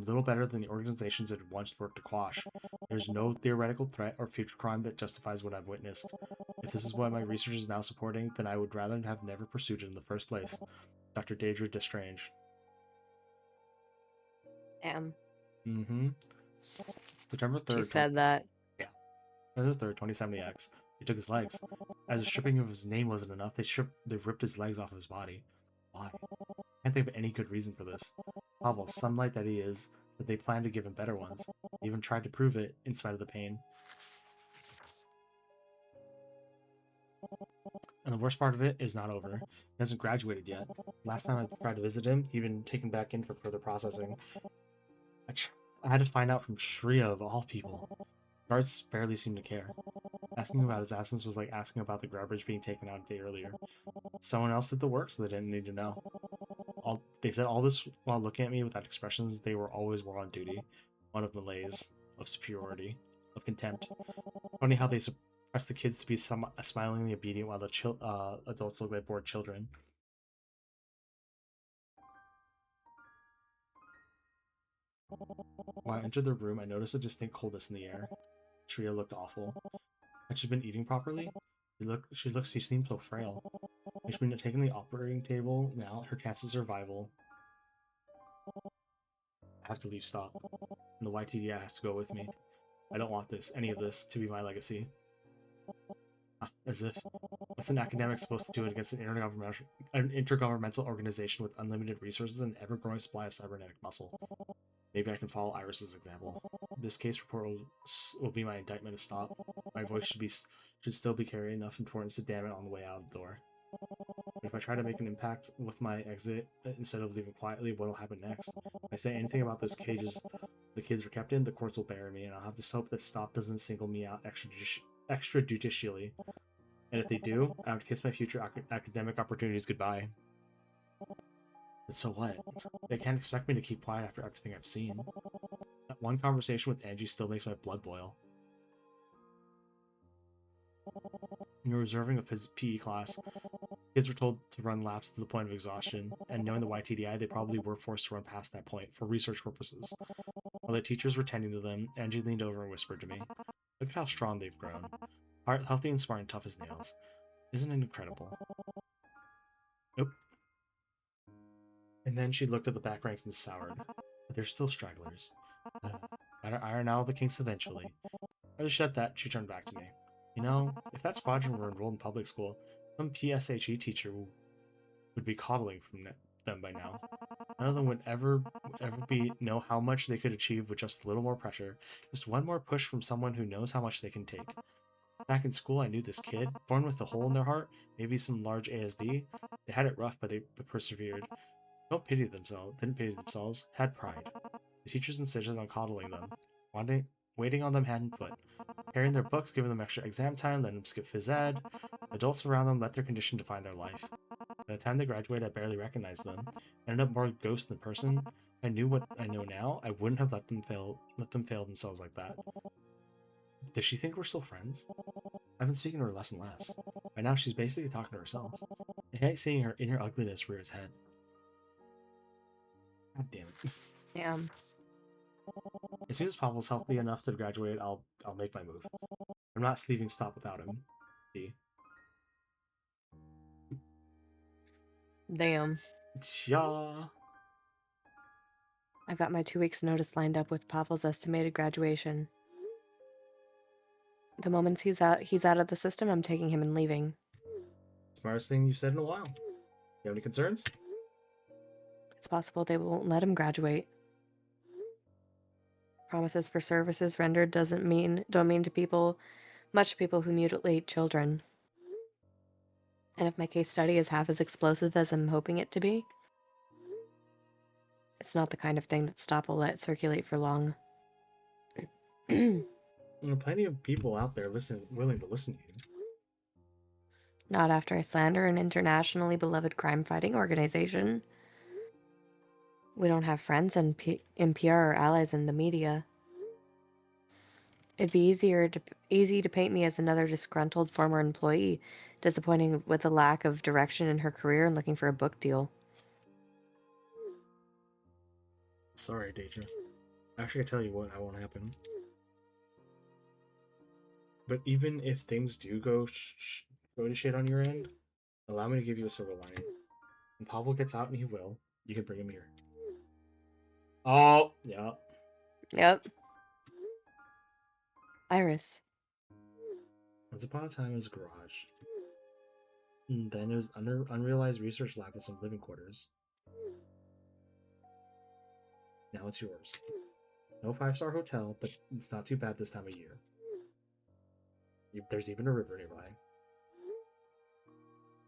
little better than the organizations it once worked to quash. There's no theoretical threat or future crime that justifies what I've witnessed. If this is what my research is now supporting, then I would rather have never pursued it in the first place. Dr. Daedra Destrange. Damn. Mm-hmm. September 3rd. She said that. Yeah. September 3rd, 2070X. They took his legs. As a stripping of his name wasn't enough, they ripped his legs off of his body. Why? I can't think of any good reason for this. Pavel, sunlight that he is, that they planned to give him better ones. They even tried to prove it, in spite of the pain. And the worst part of it is not over. He hasn't graduated yet. Last time I tried to visit him, he'd been taken back in for further processing. I had to find out from Shreya of all people. Guards barely seemed to care. Asking him about his absence was like asking about the garbage being taken out a day earlier. Someone else did the work, so they didn't need to know. They said all this while looking at me with that expressions they were on duty. One of malaise, of superiority, of contempt. Funny how they suppress the kids to be smilingly obedient while the adults look like bored children. When I entered the room, I noticed a distinct coldness in the air. Shreya looked awful. Had she been eating properly? She seemed so frail. She's been taking the operating table now. Her chances of survival. I have to leave Stop. And the YTDI has to go with me. I don't want any of this, to be my legacy. As if. What's an academic supposed to do against an intergovernmental organization with unlimited resources and an ever-growing supply of cybernetic muscle? Maybe I can follow Iris's example. This case report will be my indictment to Stop. My voice should still be carrying enough importance to damn it on the way out the door. But if I try to make an impact with my exit instead of leaving quietly, what'll happen next? If I say anything about those cages the kids were kept in, the courts will bury me, and I'll have to hope that Stop doesn't single me out extrajudicially. And if they do, I have to kiss my future academic opportunities goodbye. But so what? They can't expect me to keep quiet after everything I've seen. That one conversation with Angie still makes my blood boil. In your reserving of his PE class, kids were told to run laps to the point of exhaustion, and knowing the YTDI, they probably were forced to run past that point for research purposes. While the teachers were tending to them, Angie leaned over and whispered to me, "Look at how strong they've grown. Healthy and smart and tough as nails. Isn't it incredible?" Nope. And then she looked at the back ranks and soured. But they're still stragglers. Iron out the kinks eventually. As she said that, she turned back to me. You know, if that squadron were enrolled in public school, some PSHE teacher would be coddling from them by now. None of them would ever know how much they could achieve with just a little more pressure. Just one more push from someone who knows how much they can take. Back in school, I knew this kid, born with a hole in their heart, maybe some large ASD. They had it rough, but they persevered. Didn't pity themselves, had pride. The teachers insisted on coddling them, waiting on them hand and foot, carrying their books, giving them extra exam time, letting them skip phys ed. Adults around them let their condition define their life. By the time they graduated, I barely recognized them. I ended up more ghost than person. If I knew what I know now, I wouldn't have let them fail themselves like that. Does she think we're still friends? I've been speaking to her less and less. By now, she's basically talking to herself. I hate seeing her inner ugliness rear its head. God damn it. Damn. As soon as Pavel's healthy enough to graduate, I'll make my move. I'm not leaving Stop without him. See? Damn. Yeah. I've got my 2 weeks notice lined up with Pavel's estimated graduation. The moment he's out of the system, I'm taking him and leaving. Smartest thing you've said in a while. You have any concerns? It's possible they won't let him graduate. Promises for services rendered don't mean to much to people who mutilate children. And if my case study is half as explosive as I'm hoping it to be, it's not the kind of thing that Stop will let circulate for long. There are plenty of people out there willing to listen to you. Not after I slander an internationally beloved crime-fighting organization. We don't have friends in PR or allies in the media. It'd be easy to paint me as another disgruntled former employee, disappointing with a lack of direction in her career and looking for a book deal. Sorry, Deidre. Actually, I tell you what, that won't happen. But even if things do go to shit on your end, allow me to give you a silver lining. When Pavel gets out, and he will, you can bring him here. Oh, yeah. Yep. Iris. Once upon a time, it was a garage. And then it was unrealized research lab with some living quarters. Now it's yours. No 5-star hotel, but it's not too bad this time of year. There's even a river nearby.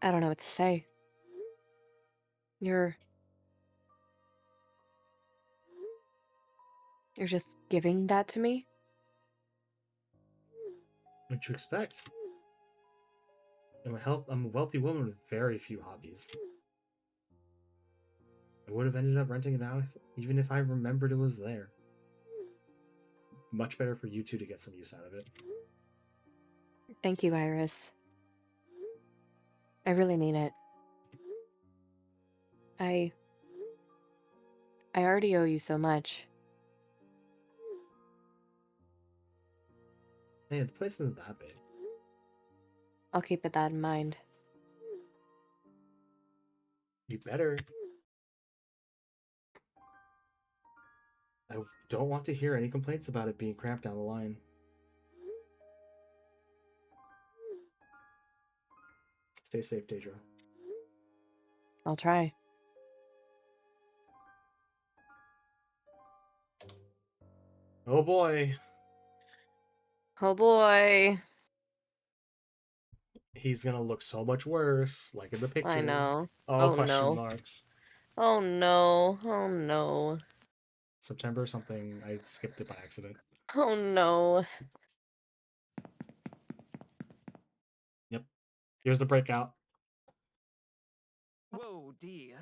I don't know what to say. You're just giving that to me? What'd you expect? I'm a wealthy woman with very few hobbies. I would have ended up renting it out even if I remembered it was there. Much better for you two to get some use out of it. Thank you, Iris. I really mean it. I already owe you so much. Hey, the place isn't that big. I'll keep that in mind. You better. I don't want to hear any complaints about it being cramped down the line. Stay safe, Deidre. I'll try. Oh boy. Oh boy. He's gonna look so much worse, like in the picture. I know. Oh, Oh question no. marks. Oh no. Oh no. September something. I skipped it by accident. Oh no. Yep. Here's the breakout. Whoa, D.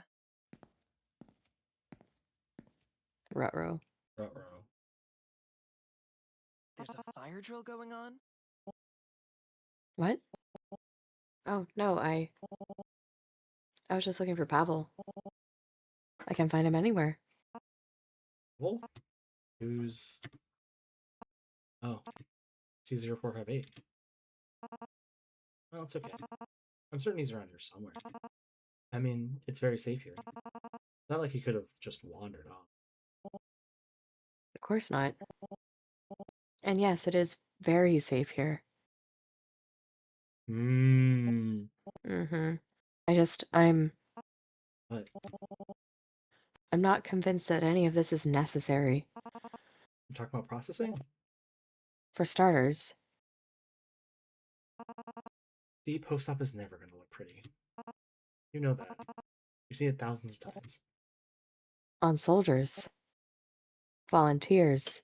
Ruh-roh. Uh-oh. There's a fire drill going on? What? Oh, no, I was just looking for Pavel. I can't find him anywhere. Well, who's... Oh. C0458. Well, it's okay. I'm certain he's around here somewhere. I mean, it's very safe here. Not like he could have just wandered off. Of course not. And yes, it is very safe here. Mm. Mm-hmm. What? I'm not convinced that any of this is necessary. I'm talking about processing? For starters. The post-op is never going to look pretty. You know that. You've seen it thousands of times. On soldiers. Volunteers.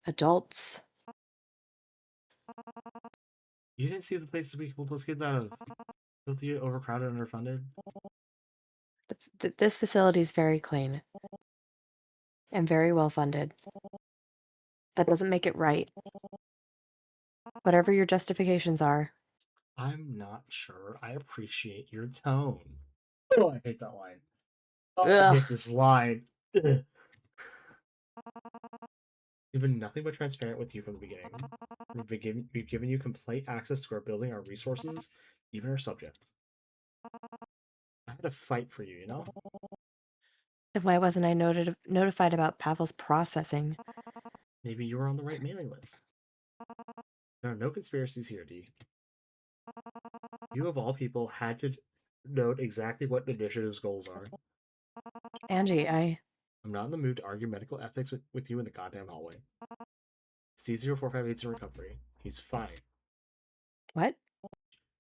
Adults. You didn't see the place that we pulled those kids out of? Filthy, overcrowded, underfunded? This facility is very clean. And very well funded. That doesn't make it right. Whatever your justifications are. I'm not sure I appreciate your tone. Oh, I hate that line. Oh, I Ugh. hate this line. Ugh. We've been nothing but transparent with you from the beginning. We've given you complete access to our building, our resources, even our subjects. I had to fight for you, you know? Then why wasn't I notified about Pavel's processing? Maybe you were on the right mailing list. There are no conspiracies here, D. You, of all people, had to note exactly what the initiative's goals are. Angie, I'm not in the mood to argue medical ethics with you in the goddamn hallway. C04582's in recovery. He's fine. what?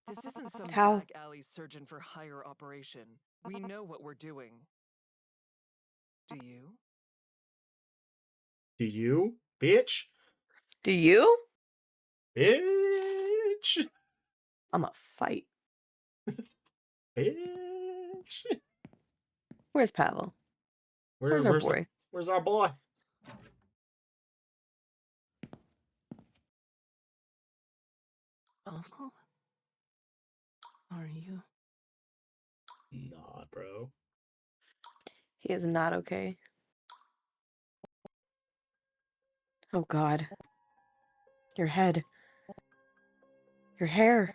This isn't some How? back alley surgeon for hire operation. We know what we're doing. Do you? Do you, bitch? Do you? Bitch! I'm a fight. Bitch! Where's Pavel? Where's our boy? Where's our boy? Pavel? Are you? Nah, bro. He is not okay. Oh God. Your head. Your hair.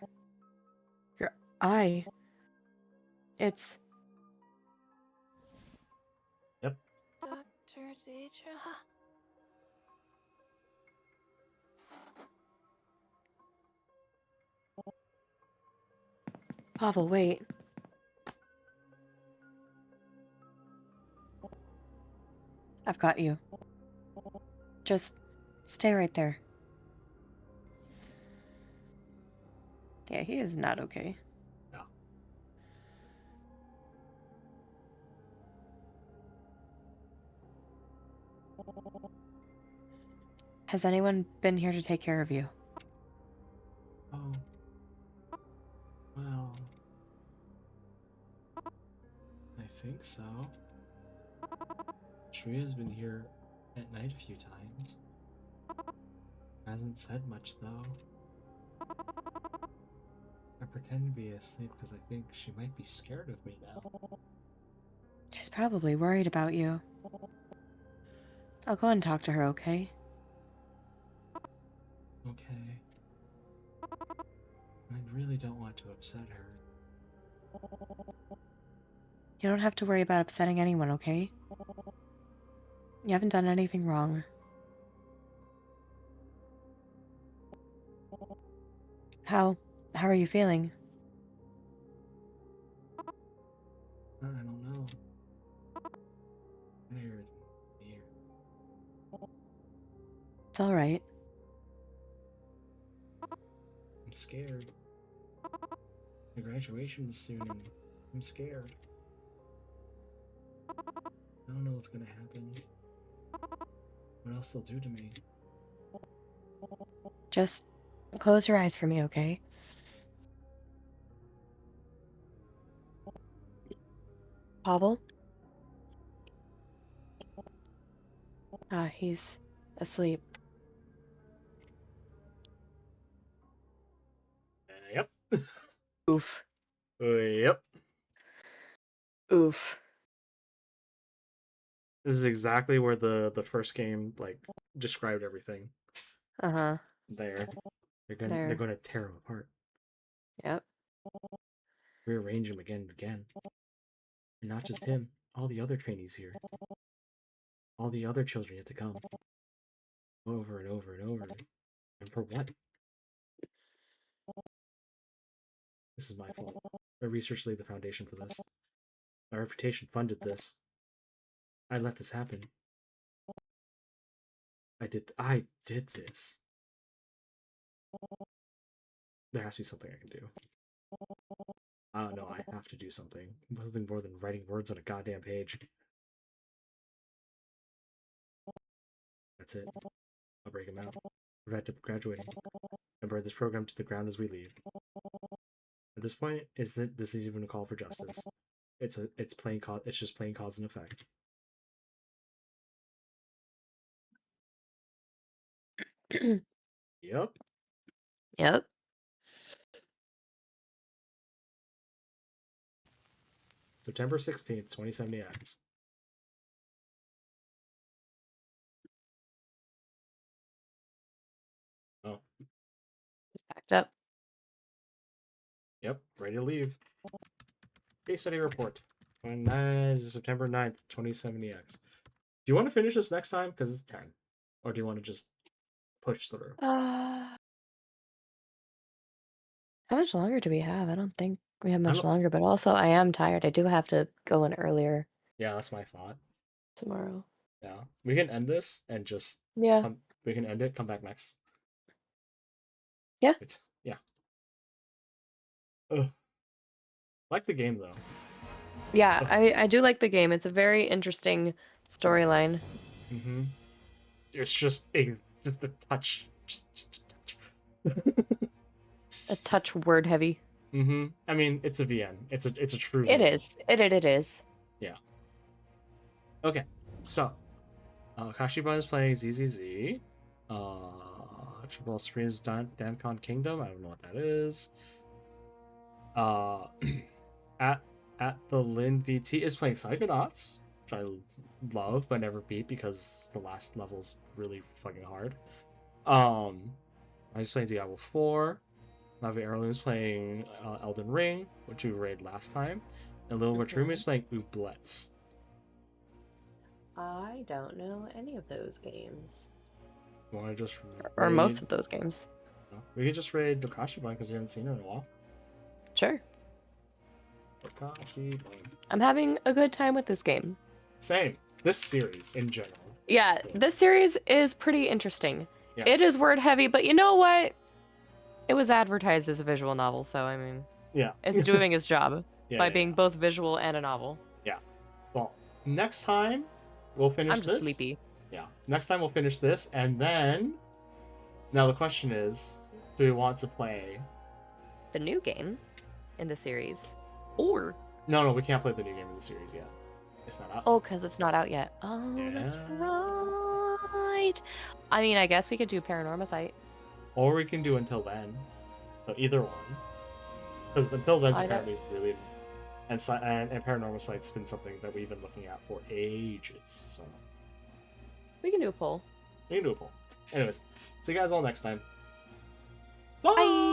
Your eye. It's... Yep. Dr. Deidre. Pavel, wait. I've got you. Just stay right there. Yeah, he is not okay. No. Has anyone been here to take care of you? Oh. Well. I think so. Shriya's been here at night a few times. Hasn't said much though. I pretend to be asleep because I think she might be scared of me now. She's probably worried about you. I'll go and talk to her, okay? Okay. I really don't want to upset her. You don't have to worry about upsetting anyone, okay? You haven't done anything wrong. How are you feeling? I don't know. Tired. Here. It's alright. I'm scared. My graduation is soon and I'm scared. I don't know what's gonna happen. What else they'll do to me. Just close your eyes for me, okay? Pavel? He's asleep. Yep. Oof. Yep. Oof. This is exactly where the first game like described everything. Uh-huh. There. They're gonna tear him apart. Yep. Rearrange him again and again. And not just him, all the other trainees here. All the other children yet to come. Over and over and over. And for what? This is my fault. My research laid the foundation for this. My reputation funded this. I let this happen. I did this. There has to be something I can do. I don't know, I have to do something. Something more than writing words on a goddamn page. That's it. I'll break him out. Prevent him from graduating. And burn this program to the ground as we leave. At this point, this is even a call for justice. It's just plain cause and effect. Yep. Yep. September 16th, 2070X. Oh. Just backed up. Yep, ready to leave. Case study report. September 9th, 2070X. Do you want to finish this next time? Because it's 10. Or do you want to just push through? How much longer do we have? I don't think we have much longer, but also I am tired. I do have to go in earlier. Yeah, that's my thought. tomorrow. Yeah, we can end this and just Yeah. we can end it. Come back next. Yeah. Yeah. Ugh. Like the game though. Yeah, Ugh. I do like the game. It's a very interesting storyline. Mm-hmm. It's just a touch. Just a touch. A touch word heavy. Mm-hmm. I mean, it's a VN. It's a true. It VN. is. It is. Yeah. Okay. So, Kashiban is playing ZZZ. Triple Supreme's Dancon Kingdom. I don't know what that is. At the Lin VT is playing Psychonauts, which I love but never beat because the last level's really fucking hard. I was playing Diablo 4. Navi Heirloom is playing Elden Ring, which we raid last time. And Little Matrumi is playing Ooblets. I don't know any of those games. You want to just Or most of those games. We could just raid Dokashiban because we haven't seen her in a while. Sure. Dokashiban. I'm having a good time with this game. Same. This series in general. Yeah, this series is pretty interesting. Yeah. It is word heavy, but you know what? It was advertised as a visual novel, so I mean, Yeah. it's doing its job by Yeah. being both visual and a novel. Yeah. Well, next time we'll finish I'm just this. sleepy. Yeah. Next time we'll finish this, and then now the question is, do we want to play? The new game in the series, or No, we can't play the new game in the series yet. It's not out. oh, because it's not out yet. Oh, that's Yeah. right. I mean, I guess we could do Paranormal Site. Or we can do Until Then. So either one. Because Until Then's I don't- apparently really, and Paranormal Site's been something that we've been looking at for ages. So We can do a poll. we can do a poll. Anyways, see you guys all next time. Bye. Bye.